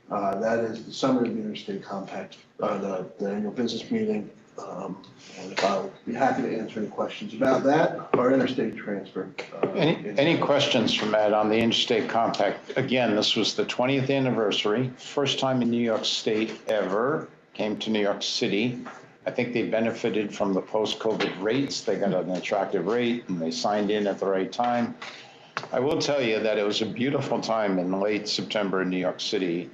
That is the summary of the Interstate Compact, the annual business meeting. And I'll be happy to answer any questions about that or interstate transfer. Any questions from Ed on the Interstate Compact? Again, this was the 20th anniversary, first time in New York State ever, came to New York City. I think they benefited from the post-COVID rates. They got an attractive rate and they signed in at the right time. I will tell you that it was a beautiful time in late September in New York City.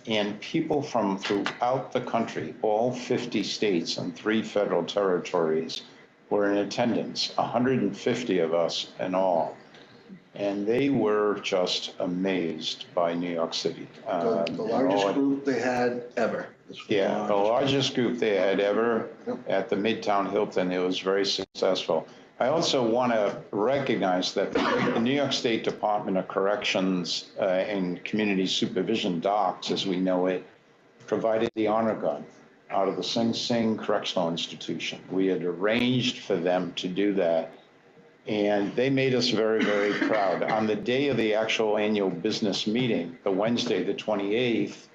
And people from throughout the country, all 50 states and 3 federal territories, were in attendance, 150 of us in all. And they were just amazed by New York City. The largest group they had ever. Yeah, the largest group they had ever at the Midtown Hilton. It was very successful. I also want to recognize that the New York State Department of Corrections and Community Supervision DOCS, as we know it, provided the honor gun out of the Sing Sing Correctional Institution. We had arranged for them to do that, and they made us very, very proud. On the day of the actual annual business meeting, the Wednesday, the 28th,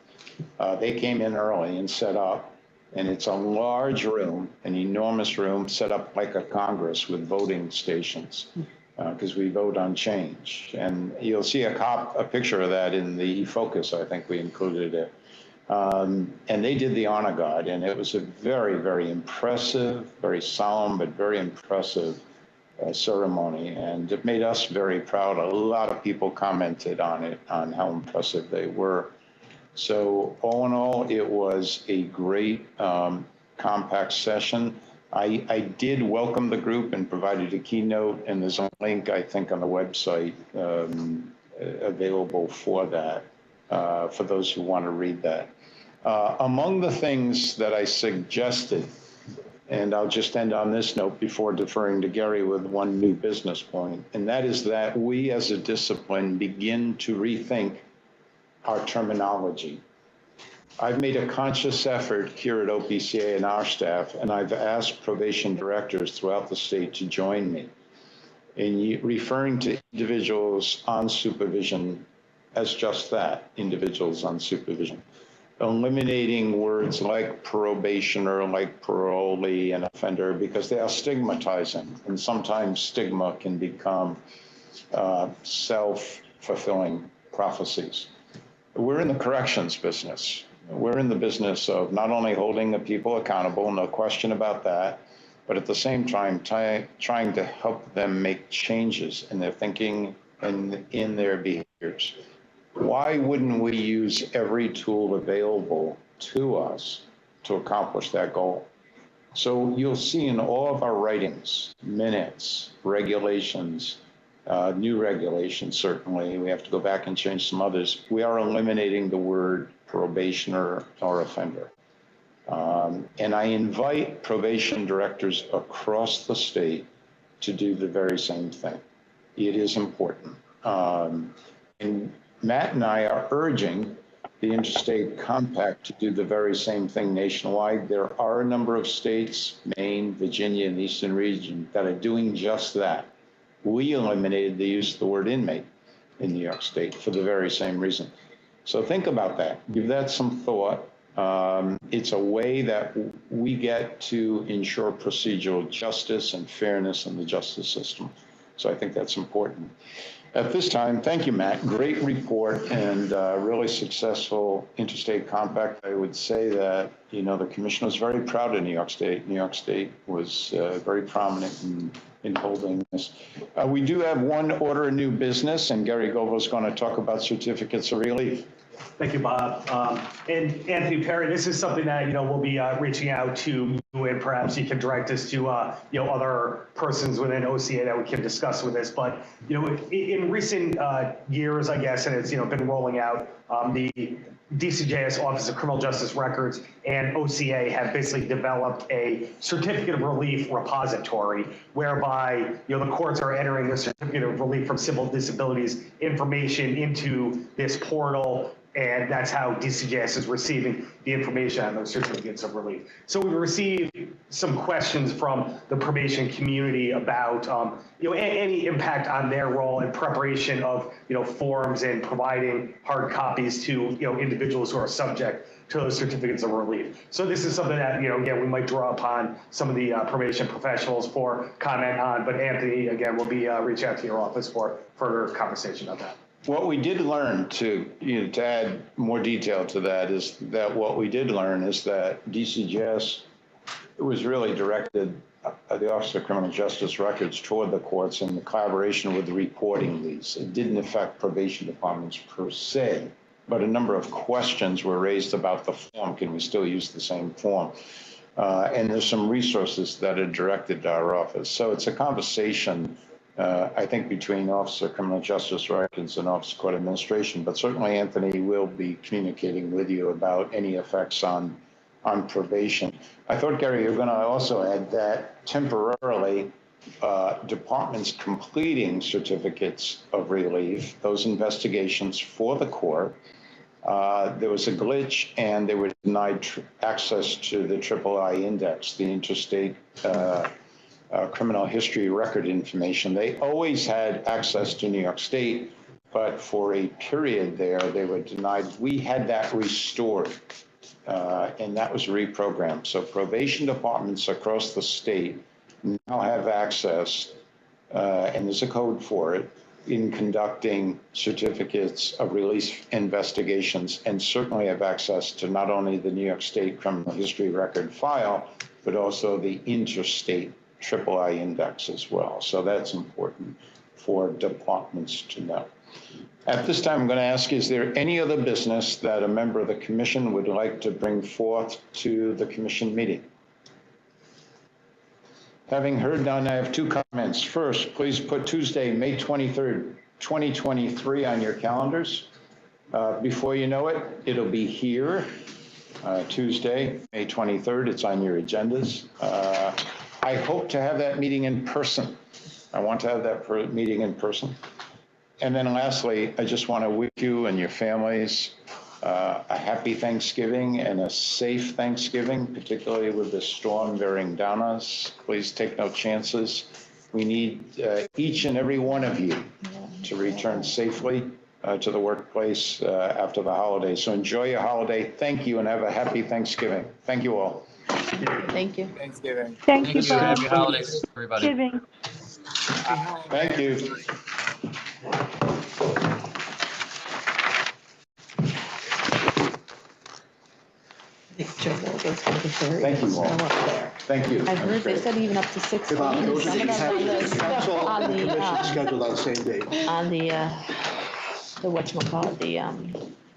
they came in early and set up. And it's a large room, an enormous room set up like a Congress with voting stations because we vote on change. And you'll see a picture of that in the focus. I think we included it. And they did the honor guard, and it was a very, very impressive, very solemn, but very impressive ceremony. And it made us very proud. A lot of people commented on it, on how impressive they were. So all in all, it was a great compact session. I did welcome the group and provided a keynote, and there's a link, I think, on the website available for that, for those who want to read that. Among the things that I suggested And I'll just end on this note before deferring to Gary with one new business point, and that is that we as a discipline begin to rethink our terminology. I've made a conscious effort here at OPCA and our staff, and I've asked probation directors throughout the state to join me in referring to individuals on supervision as just that, individuals on supervision. Eliminating words like probationer, like parolee and offender, because they are stigmatizing, and sometimes stigma can become self-fulfilling prophecies. We're in the corrections business. We're in the business of not only holding the people accountable, no question about that, but at the same time trying to help them make changes in their thinking and in their behaviors. Why wouldn't we use every tool available to us to accomplish that goal? So you'll see in all of our writings, minutes, regulations, new regulations, certainly, we have to go back and change some others. We are eliminating the word probationer or offender. And I invite probation directors across the state to do the very same thing. It is important. And Matt and I are urging the Interstate Compact to do the very same thing nationwide. There are a number of states, Maine, Virginia, and the Eastern region, that are doing just that. We eliminated the use of the word inmate in New York State for the very same reason. So think about that. Give that some thought. It's a way that we get to ensure procedural justice and fairness in the justice system. So I think that's important. At this time, thank you, Matt. Great report and really successful interstate compact. I would say that, you know, the commission was very proud of New York State. New York State was very prominent in holding this. We do have one order of new business, and Gary Govo is going to talk about certificates of relief. Thank you, Bob. And Anthony Perry, this is something that, you know, we'll be reaching out to you, and perhaps you can direct us to, you know, other persons within OCA that we can discuss with this. But, you know, in recent years, I guess, and it's, you know, been rolling out, the DCJS Office of Criminal Justice Records and OCA have basically developed a certificate of relief repository whereby, you know, the courts are entering the certificate of relief from civil disabilities information into this portal, and that's how DCJS is receiving the information on those certificates of relief. So we received some questions from the probation community about, you know, any impact on their role in preparation of, you know, forms and providing hard copies to, you know, individuals who are subject to those certificates of relief. So this is something that, you know, again, we might draw upon some of the probation professionals for comment on, but Anthony, again, will be reaching out to your office for further conversation on that. What we did learn, to add more detail to that, is that DCJS was really directed the Office of Criminal Justice Records toward the courts in the collaboration with reporting these. It didn't affect probation departments per se, but a number of questions were raised about the form. Can we still use the same form? And there's some resources that are directed to our office. So it's a conversation, I think, between Office of Criminal Justice Records and Office of Court Administration, but certainly Anthony will be communicating with you about any effects on probation. I thought, Gary, you're going to also add that temporarily departments completing certificates of relief, those investigations for the court, there was a glitch and they were denied access to the III index, the interstate criminal history record information. They always had access to New York State, but for a period there, they were denied. We had that restored, and that was reprogrammed. So probation departments across the state now have access, and there's a code for it, in conducting certificates of release investigations, and certainly have access to not only the New York State criminal history record file, but also the interstate III index as well. So that's important for departments to know. At this time, I'm going to ask, is there any other business that a member of the commission would like to bring forth to the commission meeting? Having heard none, I have two comments. First, please put Tuesday, May 23rd, 2023 on your calendars. Before you know it, it'll be here. Tuesday, May 23rd. It's on your agendas. I hope to have that meeting in person. I want to have that meeting in person. And then lastly, I just want to wish you and your families a happy Thanksgiving and a safe Thanksgiving, particularly with the storm bearing down on us. Please take no chances. We need each and every one of you to return safely to the workplace after the holiday. So enjoy your holiday. Thank you and have a happy Thanksgiving. Thank you all. Thank you. Thanksgiving. Thank you, Bob. Happy holidays, everybody. Thanksgiving. Thank you. Thank you all. Thank you. I've heard they said even up to 6 Hey, Bob, feet. those are Some the of them on the, council on and the, commission scheduled on the same day. on the whatchamacallit,